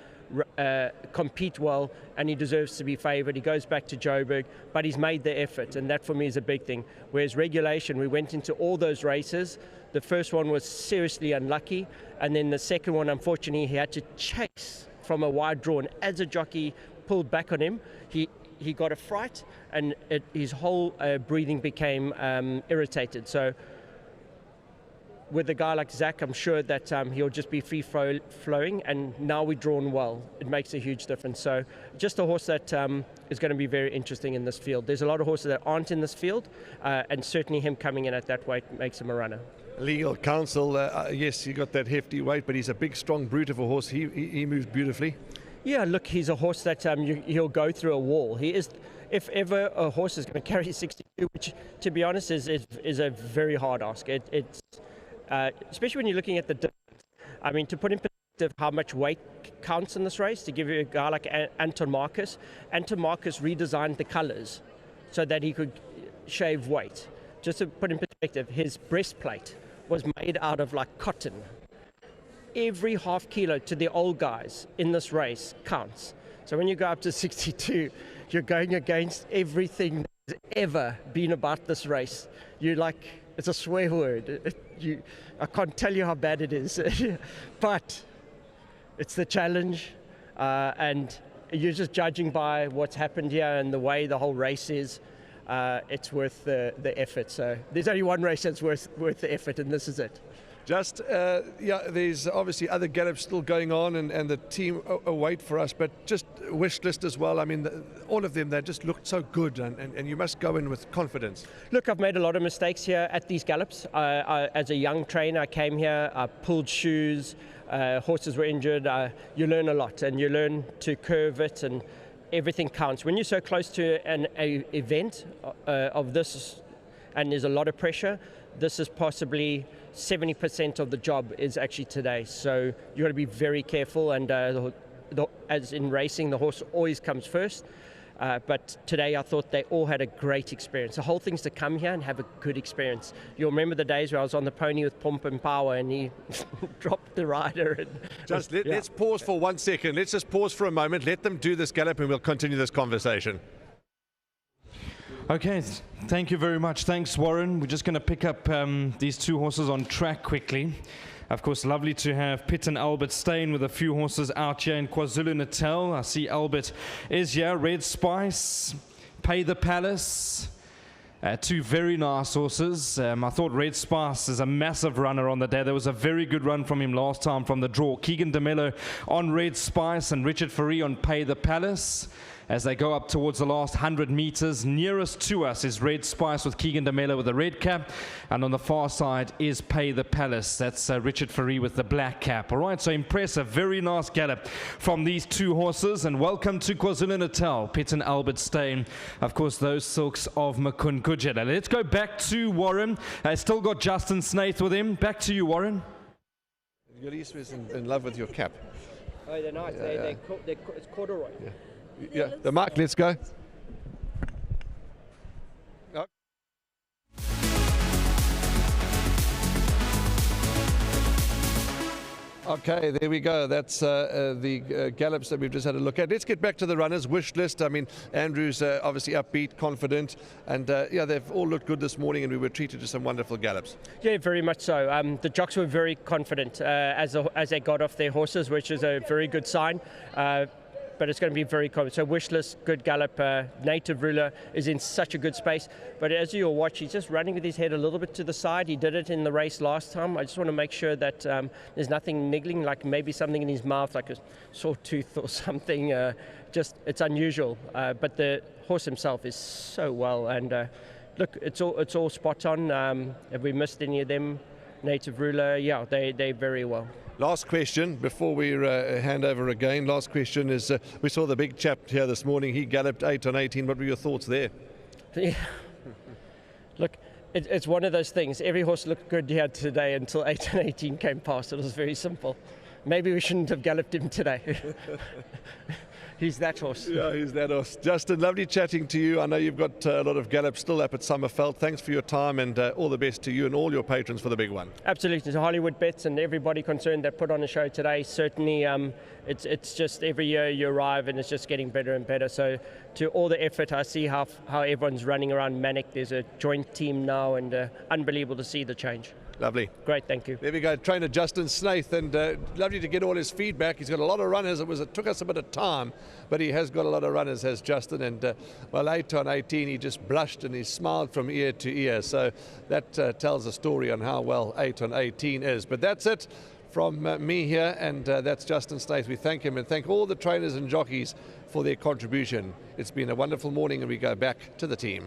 compete well, and he deserves to be favoured. He goes back to Joburg, but he's made the effort, and that for me is a big thing. Whereas regulation, we went into all those races. The first one was seriously unlucky, and then the second one, unfortunately, he had to chase from a wide draw, and as a jockey pulled back on him, he got a fright, and his whole breathing became irritated. So with a guy like Zach, I'm sure that he'll just be free-flowing, and now we're drawn well. It makes a huge difference. So just a horse that is going to be very interesting in this field. There's a lot of horses that aren't in this field, and certainly him coming in at that weight makes him a runner. Legal counsel, yes, he got that hefty weight, but he's a big, strong brute of a horse. He moves beautifully. Yeah, look, he's a horse that he'll go through a wall. He is, if ever a horse is going to carry 62, which, to be honest, is a very hard ask. It's especially when you're looking at the difference. I mean, to put in perspective how much weight counts in this race, to give you a guy like Anton Marcus redesigned the colours so that he could shave weight. Just to put in perspective, his breastplate was made out of like cotton. Every half kilo to the old guys in this race counts. So when you go up to 62, you're going against everything that's ever been about this race. You're like, it's a swear word. I can't tell you how bad it is, but it's the challenge, and you're just judging by what's happened here and the way the whole race is. It's worth the effort. So there's only one race that's worth the effort, and this is it. Just, there's obviously other gallops still going on, and the team await for us, but just Wishlist as well. I mean, all of them, they just looked so good, and you must go in with confidence. Look, I've made a lot of mistakes here at these gallops. As a young trainer, I came here, I pulled shoes, horses were injured. You learn a lot, and you learn to curve it, and everything counts. When you're so close to an event of this, and there's a lot of pressure, this is possibly 70% of the job is actually today. So you've got to be very careful, and as in racing, the horse always comes first. But today I thought they all had a great experience. The whole thing's to come here and have a good experience. You'll remember the days where I was on the pony with Pomp and Power and he dropped the rider. And let's pause for 1 second. Let's just pause for a moment. Let them do this gallop and we'll continue this conversation. Okay, thank you very much. Thanks, Warren. We're just going to pick up these two horses on track quickly. Of course, lovely to have Pitt and Albert staying with a few horses out here in KwaZulu-Natal. I see Albert is here. Red Spice, Pay the Palace. Two very nice horses. I thought Red Spice is a massive runner on the day. There was a very good run from him last time from the draw. Keegan DeMello on Red Spice and Richard Fourie on Pay the Palace. As they go up towards the last 100 meters, nearest to us is Red Spice with Keegan DeMello with the red cap, and on the far side is Pay the Palace. That's Richard Fourie with the black cap. All right, so impressive, very nice gallop from these two horses, and welcome to KwaZulu-Natal, Pitt and Albert Steyn. Of course, those silks of Makunkujela. Let's go back to Warren. Still got Justin Snaith with him. Back to you, Warren. Yolise is in love with your cap. Oh, they're nice. It's corduroy. Yeah. Yeah, the mark, let's go. Okay, there we go. That's the gallops that we've just had a look at. Let's get back to the runners. Wishlist. I mean, Andrew's obviously upbeat, confident, and yeah, they've all looked good this morning, and we were treated to some wonderful gallops. Yeah, very much so. The jocks were very confident as they got off their horses, which is a very good sign. But it's going to be very common. So Wishlist, good gallop. Native Ruler is in such a good space. But as you'll watch, he's just running with his head a little bit to the side. He did it in the race last time. I just want to make sure that there's nothing niggling, like maybe something in his mouth, like a sore tooth or something. Just it's unusual. But the horse himself is so well. And look, it's all spot on. Have we missed any of them? Native Ruler, yeah, they're very well. Last question before we hand over again. Last question is, we saw the big chap here this morning. He galloped 8 on 18. What were your thoughts there? Yeah. Look, it's one of those things. Every horse looked good here today until 8 and 18 came past. It was very simple. Maybe we shouldn't have galloped him today. He's that horse. Yeah, he's that horse. Justin, lovely chatting to you. I know you've got a lot of gallops still up at Summerveld. Thanks for your time, and all the best to you and all your patrons for the big one. Absolutely. To Hollywoodbets and everybody concerned that put on a show today, certainly it's just every year you arrive and it's just getting better and better. So to all the effort, I see how everyone's running around Manog. There's a joint team now, and unbelievable to see the change. Lovely. Great, thank you. There we go, trainer Justin Snaith, and lovely to get all his feedback. He's got a lot of runners. It took us a bit of time, but he has got a lot of runners, has Justin, and well, 8 on 18, he just blushed and he smiled from ear to ear. So that tells a story on how well 8 on 18 is. But that's it from me here, and that's Justin Snaith. We thank him and thank all the trainers and jockeys for their contribution. It's been a wonderful morning, and we go back to the team.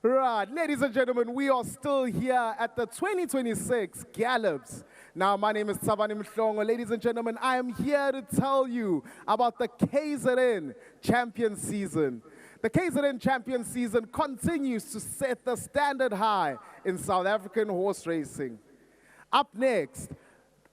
Right, ladies and gentlemen, we are still here at the 2026 Gallops. Now, my name is Tabani Mhlongo. Ladies and gentlemen, I am here to tell you about the KZN Champion Season. The KZN Champion Season continues to set the standard high in South African horse racing. Up next,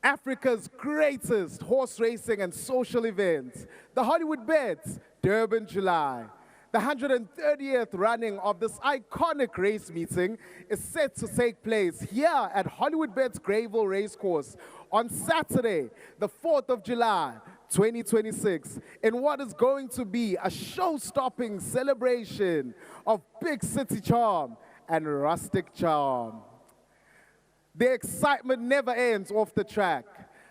Africa's greatest horse racing and social event, the Hollywoodbets Durban July. The 130th running of this iconic race meeting is set to take place here at Hollywoodbets Greyville Racecourse on Saturday, the 4th of July, 2026, in what is going to be a show-stopping celebration of big city charm and rustic charm. The excitement never ends off the track.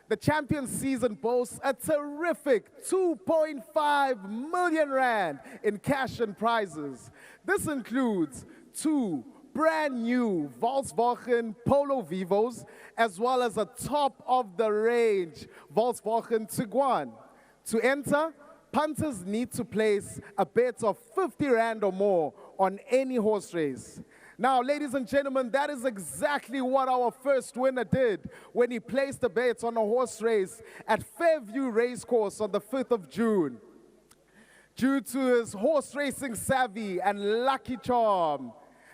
The champion season boasts a terrific 2.5 million rand in cash and prizes. This includes 2 brand new Volkswagen Polo Vivos, as well as a top-of-the-range Volkswagen Tiguan. To enter, punters need to place a bet of 50 rand or more on any horse race. Now, ladies and gentlemen, that is exactly what our first winner did when he placed a bet on a horse race at Fairview Racecourse on the 5th of June. Due to his horse racing savvy and lucky charm,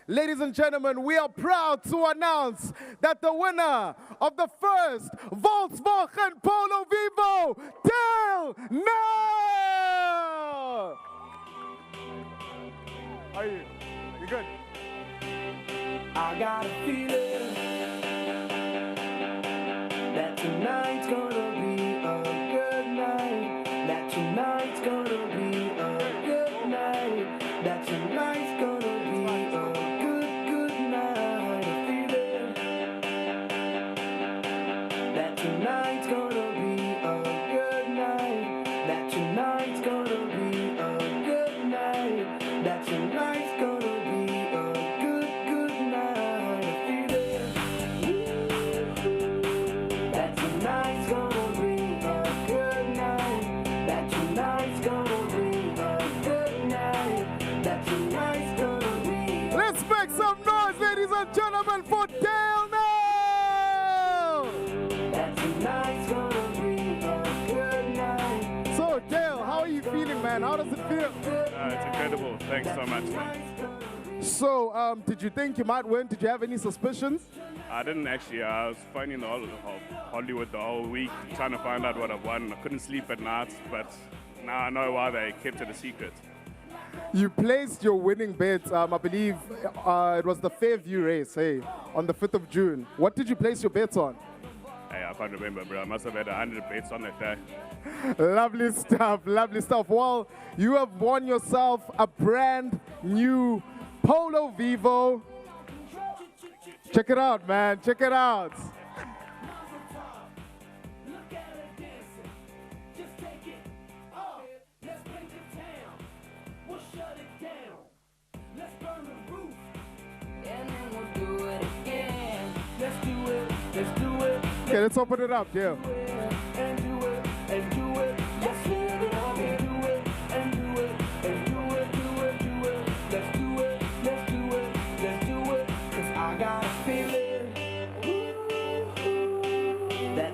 ladies and gentlemen, we are proud to announce that the winner of the first Volkswagen Polo Vivo, Del No! man. How does it feel? It's incredible. Thanks so much, man. So, did you think you might win? Did you have any suspicions? I didn't actually. I was phoning the whole Hollywood the whole week, trying to find out what I've won. I couldn't sleep at night, but now I know why they kept it a secret. You placed your winning bet, I believe it was the Fairview race, hey, on the 5th of June. What did you place your bets on? Hey, I can't remember, bro. I must have had 100 bets on that day. Lovely stuff, lovely stuff. Well, you have won yourself a brand new Polo Vivo. Check it out, man. Check it out. Okay, let's open it up, yeah.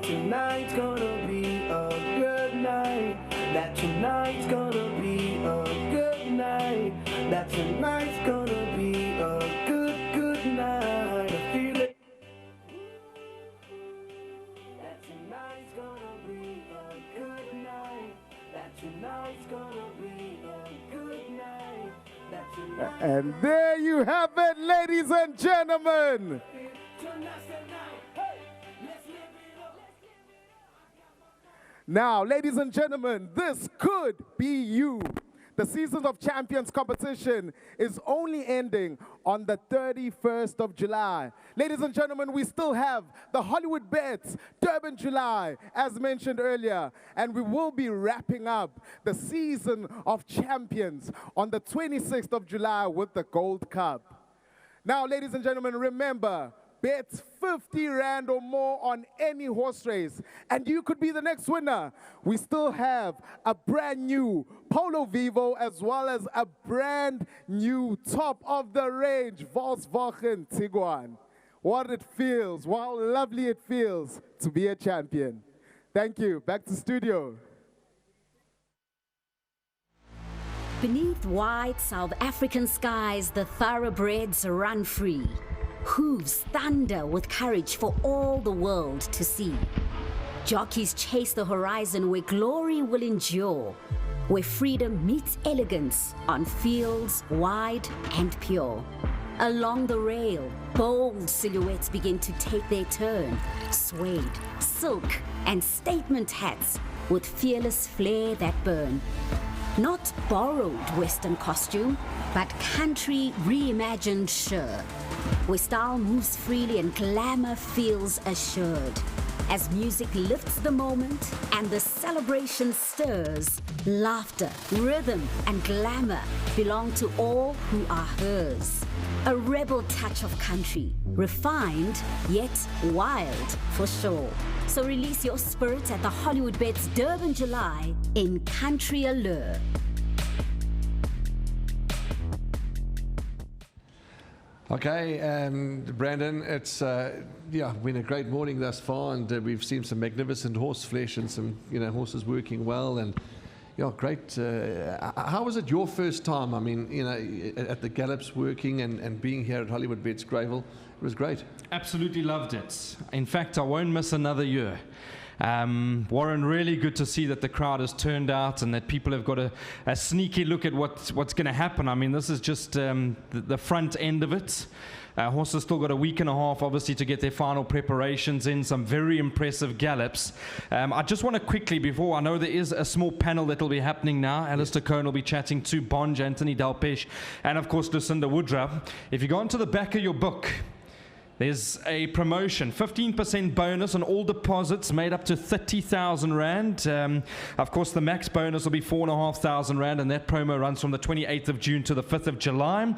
Tonight's gonna be a good night. That tonight's gonna be a good night. That tonight's gonna be a good night. I feel it. That tonight's gonna be a good night. That tonight's gonna be a good night. That tonight's And there you have it, ladies and gentlemen. Now, ladies and gentlemen, this could be you. The Seasons of Champions competition is only ending on the 31st of July. Ladies and gentlemen, we still have the Hollywoodbets Durban July, as mentioned earlier, and we will be wrapping up the Season of Champions on the 26th of July with the Gold Cup. Now, ladies and gentlemen, remember, bet 50 Rand or more on any horse race, and you could be the next winner. We still have a brand new Polo Vivo as well as a brand new top of the range Volkswagen Tiguan. What it feels, how lovely it feels to be a champion. Thank you. Back to studio. Beneath wide South African skies, the thoroughbreds run free. Hooves thunder with courage for all the world to see. Jockeys chase the horizon where glory will endure, where freedom meets elegance on fields wide and pure. Along the rail, bold silhouettes begin to take their turn. Suede, silk, and statement hats with fearless flair that burn. Not borrowed Western costume, but country reimagined sure, where style moves freely and glamour feels assured. As music lifts the moment and the celebration stirs, laughter, rhythm, and glamour belong to all who are hers. A rebel touch of country, refined yet wild for sure. So release your spirit at the Hollywoodbets Durban July in Country Allure. Okay, Brandon, it's been a great morning thus far, and we've seen some magnificent horse flesh and some horses working well, and great. How was it your first time? I mean, at the Gallops working and being here at Hollywoodbets Greyville, it was great. Absolutely loved it. In fact, I won't miss another year. Warren, really good to see that the crowd has turned out and that people have got a sneaky look at what's going to happen. I mean, this is just the front end of it. Horses still got a week and a half, obviously, to get their final preparations in. Some very impressive gallops. I just want to quickly, before I know there is a small panel that will be happening now. Alistair Cohn will be chatting to Bonge, Anthony Delpesh, and of course Lucinda Woodruff. If you go onto the back of your book, there's a promotion, 15% bonus on all deposits made up to 30,000 Rand. Of course, the max bonus will be 4,500 Rand, and that promo runs from the 28th of June to the 5th of July.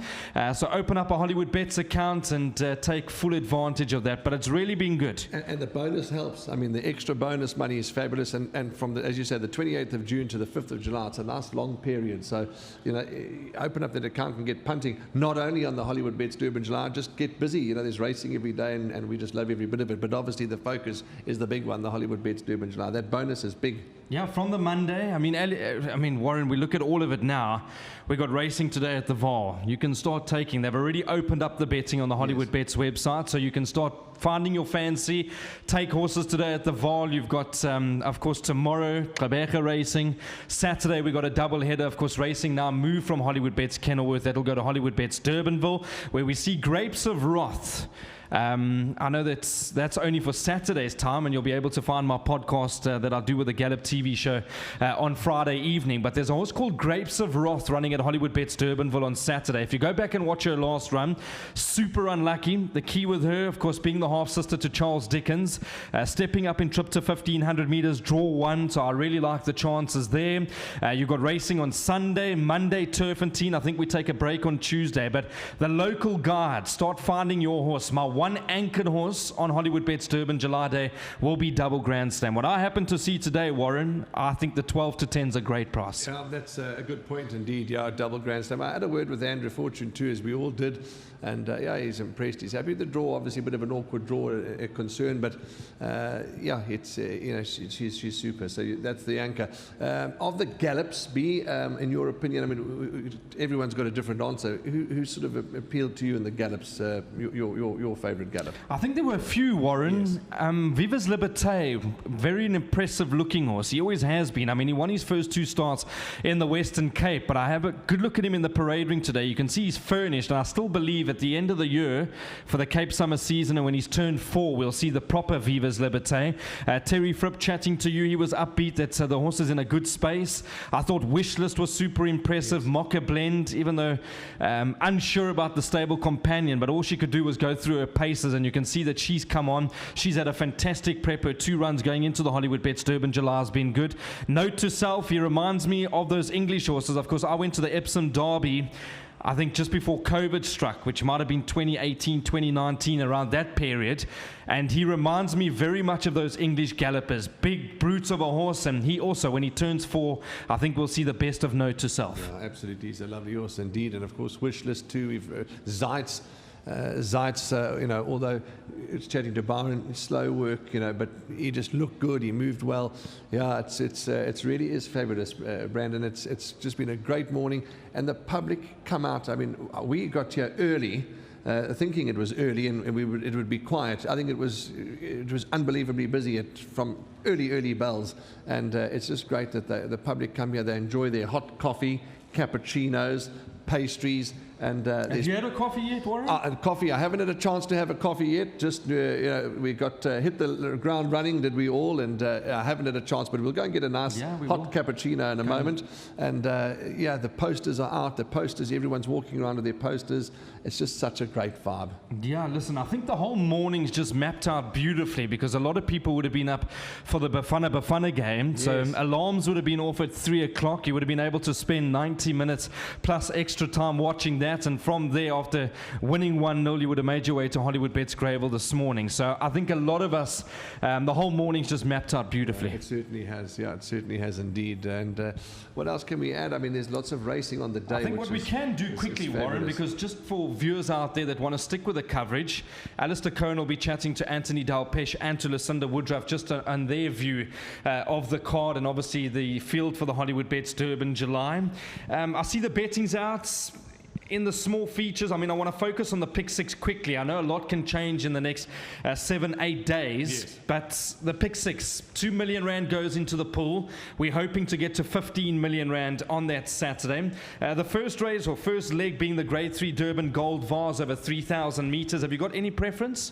So open up a Hollywoodbets account and take full advantage of that. But it's really been good. And the bonus helps. I mean, the extra bonus money is fabulous. And from, as you said, the 28th of June to the 5th of July, it's a nice long period. So, open up that account and get punting, not only on the Hollywoodbets Durban July, just get busy. There's racing every day, and we just love every bit of it. But obviously the focus is the big one, the Hollywoodbets Durban July. That bonus is big. Yeah, from the Monday. I mean, Warren, we look at all of it now. We got racing today at the VAR. You can start taking. They've already opened up the betting on the Hollywoodbets website, so you can start finding your fancy. Take horses today at the VAR. You've got, of course, tomorrow, Gqeberha racing. Saturday, we got a double header. Of course, racing now moved from Hollywoodbets Kenilworth. That'll go to Hollywoodbets Durbanville, where we see Grapes of Wrath. I know that's only for Saturday's time, and you'll be able to find my podcast that I do with the Gallop TV show on Friday evening. But there's a horse called Grapes of Wrath running at Hollywoodbets Durbanville on Saturday. If you go back and watch her last run, super unlucky. The key with her, of course, being the half-sister to Charles Dickens, stepping up in trip to 1,500 meters, draw 1, so I really like the chances there. You've got racing on Sunday, Monday, Turfentine. I think we take a break on Tuesday, but the local guide, start finding your horse. My one anchored horse on Hollywoodbets Durban July Day will be Double Grand Slam. What I happen to see today, Warren, I think the 12 to 10 is a great price. Yeah, that's a good point indeed. Yeah, Double Grand Slam. I had a word with Andrew Fortune too, as we all did, and yeah, he's impressed. He's happy with the draw. Obviously, a bit of an awkward draw, a concern, but yeah, it's you know, she's super. So that's the anchor of the Gallops. In your opinion, I mean, everyone's got a different answer. Who sort of appealed to you in the Gallops? Your favourite Gallop? I think there were a few, Warren. Yes. Viva's Liberte, very an impressive looking horse. He always has been. I mean, he won his first 2 starts in the Western Cape, but I have a good look at him in the parade ring today. You can see he's furnished, and I still believe at the end of the year for the Cape Summer season, and when he's turned 4, we'll see the proper Viva's Liberte. Terry Fripp chatting to you, he was upbeat that the horse is in a good space. I thought Wishlist was super impressive. Yes. Moa Blend, even though unsure about the stable companion, but all she could do was go through her paces, and you can see that she's come on. She's had a fantastic prep. Her 2 runs going into the Hollywoodbets Durban July has been good. Note to self, he reminds me of those English horses. Of course, I went to the Epsom Derby, I think just before COVID struck, which might have been 2018, 2019, around that period. And he reminds me very much of those English gallopers, big brutes of a horse. And he also, when he turns 4, I think we'll see the best of Note to Self. Yeah, absolutely. He's a lovely horse indeed. And of course, Wishlist too. We've Zites. Zites, you know, although it's chatting to Byron, slow work, you know, but he just looked good. He moved well. Yeah, it's really is fabulous, Brandon. It's just been a great morning, and the public come out. I mean, we got here early, thinking it was early, and it would be quiet. I think it was unbelievably busy from early bells, and it's just great that the public come here. They enjoy their hot coffee, cappuccinos, pastries. And have you had a coffee yet, Warren? Coffee. I haven't had a chance to have a coffee yet. Just you know, we got hit the ground running, did we all? And I haven't had a chance, but we'll go and get a nice hot cappuccino in a moment. And yeah, the posters are out. The posters, everyone's walking around with their posters. It's just such a great vibe. Yeah, listen, I think the whole morning's just mapped out beautifully, because a lot of people would have been up for the Bafana game. Yes. So alarms would have been off at 3 o'clock. You would have been able to spend 90 minutes plus extra time watching that. And from there, after winning 1-0, you would have made your way to Hollywoodbets Greyville this morning. So I think a lot of us, the whole morning's just mapped out beautifully. It certainly has. Yeah, it certainly has indeed. And what else can we add? I mean, there's lots of racing on the day. I think what we can do quickly, Warren, because just for viewers out there that want to stick with the coverage, Alistair Cohen will be chatting to Anthony Dalpesh and to Lucinda Woodruff just on their view of the card and obviously the field for the Hollywoodbets Durban July. I see the betting's out. In the small features, I mean, I want to focus on the pick 6 quickly. I know a lot can change in the next 7-8 days, yes. But the pick 6, 2 million rand goes into the pool. We're hoping to get to 15 million rand on that Saturday. The first race or first leg being the Grade 3 Durban Gold Vase over 3,000 meters. Have you got any preference?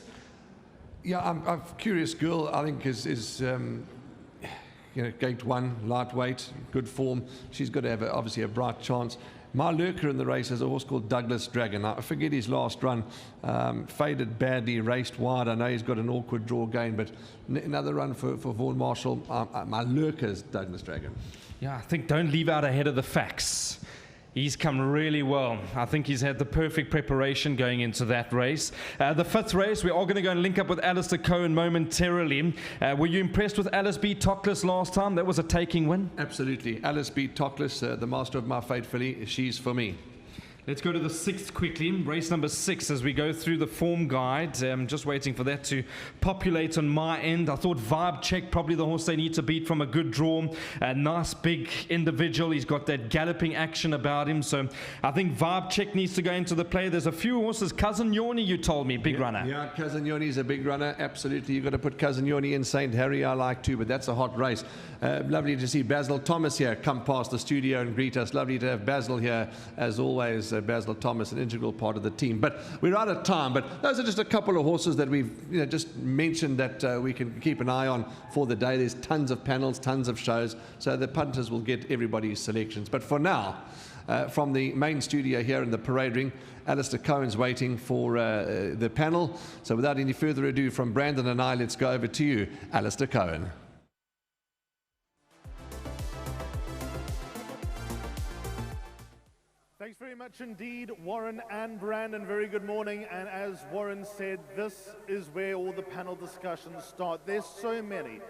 Yeah, I'm curious. Girl, I think is you know, Gate 1, lightweight, good form. She's got to have obviously a bright chance. My lurker in the race is a horse called Douglas Dragon. I forget his last run. Faded badly, raced wide. I know he's got an awkward draw gain, but another run for Vaughan Marshall. My lurker is Douglas Dragon. Yeah, I think don't leave out ahead of the facts. He's come really well. I think he's had the perfect preparation going into that race. The 5th race, we are going to go and link up with Alistair Cohen momentarily. Were you impressed with Alice beat Tockless last time? That was a taking win. Absolutely. Alice beat Tockless, the master of my fate filly. She's for me. Let's go to the 6th quickly. Race number 6 as we go through the form guide. Just waiting for that to populate on my end. I thought Vibe Check, probably the horse they need to beat from a good draw. A nice big individual. He's got that galloping action about him. So I think Vibe Check needs to go into the play. There's a few horses. Cousin Yorni, you told me, big runner. Yeah, Cousin Yorni's a big runner. Absolutely. You've got to put Cousin Yorni in. St. Harry I like too, but that's a hot race. Lovely to see Basil Thomas here come past the studio and greet us. Lovely to have Basil here as always. Basil Thomas, an integral part of the team. But we're out of time. But those are just a couple of horses that we've just mentioned that we can keep an eye on for the day. There's tons of panels, tons of shows, so the punters will get everybody's selections. But for now, from the main studio here in the parade ring, Alistair Cohen's waiting for the panel. So without any further ado, from Brandon and I, let's go over to you, Alistair Cohen. Thanks very much indeed, Warren and Brandon. Very good morning. And as Warren said, this is where all the panel discussions start. There's so many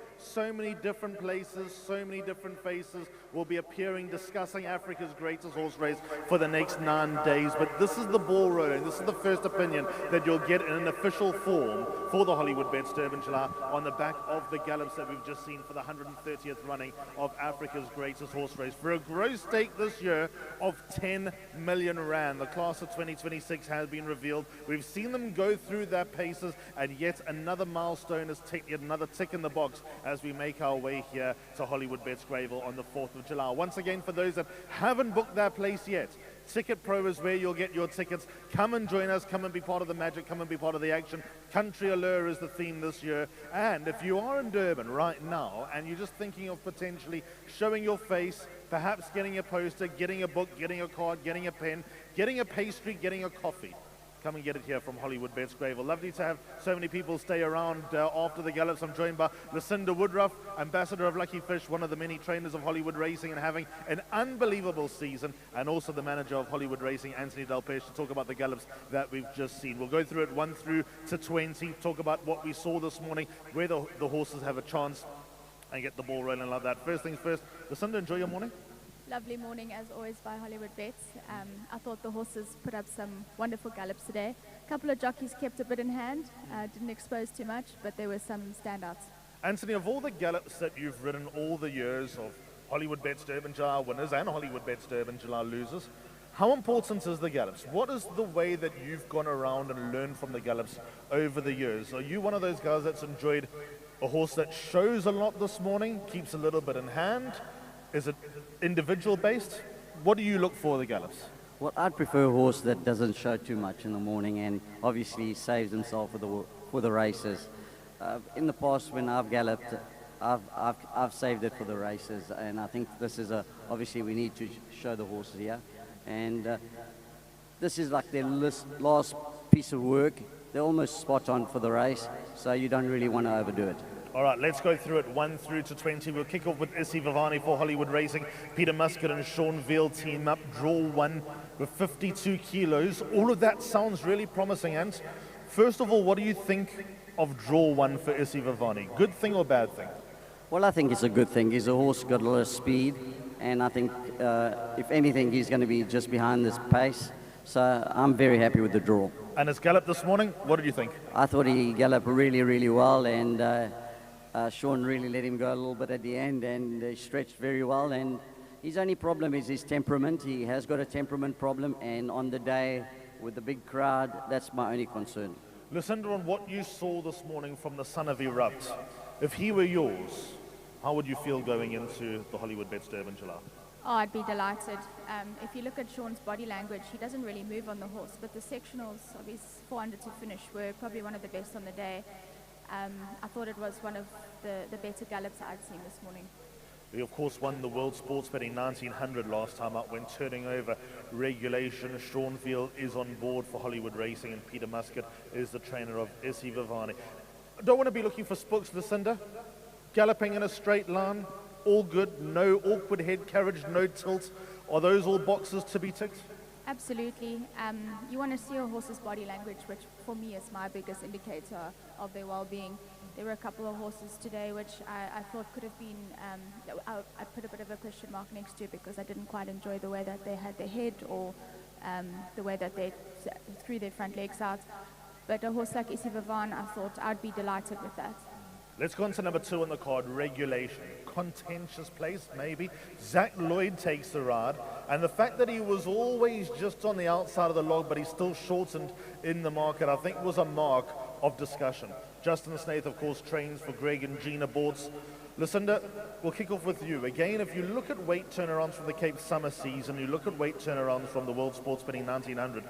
different places, so many different faces will be appearing, discussing Africa's greatest horse race for the next 9 days. But this is the ball rolling. This is the first opinion that you'll get in an official form for the Hollywoodbets Durban July on the back of the gallops that we've just seen for the 130th running of Africa's greatest horse race. For a gross stake this year of 10 million rand. The class of 2026 has been revealed. We've seen them go through their paces, and yet another milestone is ticked, yet another tick in the box as we make our way here to Hollywoodbets Greyville on the 4th of July. Once again, for those that haven't booked their place yet, Ticket Pro is where you'll get your tickets. Come and join us, come and be part of the magic, come and be part of the action. Country Allure is the theme this year. And if you are in Durban right now and you're just thinking of potentially showing your face, perhaps getting a poster, getting a book, getting a card, getting a pen, getting a pastry, getting a coffee, come and get it here from Hollywoodbets Greyville. Lovely to have so many people stay around after the gallops. I'm joined by Lucinda Woodruff, ambassador of Lucky Fish, one of the many trainers of Hollywood Racing and having an unbelievable season, and also the manager of Hollywood Racing, Anthony Delpeche, to talk about the gallops that we've just seen. We'll go through it 1 through to 20, talk about what we saw this morning, where the horses have a chance, and get the ball rolling like that. First things first, Lucinda, enjoy your morning. Lovely morning as always by Hollywoodbets. I thought the horses put up some wonderful gallops today. A couple of jockeys kept a bit in hand, didn't expose too much, but there were some standouts. Anthony, of all the gallops that you've ridden all the years of Hollywoodbets Durban July winners and Hollywoodbets Durban July losers, how important is the gallops? What is the way that you've gone around and learned from the gallops over the years? Are you one of those guys that's enjoyed a horse that shows a lot this morning, keeps a little bit in hand? Is it individual based? What do you look for the gallops? Well, I'd prefer a horse that doesn't show too much in the morning and obviously saves himself for the races. In the past, when I've galloped, I've saved it for the races, and I think this is obviously we need to show the horses here, and this is like their last piece of work. They're almost spot on for the race, so you don't really want to overdo it. All right, let's go through it 1 through to 20. We'll kick off with Isivivane for Hollywood Racing. Peter Muscat and Sean Veal team up. Draw 1 with 52 kilos. All of that sounds really promising, Ant. First of all, what do you think of draw 1 for Isivivane? Good thing or bad thing? Well, I think it's a good thing. He's a horse got a lot of speed, and I think if anything, he's going to be just behind this pace. So I'm very happy with the draw. And his gallop this morning, what did you think? I thought he galloped really, really well, and Sean really let him go a little bit at the end, and he stretched very well. And his only problem is his temperament. He has got a temperament problem, and on the day with the big crowd, that's my only concern. Lucinda, on what you saw this morning from the son of Erupt, if he were yours, how would you feel going into the Hollywoodbets Durban July? Oh, I'd be delighted. If you look at Sean's body language, he doesn't really move on the horse, but the sectionals of his 400 to finish were probably one of the best on the day. I thought it was one of the better gallops I'd seen this morning. He, of course, won the World Sports Betting 1900 last time out when turning over regulation. Sean Veal is on board for Hollywood Racing, and Peter Muscat is the trainer of Isivivane. I don't want to be looking for spooks, Lucinda. Galloping in a straight line, all good, no awkward head carriage, no tilt. Are those all boxes to be ticked? Absolutely. You want to see a horse's body language, which for me is my biggest indicator of their well-being. There were a couple of horses today which I thought could have been, I put a bit of a question mark next to because I didn't quite enjoy the way that they had their head or the way that they threw their front legs out. But a horse like Isivivane, I thought I'd be delighted with that. Let's go on to number 2 on the card, Regulation. Contentious place, maybe. Zach Lloyd takes the ride, and the fact that he was always just on the outside of the log, but he's still shortened in the market, I think was a mark of discussion. Justin Snaith, of course, trains for Greg and Gina Boards. Lucinda, we'll kick off with you. Again, if you look at weight turnarounds from the Cape Summer season, you look at weight turnarounds from the World Sports Betting 1900,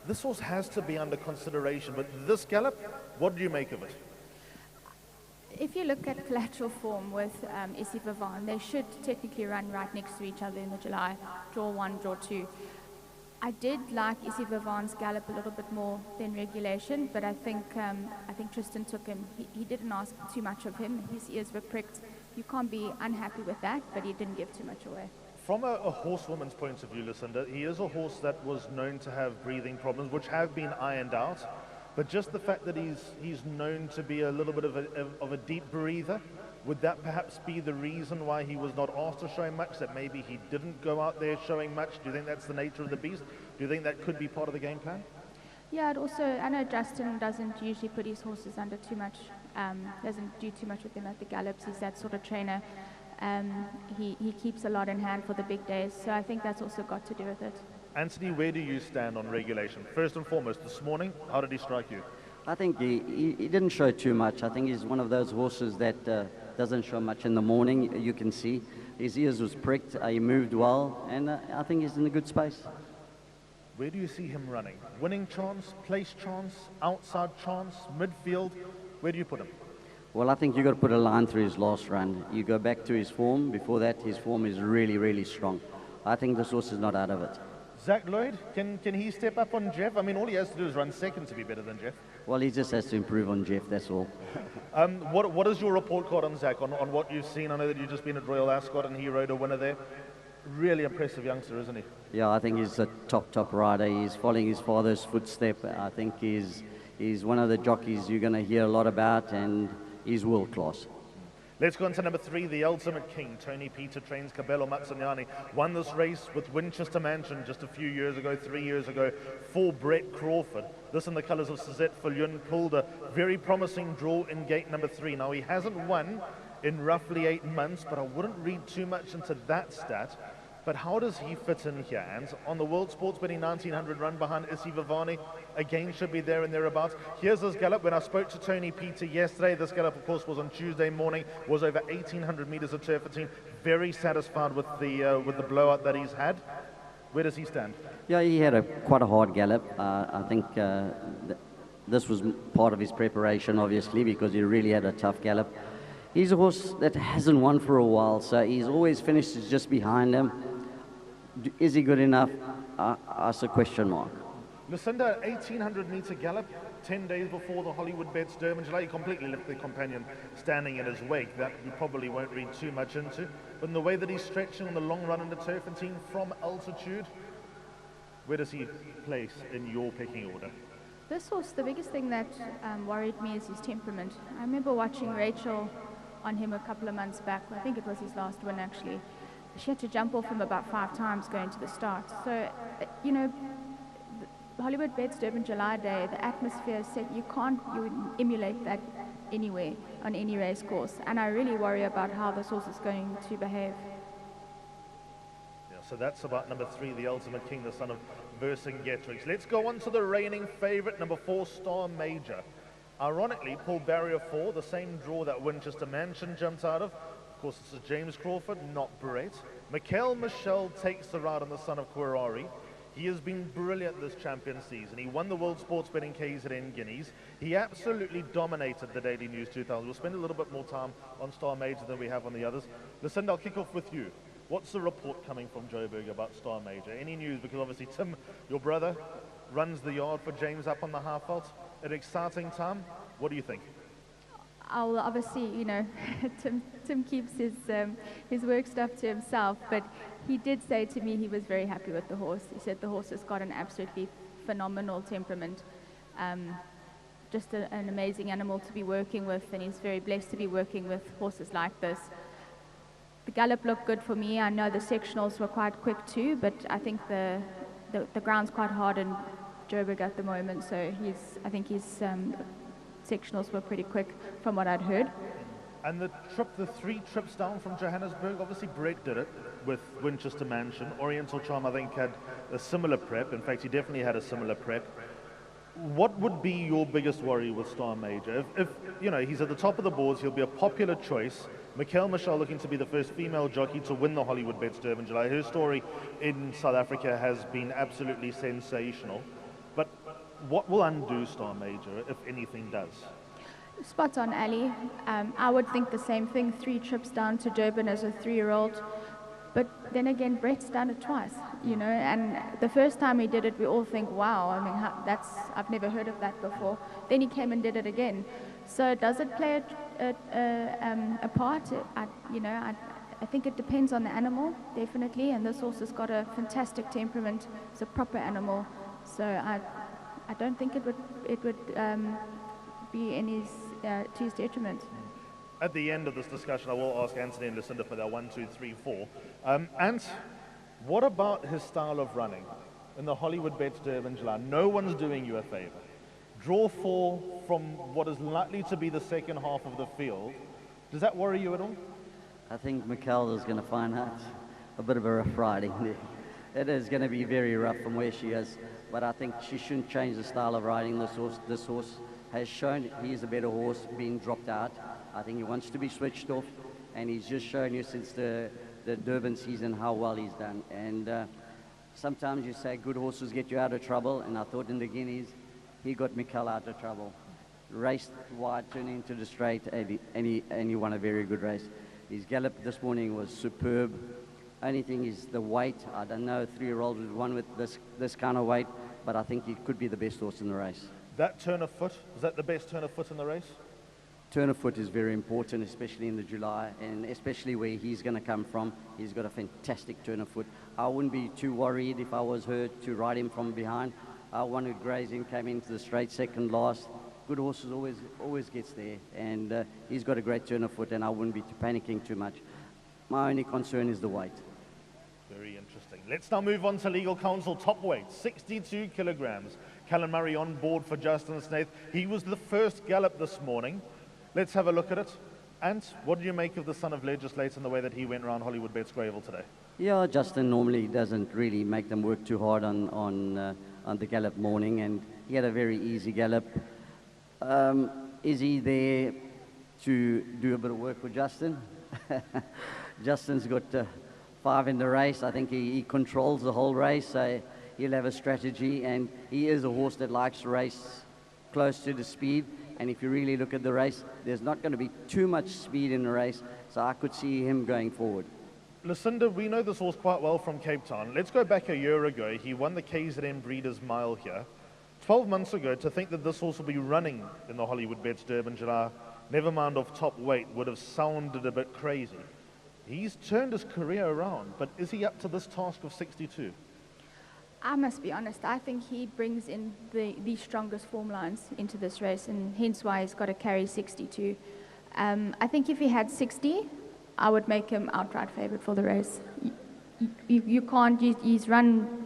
this horse has to be under consideration, but this gallop, what do you make of it? If you look at collateral form with Isivivane, they should technically run right next to each other in the July, draw 1, draw 2. I did like Isivivane's gallop a little bit more than Regulation, but I think Tristan took him. He didn't ask too much of him. His ears were pricked. You can't be unhappy with that, but he didn't give too much away. From a horsewoman's point of view, Lucinda, he is a horse that was known to have breathing problems, which have been ironed out. But just the fact that he's known to be a little bit of a deep breather, would that perhaps be the reason why he was not asked to show much, that maybe he didn't go out there showing much? Do you think that's the nature of the beast? Do you think that could be part of the game plan? Yeah, it also, I know Justin doesn't usually put his horses under too much, doesn't do too much with them at the Gallops. He's that sort of trainer. He keeps a lot in hand for the big days, so I think that's also got to do with it. Anthony, where do you stand on Regulation? First and foremost, this morning, how did he strike you? I think he didn't show too much. I think he's one of those horses that doesn't show much in the morning. You can see his ears was pricked, he moved well, and I think he's in a good space. Where do you see him running? Winning chance, place chance, outside chance, midfield? Where do you put him? Well, I think you've got to put a line through his last run. You go back to his form. Before that, his form is really, really strong. I think this horse is not out of it. Zach Lloyd, can he step up on Jeff? I mean, all he has to do is run second to be better than Jeff. Well, he just has to improve on Jeff, that's all. What is your report card on Zach, on what you've seen? I know that you've just been at Royal Ascot and he rode a winner there. Really impressive youngster, isn't he? Yeah, I think he's a top rider. He's following his father's footstep. I think he's one of the jockeys you're going to hear a lot about, and he's world class. Let's go on to number 3, the Ultimate King. Tony Peter trains Cabello Mazzaniani. Won this race with Winchester Mansion just a few years ago, 3 years ago, for Brett Crawford. This in the colours of Suzette Fillion, pulled a very promising draw in gate number 3. Now, he hasn't won in roughly 8 months, but I wouldn't read too much into that stat. But how does he fit in here? And on the World Sports Betting 1900 run behind Isivivane, again should be there and thereabouts. Here's his gallop. When I spoke to Tony Peter yesterday, this gallop, of course, was on Tuesday morning, was over 1,800 meters of turf. Very satisfied with the blowout that he's had. Where does he stand? Yeah, he had quite a hard gallop. I think this was part of his preparation, obviously, because he really had a tough gallop. He's a horse that hasn't won for a while, so he's always finished just behind him. Is he good enough? That's a question mark. Lucinda, 1,800 meter gallop, 10 days before the Hollywoodbets Durban July. He completely left the companion standing in his wake. That we probably won't read too much into. But in the way that he's stretching on the long run in the Turfentine from altitude, where does he place in your pecking order? This horse, the biggest thing that worried me is his temperament. I remember watching Rachel on him a couple of months back. I think it was his last win, actually. She had to jump off him about 5 times going to the start. So, you know, the Hollywoodbets Durban July day, the atmosphere is set. You emulate that anywhere on any race course. And I really worry about how this horse is going to behave. Yeah, so that's about number 3, the Ultimate King, the son of Vercingetorix. Let's go on to the reigning favourite, number 4, Star Major. Ironically, pulled barrier 4, the same draw that Winchester Mansion jumped out of. Of course, this is James Crawford, not Brett. Mikael Michel takes the ride on the son of Quirari. He has been brilliant this champion season. He won the World Sports Betting KZN Guineas. He absolutely dominated the Daily News 2000. We'll spend a little bit more time on Star Major than we have on the others. Lucinda, I'll kick off with you. What's the report coming from Joburg about Star Major? Any news? Because obviously Tim, your brother, runs the yard for James up on the half vault. An exciting time. What do you think? I'll obviously, you know, Tim keeps his work stuff to himself, but he did say to me he was very happy with the horse. He said the horse has got an absolutely phenomenal temperament, just an amazing animal to be working with, and he's very blessed to be working with horses like this. The gallop looked good for me. I know the sectionals were quite quick too, but I think the the ground's quite hard in Joburg at the moment, so I think his sectionals were pretty quick from what I'd heard. And the 3 trips down from Johannesburg, obviously Brett did it with Winchester Mansion. Oriental Charm, I think, had a similar prep. In fact, he definitely had a similar prep. What would be your biggest worry with Star Major? If you know, he's at the top of the boards, he'll be a popular choice. Mikhail Michelle looking to be the first female jockey to win the Hollywoodbets Durban July. Her story in South Africa has been absolutely sensational. But what will undo Star Major, if anything does? Spot on, Ali. I would think the same thing, 3 trips down to Durban as a 3-year-old. But then again, Brett's done it twice, you know, and the first time he did it, we all think, wow, I mean, I've never heard of that before. Then he came and did it again. So does it play a part? I think it depends on the animal, definitely, and this horse has got a fantastic temperament. It's a proper animal, so I don't think it would be to his detriment. At the end of this discussion, I will ask Anthony and Lucinda for their 1, 2, 3, 4. Ant, what about his style of running in the Hollywoodbets Durban July? No one's doing you a favor. Draw 4 from what is likely to be the second half of the field. Does that worry you at all? I think Mikhail is going to find out a bit of a rough riding there. It is going to be very rough from where she is, but I think she shouldn't change the style of riding this horse. This horse has shown he is a better horse being dropped out. I think he wants to be switched off, and he's just shown you since the Durban season how well he's done. And sometimes you say good horses get you out of trouble, and I thought in the Guineas, he got Mikhail out of trouble. Raced wide, turning into the straight, and he won a very good race. His gallop this morning was superb. Only thing is the weight. I don't know, 3-year-old would won with this kind of weight, but I think he could be the best horse in the race. That turn of foot, is that the best turn of foot in the race? Turn of foot is very important, especially in the July, and especially where he's going to come from. He's got a fantastic turn of foot. I wouldn't be too worried if I was her to ride him from behind. I wanted grazing, came into the straight second last. Good horses always gets there, and he's got a great turn of foot, and I wouldn't be panicking too much. My only concern is the weight. Very interesting. Let's now move on to legal counsel top weight, 62 kilograms. Callan Murray on board for Justin Snaith. He was the first gallop this morning. Let's have a look at it. And what do you make of the son of legislator and the way that he went around Hollywoodbets Greyville today? Yeah, Justin normally doesn't really make them work too hard on the gallop morning, and he had a very easy gallop. Is he there to do a bit of work with Justin? Justin's got 5 in the race. I think he controls the whole race, so he'll have a strategy, and he is a horse that likes to race close to the speed. And if you really look at the race, there's not going to be too much speed in the race, so I could see him going forward. Lucinda, we know this horse quite well from Cape Town. Let's go back a year ago. He won the KZN Breeders' Mile here. 12 months ago, to think that this horse will be running in the Hollywoodbets Durban July, never mind off top weight, would have sounded a bit crazy. He's turned his career around, but is he up to this task of 62? I must be honest, I think he brings in the strongest form lines into this race, and hence why he's got to carry 62. I think if he had 60, I would make him outright favourite for the race. You can't, he's run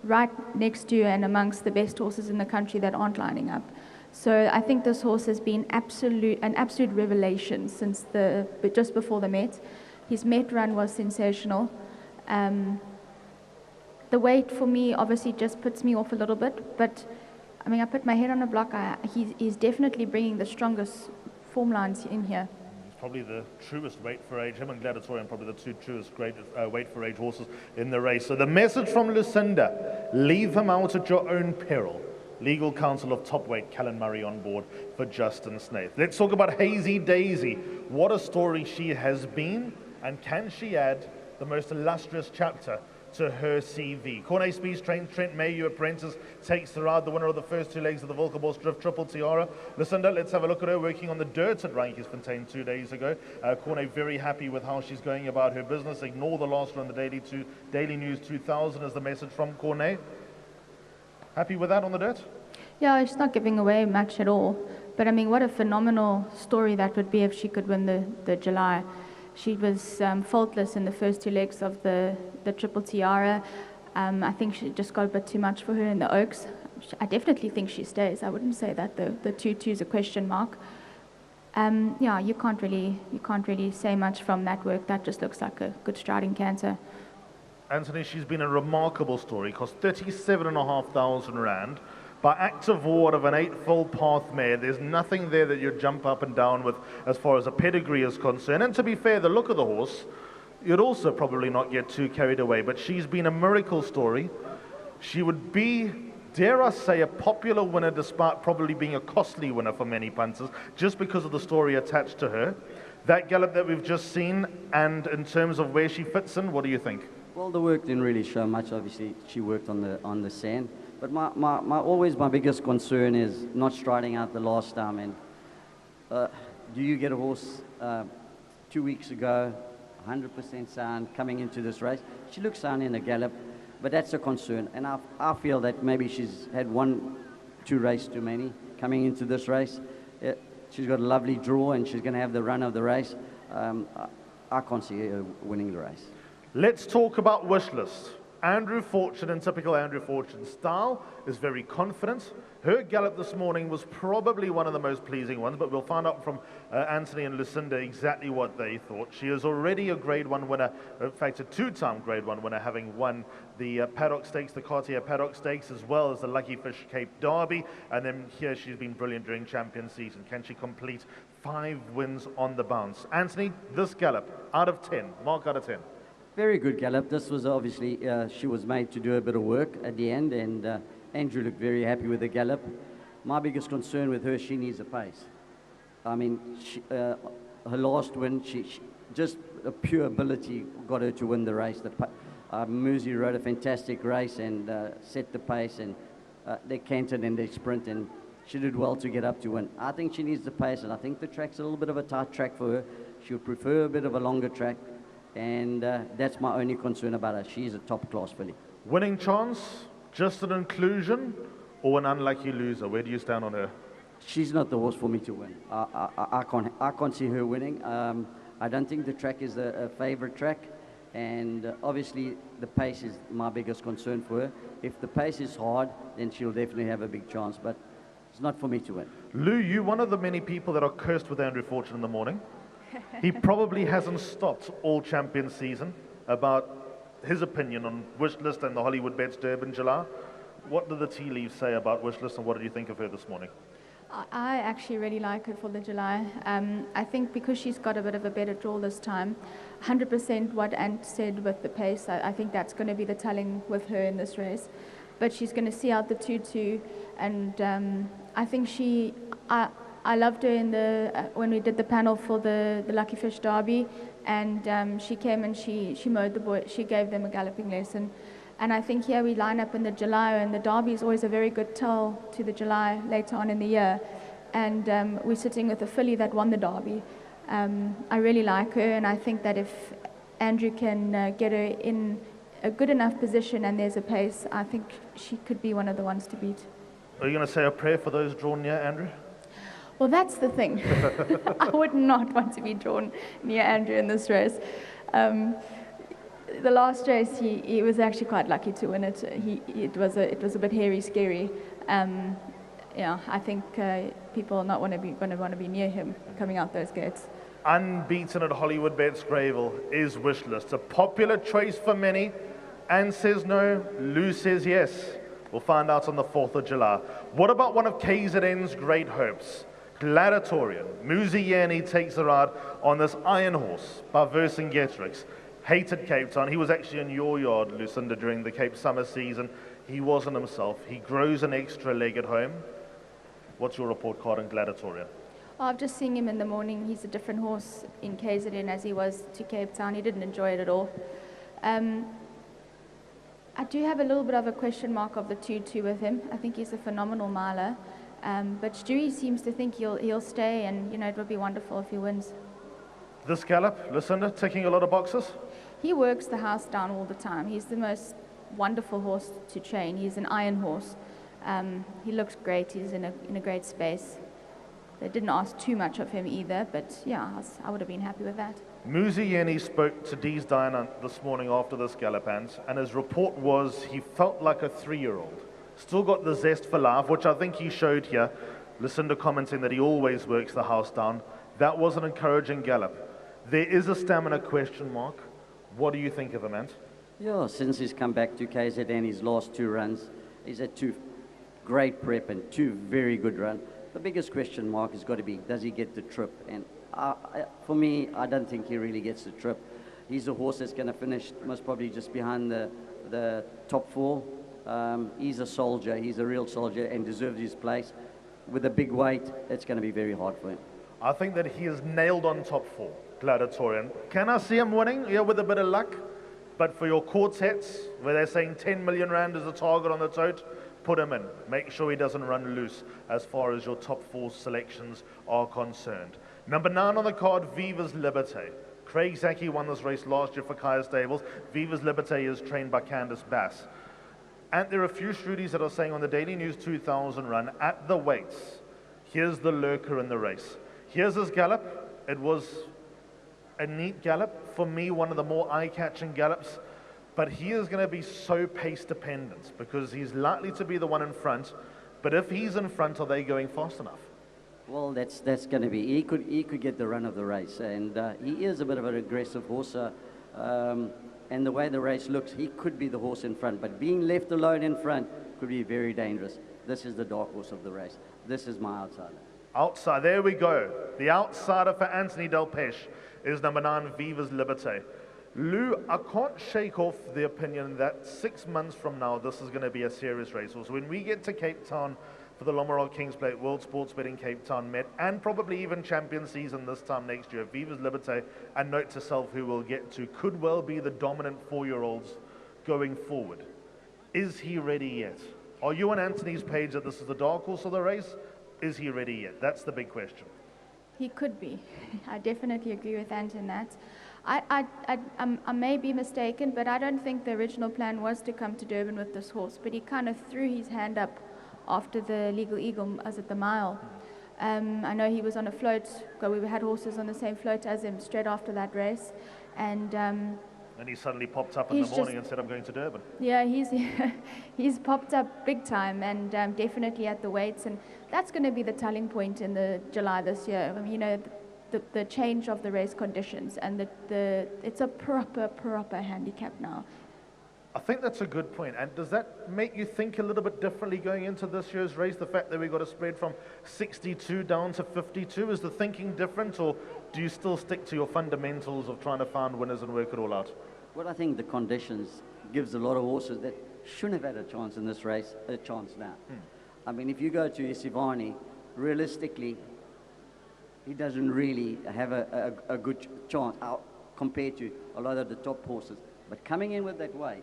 right next to and amongst the best horses in the country that aren't lining up. So I think this horse has been an absolute revelation since just before the Met. His Met run was sensational. The weight for me obviously just puts me off a little bit, but I mean, I put my head on a block. He's definitely bringing the strongest form lines in here. He's probably the truest weight for age. Him and Gladatoran probably the 2 truest great weight for age horses in the race. So the message from Lucinda: leave him out at your own peril. Legal counsel of top weight, Callan Murray on board for Justin Snaith. Let's talk about Hazy Daisy. What a story she has been, and can she add the most illustrious chapter to her CV? Cornet Speed's trained Trent Mayhew apprentice takes the ride, the winner of the first 2 legs of the Volkerboss Drift Triple Tiara. Lucinda, let's have a look at her working on the dirt at Randkiersfontein 2 days ago. Cornet very happy with how she's going about her business. Ignore the last run, the Daily News 2000 is the message from Cornet. Happy with that on the dirt? Yeah, she's not giving away much at all. But I mean, what a phenomenal story that would be if she could win the July. She was faultless in the first 2 legs of the Triple Tiara. I think she just got a bit too much for her in the Oaks. I definitely think she stays. I wouldn't say that the 2-2 is a question mark. Yeah, you can't really say much from that work. That just looks like a good striding canter. Anthony, she's been a remarkable story. Cost 37,500 rand. By act of war of an 8-foal path mare, there's nothing there that you jump up and down with as far as a pedigree is concerned. And to be fair, the look of the horse, you'd also probably not get too carried away. But she's been a miracle story. She would be, dare I say, a popular winner despite probably being a costly winner for many punters, just because of the story attached to her. That gallop that we've just seen, and in terms of where she fits in, what do you think? Well, the work didn't really show much. Obviously, she worked on the sand. But always my biggest concern is not striding out the last time. And do you get a horse 2 weeks ago, 100% sound, coming into this race? She looks sound in a gallop, but that's a concern. And I feel that maybe she's had 1-2 races too many coming into this race. She's got a lovely draw, and she's going to have the run of the race. I can't see her winning the race. Let's talk about Wishlist. Andrew Fortune, in typical Andrew Fortune style, is very confident. Her gallop this morning was probably one of the most pleasing ones, but we'll find out from Anthony and Lucinda exactly what they thought. She is already a Grade 1 winner, in fact a 2-time Grade 1 winner, having won the Paddock Stakes, the Cartier Paddock Stakes, as well as the Lucky Fish Cape Derby, and then here she's been brilliant during champion season. Can she complete 5 wins on the bounce? Anthony, this gallop, out of 10, mark out of 10. Very good gallop. This was obviously, she was made to do a bit of work at the end, and Andrew looked very happy with the gallop. My biggest concern with her, she needs a pace. I mean, her last win, she just a pure ability got her to win the race. Muzi rode a fantastic race and set the pace, and they cantered and they sprint, and she did well to get up to win. I think she needs the pace, and I think the track's a little bit of a tight track for her. She would prefer a bit of a longer track. And that's my only concern about her. She's a top-class filly. Winning chance, just an inclusion, or an unlucky loser? Where do you stand on her? She's not the horse for me to win. I can't see her winning. I don't think the track is a favourite track, and obviously the pace is my biggest concern for her. If the pace is hard, then she'll definitely have a big chance, but it's not for me to win. Lou, you're one of the many people that are cursed with Andrew Fortune in the morning. He probably hasn't stopped all champion season about his opinion on Wishlist and the Hollywoodbets Durban July. What did the tea leaves say about Wishlist, and what did you think of her this morning? I actually really like her for the July. I think because she's got a bit of a better draw this time, 100% what Ant said with the pace, I think that's going to be the telling with her in this race. But she's going to see out the 2-2, and I think I loved her in when we did the panel for the Lucky Fish Derby, and she came and she mowed the boy. She gave them a galloping lesson, and I think here we line up in the July, and the Derby is always a very good tell to the July later on in the year, and we're sitting with a filly that won the Derby. I really like her, and I think that if Andrew can get her in a good enough position and there's a pace, I think she could be one of the ones to beat. Are you going to say a prayer for those drawn near Andrew? Well, that's the thing. I would not want to be drawn near Andrew in this race. The last race, he was actually quite lucky to win it. It was a bit hairy, scary. Yeah, I think people are not going to want to be near him coming out those gates. Unbeaten at Hollywoodbets Greyville is Wishlist. A popular choice for many. Anne says no, Lou says yes. We'll find out on the 4th of July. What about one of KZN's great hopes? Gladatoran. Muziani takes the ride on this iron horse by Vercingetorix. Hated Cape Town. He was actually in your yard, Lucinda, during the Cape Summer season. He wasn't himself. He grows an extra leg at home. What's your report card on Gladatoran? Oh, I've just seen him in the morning. He's a different horse in KZN as he was to Cape Town. He didn't enjoy it at all. I do have a little bit of a question mark of the 2-2 with him. I think he's a phenomenal miler. But Stewie seems to think he'll stay, and it would be wonderful if he wins. This gallop, Lucinda, ticking a lot of boxes? He works the house down all the time. He's the most wonderful horse to train. He's an iron horse. He looks great. He's in a great space. They didn't ask too much of him either, but yeah, I would have been happy with that. Muzieni spoke to Dees Diana this morning after this gallop, and his report was he felt like a 3-year-old. Still got the zest for life, which I think he showed here. Lucinda commenting that he always works the house down. That was an encouraging gallop. There is a stamina question mark. What do you think of him, Ant? Yeah, since he's come back to KZN, his last 2 runs, he's had 2 great prep and 2 very good runs. The biggest question mark has got to be, does he get the trip? And for me, I don't think he really gets the trip. He's a horse that's going to finish most probably just behind the top 4. He's a soldier. He's a real soldier and deserves his place. With a big weight, it's going to be very hard for him. I think that he is nailed on top 4, Gladatoran. Can I see him winning? Yeah, with a bit of luck. But for your quartets, where they're saying 10 million rand is the target on the tote, put him in. Make sure he doesn't run loose as far as your top 4 selections are concerned. Number 9 on the card, Viva's Liberte. Craig Zaki won this race last year for Kaya Stables. Viva's Liberte is trained by Candice Bass. And there are a few Shrudies that are saying on the Daily News 2000 run, at the weights, here's the lurker in the race. Here's his gallop. It was a neat gallop. For me, one of the more eye-catching gallops. But he is going to be so pace-dependent because he's likely to be the one in front. But if he's in front, are they going fast enough? Well, that's going to be. He could get the run of the race, and he is a bit of an aggressive horse. And the way the race looks, he could be the horse in front. But being left alone in front could be very dangerous. This is the dark horse of the race. This is my outsider. Outside, there we go. The outsider for Anthony Delpeche is number 9, Viva's Liberte. Lou, I can't shake off the opinion that 6 months from now, this is going to be a serious racehorse. When we get to Cape Town for the Lombard Kings Plate World Sports Betting Cape Town Met, and probably even champion season this time next year, Viva's Liberte, and note to self who we'll get to, could well be the dominant 4-year-olds going forward. Is he ready yet? Are you on Anthony's page that this is the dark horse of the race? Is he ready yet? That's the big question. He could be. I definitely agree with Ant in that. I may be mistaken, but I don't think the original plan was to come to Durban with this horse, but he kind of threw his hand up after the Legal Eagle as at the mile. I know he was on a float, we had horses on the same float as him straight after that race, and he suddenly popped up in the morning and said, I'm going to Durban. Yeah, he's popped up big time, and definitely at the weights, and that's going to be the telling point in the July this year. I mean, you know, the change of the race conditions, and it's a proper handicap now. I think that's a good point. And does that make you think a little bit differently going into this year's race? The fact that we got a spread from 62 down to 52, is the thinking different, or do you still stick to your fundamentals of trying to find winners and work it all out? Well, I think the conditions gives a lot of horses that shouldn't have had a chance in this race a chance now. I mean, if you go to Isivivane, realistically, he doesn't really have a good chance compared to a lot of the top horses. But coming in with that weight,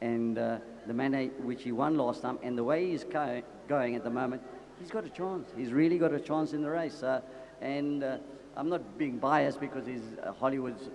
and the manner which he won last time, and the way he's going at the moment, he's got a chance. He's really got a chance in the race. And I'm not being biased because he's Hollywood's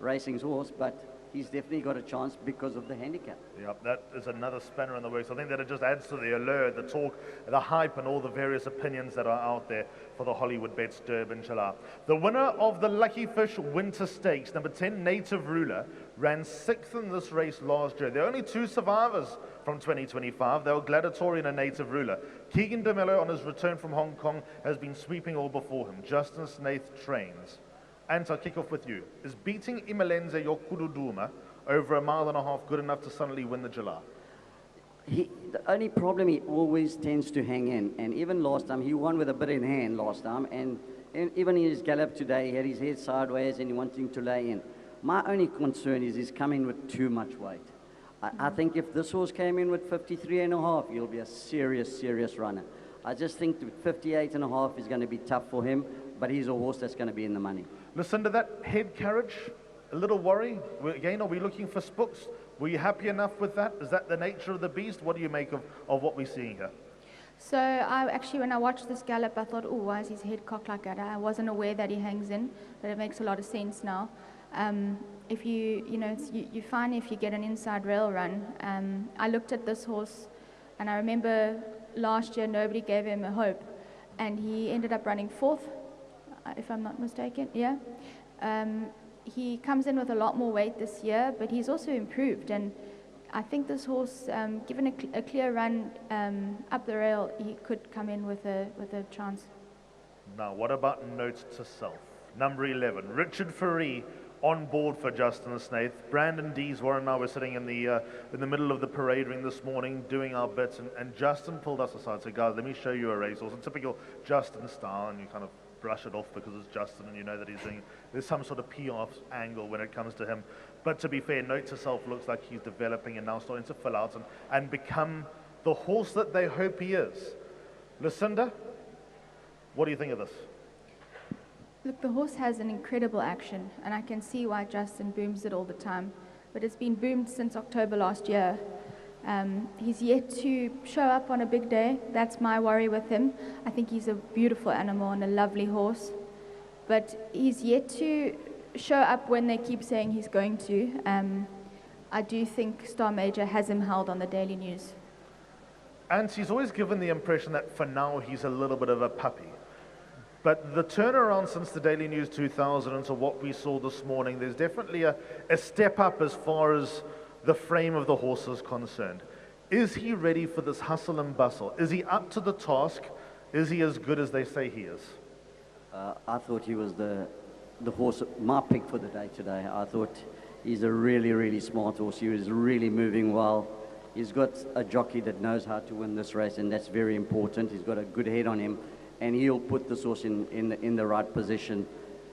racing's horse, but he's definitely got a chance because of the handicap. Yep, that is another spanner in the works. I think that it just adds to the allure, the talk, the hype, and all the various opinions that are out there for the Hollywoodbets Durban July. The winner of the Lucky Fish Winter Stakes, number 10, Native Ruler, ran 6th in this race last year. There are only 2 survivors from 2025. They were Gladatoran and Native Ruler. Keegan DeMello, on his return from Hong Kong, has been sweeping all before him. Justin Snaith trains. And I'll kick off with you. Is beating Imelenze Yokududuma over 1.5 miles good enough to suddenly win the July? The only problem, he always tends to hang in. And even last time, he won with a bit in hand last time. And even in his gallop today, he had his head sideways and he wanting to lay in. My only concern is he's coming with too much weight. I think if this horse came in with 53.5, he'll be a serious runner. I just think that 58.5 is going to be tough for him, but he's a horse that's going to be in the money. Listen to that head carriage, a little worry. Again, are we looking for spooks? Were you happy enough with that? Is that the nature of the beast? What do you make of what we're seeing here? So when I watched this gallop, I thought, oh, why is his head cocked like that? I wasn't aware that he hangs in, but it makes a lot of sense now. If you find if you get an inside rail run, I looked at this horse, and I remember last year nobody gave him a hope, and he ended up running 4th, if I'm not mistaken. Yeah. He comes in with a lot more weight this year, but he's also improved. And I think this horse, given a clear run up the rail, he could come in with a chance. Now, what about note to self? Number 11, Richard Faree on board for Justin Snaith. Brandon Dees, Warren and I were sitting in the middle of the parade ring this morning doing our bits, and Justin pulled us aside and said, guys, let me show you a racehorse. A typical Justin style, and you kind of brush it off because it's Justin and you know that there's some sort of PR angle when it comes to him. But to be fair, note to self looks like he's developing and now starting to fill out and become the horse that they hope he is. Lucinda, what do you think of this? Look, the horse has an incredible action, and I can see why Justin booms it all the time. But it's been boomed since October last year. He's yet to show up on a big day. That's my worry with him. I think he's a beautiful animal and a lovely horse. But he's yet to show up when they keep saying he's going to. I do think Star Major has him held on the Daily News. And he's always given the impression that for now he's a little bit of a puppy. But the turnaround since the Daily News 2000 into what we saw this morning, there's definitely a step up as far as the frame of the horse is concerned. Is he ready for this hustle and bustle? Is he up to the task? Is he as good as they say he is? I thought he was the horse, my pick for the day today. I thought he's a really, really smart horse. He was really moving well. He's got a jockey that knows how to win this race, and that's very important. He's got a good head on him, and he'll put this horse in the right position.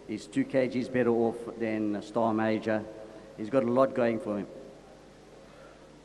He's 2 kgs better off than Star Major. He's got a lot going for him.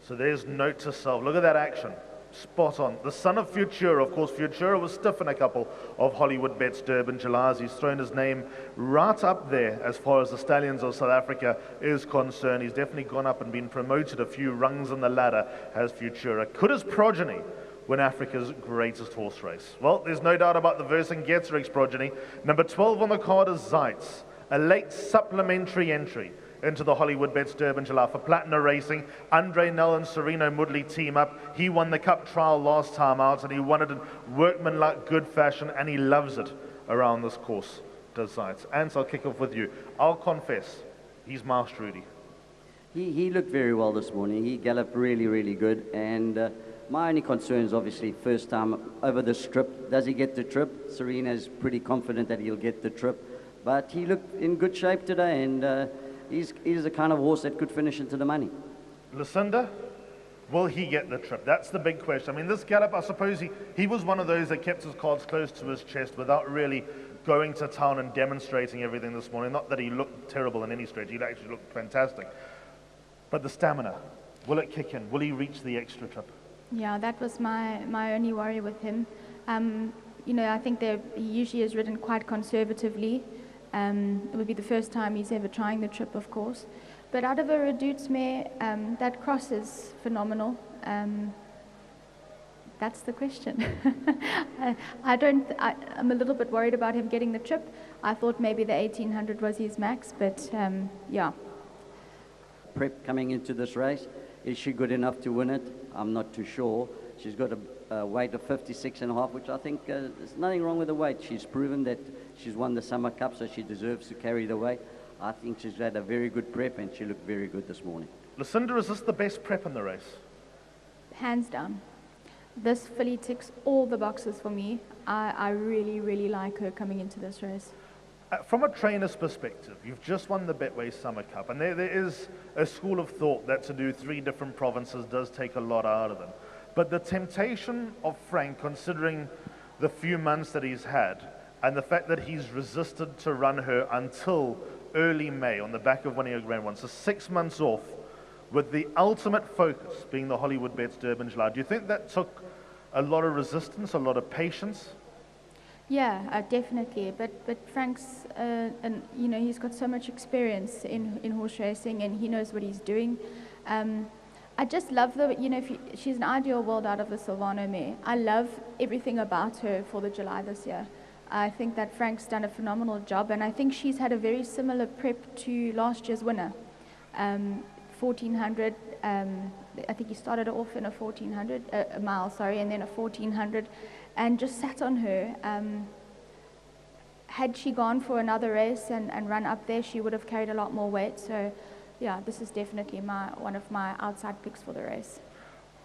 So there's note to self. Look at that action. Spot on. The son of Futura. Of course, Futura was stiff in a couple of Hollywoodbets Durban July. He's thrown his name right up there as far as the Stallions of South Africa is concerned. He's definitely gone up and been promoted a few rungs on the ladder as Futura. Could his progeny win Africa's greatest horse race? Well, there's no doubt about the Vercingetorix progeny. Number 12 on the card is Zites, a late supplementary entry into the Hollywoodbets Durban July for Platinum Racing. Andre Nell and Sereno Moodley team up. He won the Cup trial last time out, and he won it in workmanlike good fashion, and he loves it around this course, does Zites. And so I'll kick off with you. I'll confess, he's masked Rudy. He looked very well this morning. He galloped really, really good, and my only concern is obviously first time over the strip. Does he get the trip? Serena's pretty confident that he'll get the trip, but he looked in good shape today, and he's the kind of horse that could finish into the money. Lucinda, will he get the trip? That's the big question. I mean, this Gallop, I suppose he was one of those that kept his cards close to his chest without really going to town and demonstrating everything this morning. Not that he looked terrible in any stretch. He actually looked fantastic. But the stamina, will it kick in? Will he reach the extra trip? Yeah, that was my only worry with him. You know, I think he usually is ridden quite conservatively. It would be the first time he's ever trying the trip, of course. But out of a Redoutes mare, that cross is phenomenal. That's the question. I'm a little bit worried about him getting the trip. I thought maybe the 1800 was his max, but yeah. Prep coming into this race, is she good enough to win it? I'm not too sure. She's got a weight of 56.5, which I think there's nothing wrong with the weight. She's proven that she's won the Summer Cup, so she deserves to carry the weight. I think she's had a very good prep, and she looked very good this morning. Lucinda, is this the best prep in the race? Hands down. This filly ticks all the boxes for me. I really, really like her coming into this race. From a trainer's perspective, you've just won the Betway Summer Cup, and there is a school of thought that to do 3 different provinces does take a lot out of them. But the temptation of Frank, considering the few months that he's had, and the fact that he's resisted to run her until early May on the back of winning a Grand One, so 6 months off, with the ultimate focus being the Hollywoodbets Durban July. Do you think that took a lot of resistance, a lot of patience? Yeah, definitely. But Frank's, and you know, he's got so much experience in horse racing, and he knows what he's doing. I just love she's an ideal world out of the Silvano mare. I love everything about her for the July this year. I think that Frank's done a phenomenal job, and I think she's had a very similar prep to last year's winner. 1400, I think he started off in a 1400, a mile, sorry, and then a 1400, and just sat on her. had she gone for another race and run up there, she would have carried a lot more weight. So, yeah, this is definitely one of my outside picks for the race.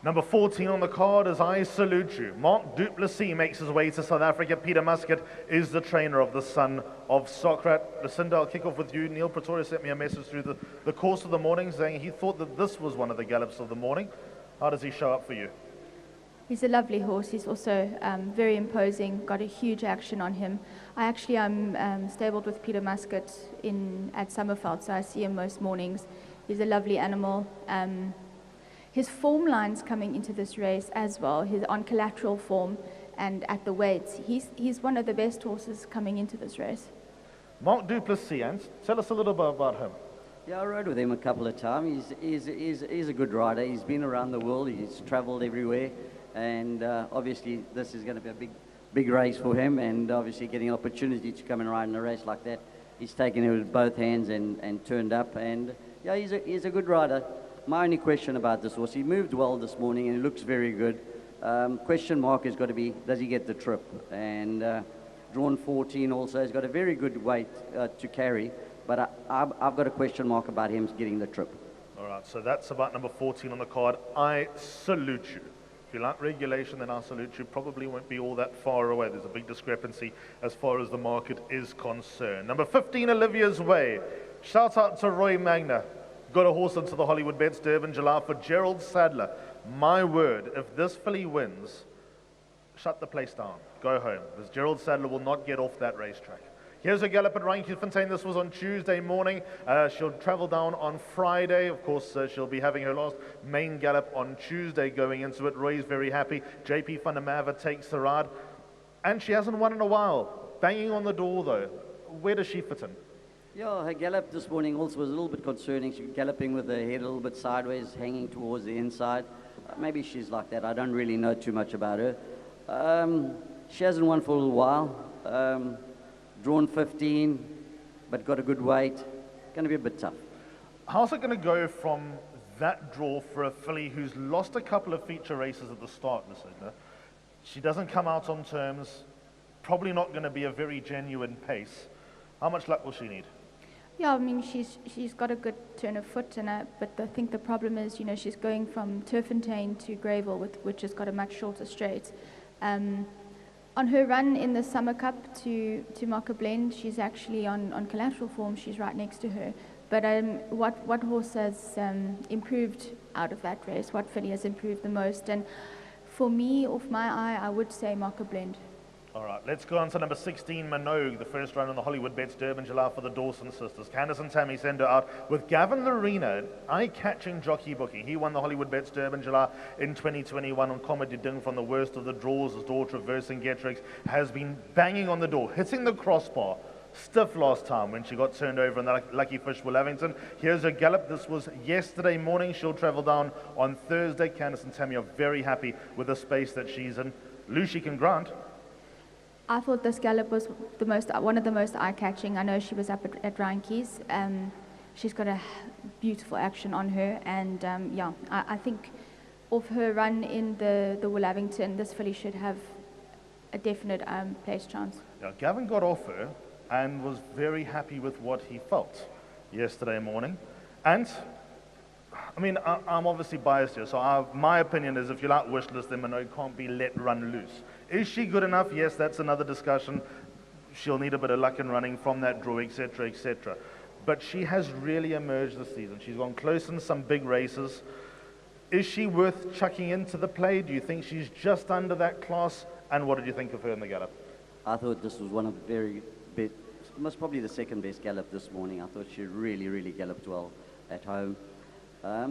Number 14 on the card is I Salute You. Mark du Plessis makes his way to South Africa. Peter Muscat is the trainer of the son of Socrat. Lucinda, I'll kick off with you. Neil Pretoria sent me a message through the course of the morning saying he thought that this was one of the gallops of the morning. How does he show up for you? He's a lovely horse. He's also very imposing, got a huge action on him. I actually am stabled with Peter Muscat at Summerveld, so I see him most mornings. He's a lovely animal. His form lines coming into this race as well, he's on collateral form and at the weights. He's one of the best horses coming into this race. Mark du Plessis, tell us a little bit about him. Yeah, I rode with him a couple of times. He's a good rider. He's been around the world. He's travelled everywhere. And obviously this is going to be a big race for him. And obviously getting an opportunity to come and ride in a race like that, he's taken it with both hands and turned up. And yeah, he's a good rider. My only question about this horse, he moved well this morning and he looks very good. Question mark has got to be, does he get the trip? And drawn 14 also has got a very good weight to carry, but I've got a question mark about him getting the trip. All right, so that's about number 14 on the card. I Salute You. If you like regulation, then I Salute You probably won't be all that far away. There's a big discrepancy as far as the market is concerned. Number 15, Olivia's Way. Shout out to Roy Magna. Got a horse into the Hollywoodbets Durban July for Gerald Sadler. My word, if this filly wins, shut the place down. Go home, because Gerald Sadler will not get off that racetrack. Here's a gallop at Randfontein. This was on Tuesday morning. She'll travel down on Friday. Of course, she'll be having her last main gallop on Tuesday going into it. Roy's very happy. JP van der Merwe takes the ride. And she hasn't won in a while. Banging on the door, though. Where does she fit in? Yeah, her gallop this morning also was a little bit concerning. She was galloping with her head a little bit sideways, hanging towards the inside. Maybe she's like that. I don't really know too much about her. She hasn't won for a little while. Drawn 15, but got a good weight. Going to be a bit tough. How's it going to go from that draw for a filly who's lost a couple of feature races at the start, Lucinda? She doesn't come out on terms. Probably not going to be a very genuine pace. How much luck will she need? Yeah, I mean, she's got a good turn of foot, but I think the problem is, she's going from Turffontein to Greyville, which has got a much shorter straight. On her run in the Summer Cup to Moa Blend, she's actually on collateral form. She's right next to her. But what horse has improved out of that race? What filly has improved the most? And for me, off my eye, I would say Moa Blend. All right, let's go on to number 16, Manog, the first run on the Hollywoodbets Durban July for the Dawson sisters. Candice and Tammy send her out with Gavin Lorena, eye-catching jockey booking. He won the Hollywoodbets Durban July in 2021 on Comedy Ding from the worst of the draws. His daughter, Versing Getrix, has been banging on the door, hitting the crossbar. Stiff last time when she got turned over in the Lucky Fish Will Lavington. Here's her gallop. This was yesterday morning. She'll travel down on Thursday. Candice and Tammy are very happy with the space that she's in. Lucy can grant. I thought this gallop was one of the most eye-catching. I know she was up at Randke's. She's got a beautiful action on her, and yeah, I think off her run in the Will Lavington, this filly should have a definite place chance. Yeah, Gavin got off her and was very happy with what he felt yesterday morning, and I mean, I'm obviously biased here, so my opinion is if you like Wishlist, then Manog can't be let run loose. Is she good enough? Yes, that's another discussion. She'll need a bit of luck in running from that draw, etc., etc. But she has really emerged this season. She's gone close in some big races. Is she worth chucking into the play? Do you think she's just under that class? And what did you think of her in the gallop? I thought this was one of the very best, most probably the second best gallop this morning. I thought she really, really galloped well at home.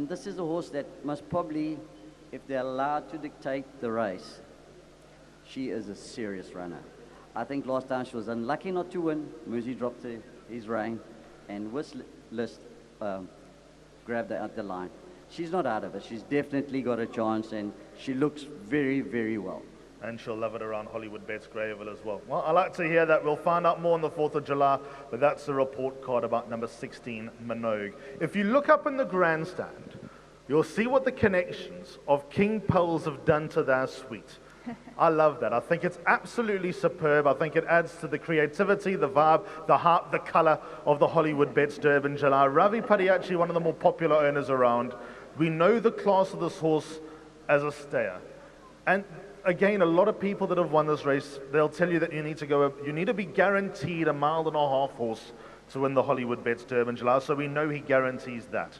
This is a horse that must probably, if they're allowed to dictate the race, she is a serious runner. I think last time she was unlucky not to win. Muzi dropped his rein, and Wishlist grabbed her at the line. She's not out of it. She's definitely got a chance, and she looks very, very well. And she'll love it around Hollywoodbets Greyville as well. Well, I like to hear that. We'll find out more on the 4th of July, but that's the report card about number 16, Manog. If you look up in the grandstand, you'll see what the connections of King Poles have done to their suite. I love that. I think it's absolutely superb. I think it adds to the creativity, the vibe, the heart, the color of the Hollywoodbets Durban July. Ravi Padiachi, one of the more popular owners around. We know the class of this horse as a stayer. And again, a lot of people that have won this race, they'll tell you that you need to be guaranteed a 1.5 mile horse to win the Hollywoodbets Durban July. So we know he guarantees that.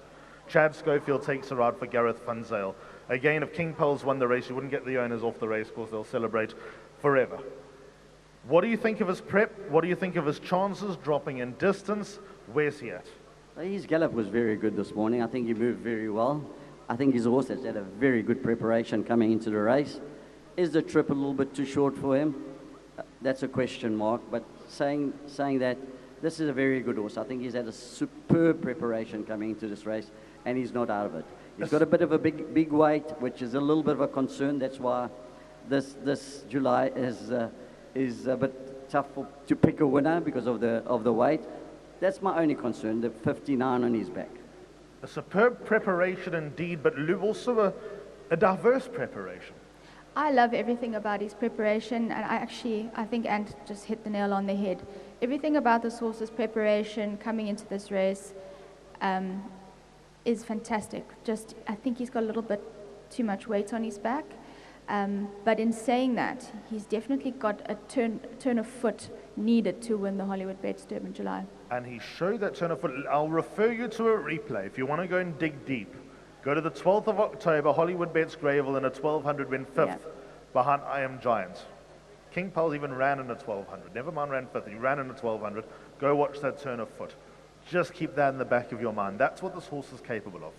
Chad Schofield takes a ride for Gareth Van Zyl. Again, if King Pearl's won the race, you wouldn't get the owners off the race course. They'll celebrate forever. What do you think of his prep? What do you think of his chances dropping in distance? Where's he at? His gallop was very good this morning. I think he moved very well. I think his horse has had a very good preparation coming into the race. Is the trip a little bit too short for him? That's a question mark. But saying that, this is a very good horse. I think he's had a superb preparation coming into this race, and he's not out of it. He's got a bit of a big weight, which is a little bit of a concern. That's why this July is a bit tough to pick a winner because of the weight. That's my only concern, the 59 on his back. A superb preparation indeed, but also a diverse preparation. I love everything about his preparation, and I think Ant just hit the nail on the head. Everything about this horse's preparation coming into this race is fantastic. I think he's got a little bit too much weight on his back. But in saying that, he's definitely got a turn of foot needed to win the Hollywoodbets Durban July. And he showed that turn of foot. I'll refer you to a replay if you want to go and dig deep. Go to the 12th of October, Hollywoodbets Greyville in a 1200 went 5th behind I Am Giant. King Pearl's even ran in a 1200. Never mind ran 5th, he ran in a 1200. Go watch that turn of foot. Just keep that in the back of your mind. That's what this horse is capable of.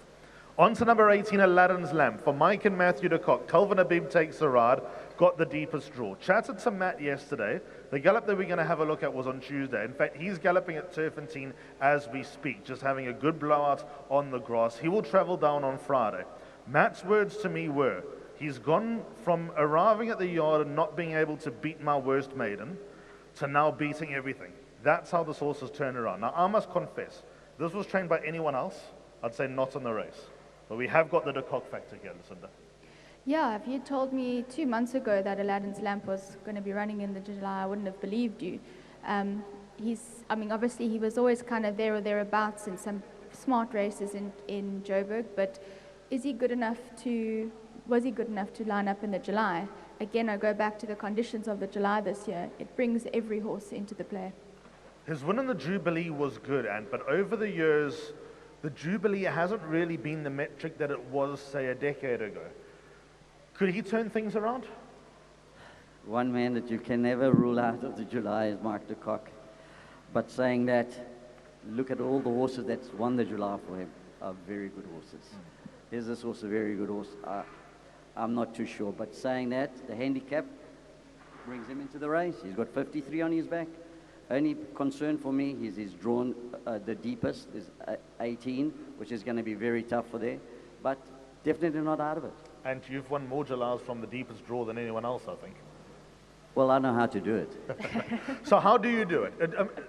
On to number 18, Aladdin's Lamp. For Mike and Matthew de Kock, Calvin Habib takes the ride, got the deepest draw. Chatted to Matt yesterday. The gallop that we're going to have a look at was on Tuesday. In fact, he's galloping at Turfentine as we speak, just having a good blowout on the grass. He will travel down on Friday. Matt's words to me were, he's gone from arriving at the yard and not being able to beat my worst maiden to now beating everything. That's how this horse has turned around. Now, I must confess, if this was trained by anyone else, I'd say not in the race. But we have got the de Kock factor here, Lucinda. Yeah, if you told me 2 months ago that Aladdin's Lamp was going to be running in the July, I wouldn't have believed you. Obviously he was always kind of there or thereabouts in some smart races in Joburg, but was he good enough to line up in the July? Again, I go back to the conditions of the July this year. It brings every horse into the play. His win in the Jubilee was good, but over the years, the Jubilee hasn't really been the metric that it was, say, a decade ago. Could he turn things around? One man that you can never rule out of the July is Mark de Kock. But saying that, look at all the horses that's won the July for him are very good horses. Is this horse a very good horse? I'm not too sure. But saying that, the handicap brings him into the race. He's got 53 on his back. Only concern for me is he's drawn the deepest, is 18, which is going to be very tough for there, but definitely not out of it. And you've won more July's from the deepest draw than anyone else, I think. Well, I know how to do it. So how do you do it?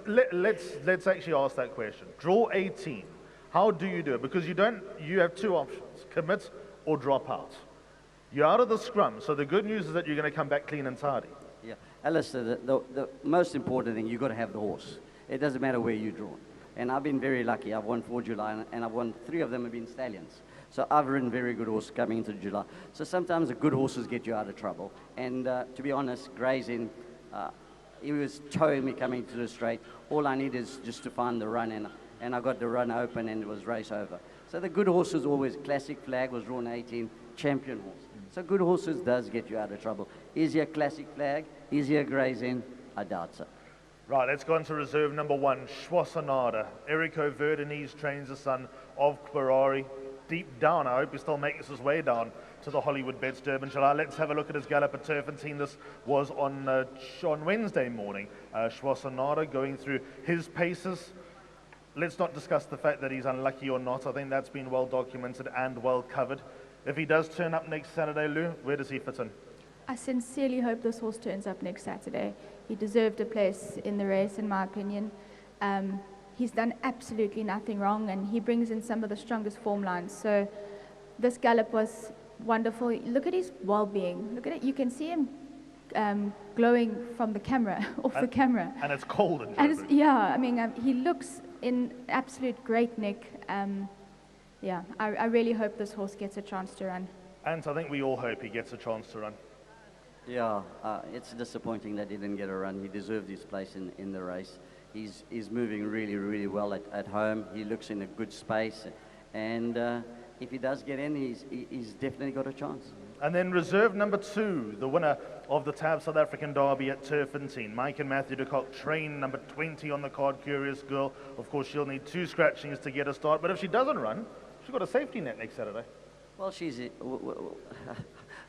Let's actually ask that question. Draw 18. How do you do it? Because you have two options, commit or drop out. You're out of the scrum, so the good news is that you're going to come back clean and tidy. Yeah, Alistair, the most important thing, you've got to have the horse. It doesn't matter where you draw. And I've been very lucky. I've won 4 July, and I've won 3 of them have been stallions. So I've ridden very good horses coming into July. So sometimes the good horses get you out of trouble. And to be honest, grazing, he was towing me coming to the straight. All I need is just to find the run, and I got the run open, and it was race over. So the good horses always, Classic Flag was drawn 18, champion horse. So good horses does get you out of trouble. Is he a Classic Flag? Is he a grazing? I doubt so. Right, let's go on to reserve number 1, Schwasanada. Erico Verdenese trains the son of Kbarari. Deep down, I hope he still makes his way down to the Hollywoodbets Durban July. Let's have a look at his gallop at Turfentine. This was on Wednesday morning. Schwasanada going through his paces. Let's not discuss the fact that he's unlucky or not. I think that's been well documented and well covered. If he does turn up next Saturday, Lou, where does he fit in? I sincerely hope this horse turns up next Saturday. He deserved a place in the race, in my opinion. He's done absolutely nothing wrong, and he brings in some of the strongest form lines. So this gallop was wonderful. Look at his well-being. Look at it. You can see him glowing from the camera, the camera. And it's cold in And Durban. yeah, I mean, he looks in absolute great nick. Yeah, I really hope this horse gets a chance to run. And I think we all hope he gets a chance to run. Yeah, it's disappointing that he didn't get a run. He deserved his place in the race. He's moving really, really well at home. He looks in a good space. And if he does get in, he's definitely got a chance. And then reserve number 2, the winner of the TAB South African Derby at Turfentine. Mike and Matthew de Kock train number 20 on the card, Curious Girl. Of course, she'll need 2 scratchings to get a start. But if she doesn't run, she's got a safety net next Saturday. Well, she's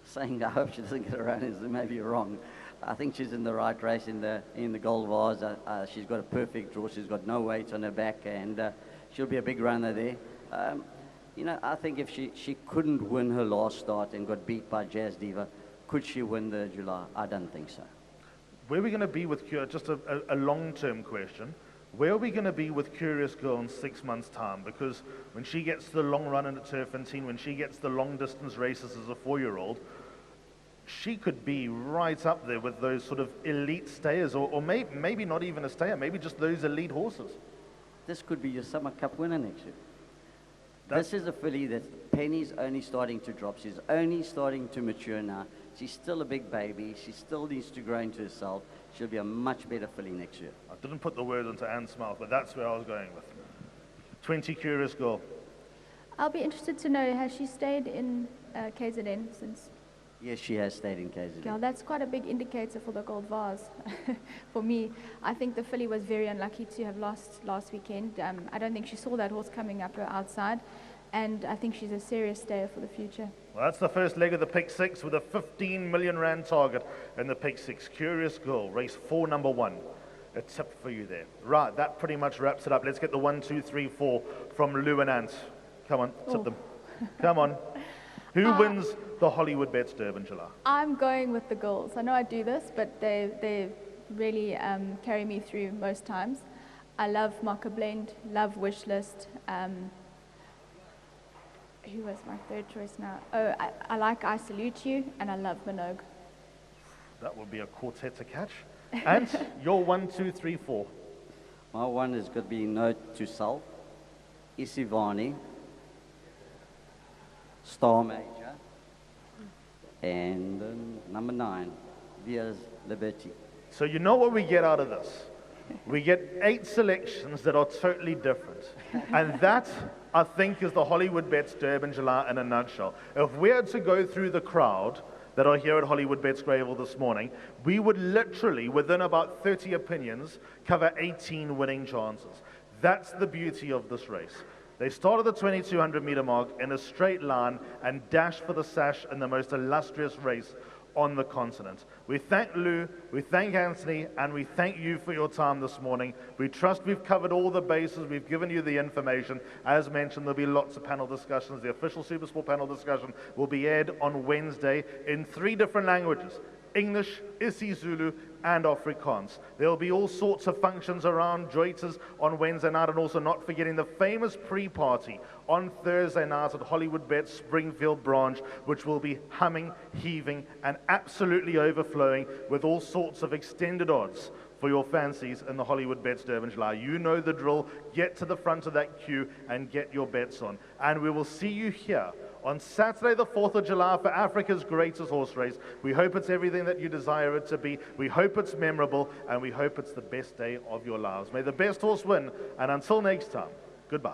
saying I hope she doesn't get a run is maybe wrong. I think she's in the right race in the gold vase. She's got a perfect draw. She's got no weight on her back, and she'll be a big runner there. You know, I think if she couldn't win her last start and got beat by Jazz Diva, could she win the July? I don't think so. Where are we going to be with just a long-term question? Where are we going to be with Curious Girl in 6 months' time? Because when she gets the long run in at Turfentine, when she gets the long-distance races as a 4-year-old, she could be right up there with those sort of elite stayers, or maybe not even a stayer, maybe just those elite horses. This could be your Summer Cup winner next year. This is a filly that Penny's only starting to drop. She's only starting to mature now. She's still a big baby. She still needs to grow into herself. She'll be a much better filly next year. I didn't put the word into Anne's mouth, but that's where I was going with. 20 Curious Girl. I'll be interested to know, has she stayed in KZN since? Yes, she has stayed in KZN. Yeah, that's quite a big indicator for the gold vase. For me, I think the filly was very unlucky to have lost last weekend. I don't think she saw that horse coming up her outside, and I think she's a serious stayer for the future. Well, that's the first leg of the pick 6 with a 15 million rand target in the pick 6. Curious Girl, race 4, number 1. A tip for you there. Right, that pretty much wraps it up. Let's get the 1, 2, 3, 4 from Lou and Ant. Come on, tip them. Come on. Who wins the Hollywoodbets Durban July? I'm going with the girls. I know I do this, but they really carry me through most times. I love Moa Blend, love Wishlist. Who was my third choice now? Oh, I like I Salute You, and I love Manog. That would be a quartet to catch. And your 1, 2, 3, 4. My one is going to be Note to Self, Isivivane, Star Major, and number 9, Via's Liberte. So you know what we get out of this? We get 8 selections that are totally different. And that, I think, is the Hollywoodbets Durban July in a nutshell. If we had to go through the crowd that are here at Hollywoodbets Greyville this morning, we would literally, within about 30 opinions, cover 18 winning chances. That's the beauty of this race. They start at the 2200 meter mark in a straight line and dash for the sash in the most illustrious race on the continent. We thank Lou, we thank Anthony, and we thank you for your time this morning. We trust we've covered all the bases, we've given you the information. As mentioned, there'll be lots of panel discussions. The official Supersport panel discussion will be aired on Wednesday in 3 different languages: English, isiZulu, and Afrikaans. There'll be all sorts of functions around Joyters on Wednesday night, and also not forgetting the famous pre-party on Thursday night at Hollywoodbets Springfield branch, which will be humming, heaving, and absolutely overflowing with all sorts of extended odds for your fancies in the Hollywoodbets Durban July. You know the drill. Get to the front of that queue and get your bets on. And we will see you here on Saturday the 4th of July for Africa's greatest horse race. We hope it's everything that you desire it to be. We hope it's memorable, and we hope it's the best day of your lives. May the best horse win, and until next time, goodbye.